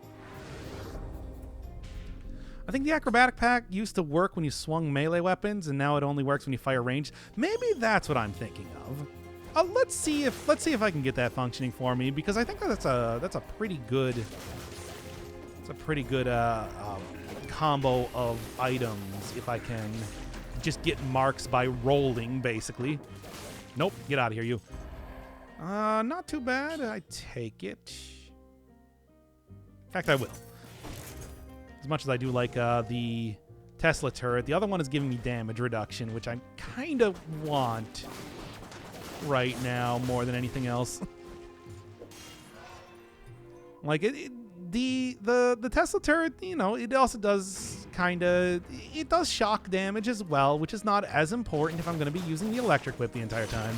Speaker 1: I think the acrobatic pack used to work when you swung melee weapons, and now it only works when you fire ranged. Maybe that's what I'm thinking of. Let's see if I can get that functioning for me, because I think that's a pretty good. It's a pretty good combo of items if I can just get marks by rolling, basically. Nope, get out of here, you. Not too bad. I take it. In fact, I will. As much as I do like the Tesla turret, the other one is giving me damage reduction, which I kind of want right now more than anything else. Like the Tesla turret, you know, it also does it does shock damage as well, which is not as important if I'm going to be using the electric whip the entire time.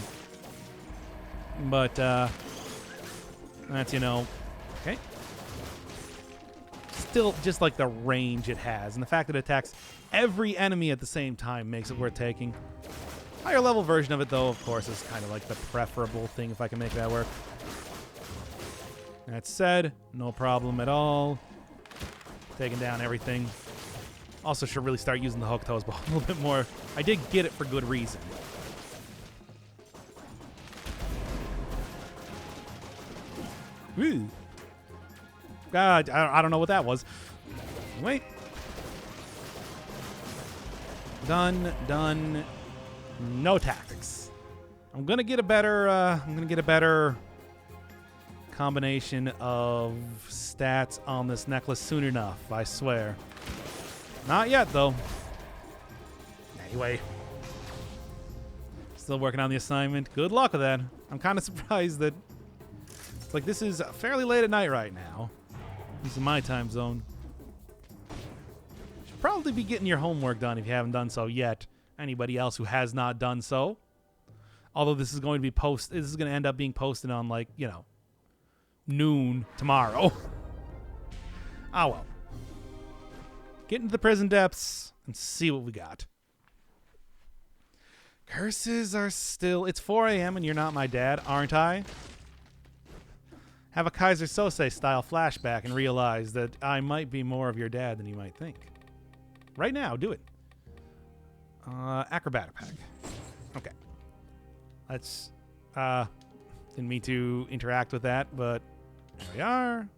Speaker 1: But that's, you know, okay. Still, just like the range it has, and the fact that it attacks every enemy at the same time makes it worth taking. Higher level version of it, though, of course, is kind of like the preferable thing if I can make that work. That said, no problem at all. Taking down everything. Also should really start using the hook toes ball a little bit more. I did get it for good reason. Woo. God, I don't know what that was. Wait. Done. No tactics. I'm gonna get a better combination of stats on this necklace soon enough, I swear. Not yet, though. Anyway. Still working on the assignment. Good luck with that. I'm kind of surprised that it's like this is fairly late at night right now. This is my time zone. Should probably be getting your homework done if you haven't done so yet. Anybody else who has not done so. Although this is going to be this is going to end up being posted on, like, you know, noon tomorrow. Ah, well. Get into the prison depths and see what we got. Curses are still... It's 4 a.m. and you're not my dad, aren't I? Have a Kaiser Sose style flashback and realize that I might be more of your dad than you might think. Right now, do it. Acrobatic pack. Okay. Let's... didn't mean to interact with that, but there we are.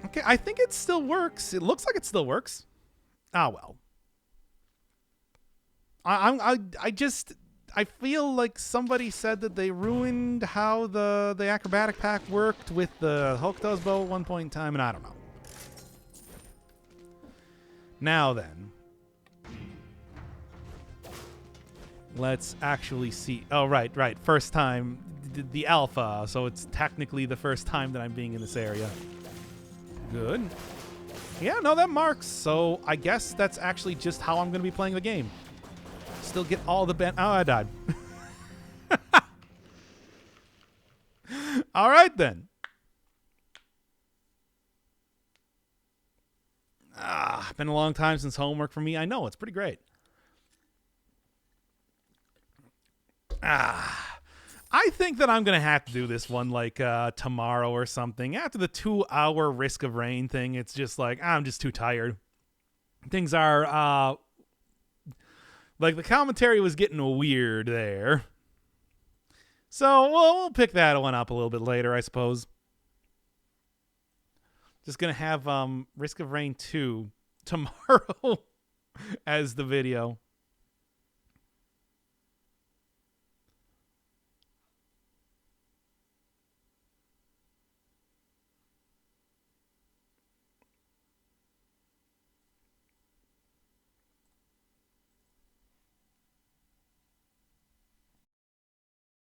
Speaker 1: Okay, I think it still works. It looks like it still works. Ah, well. I feel like somebody said that they ruined how the acrobatic pack worked with the Hokuto's bow at one point in time, and I don't know. Now then. Let's actually see. Oh, right. First time. The alpha, so it's technically the first time that I'm being in this area. Good. Yeah, no, that marks. So I guess that's actually just how I'm going to be playing the game. Still get all the Oh, I died. All right, then. Been a long time since homework for me. I know, it's pretty great. I think that I'm going to have to do this one like tomorrow or something. After the 2-hour Risk of Rain thing, it's just like, I'm just too tired. Things are, like the commentary was getting weird there. So we'll pick that one up a little bit later, I suppose. Just going to have Risk of Rain 2 tomorrow as the video.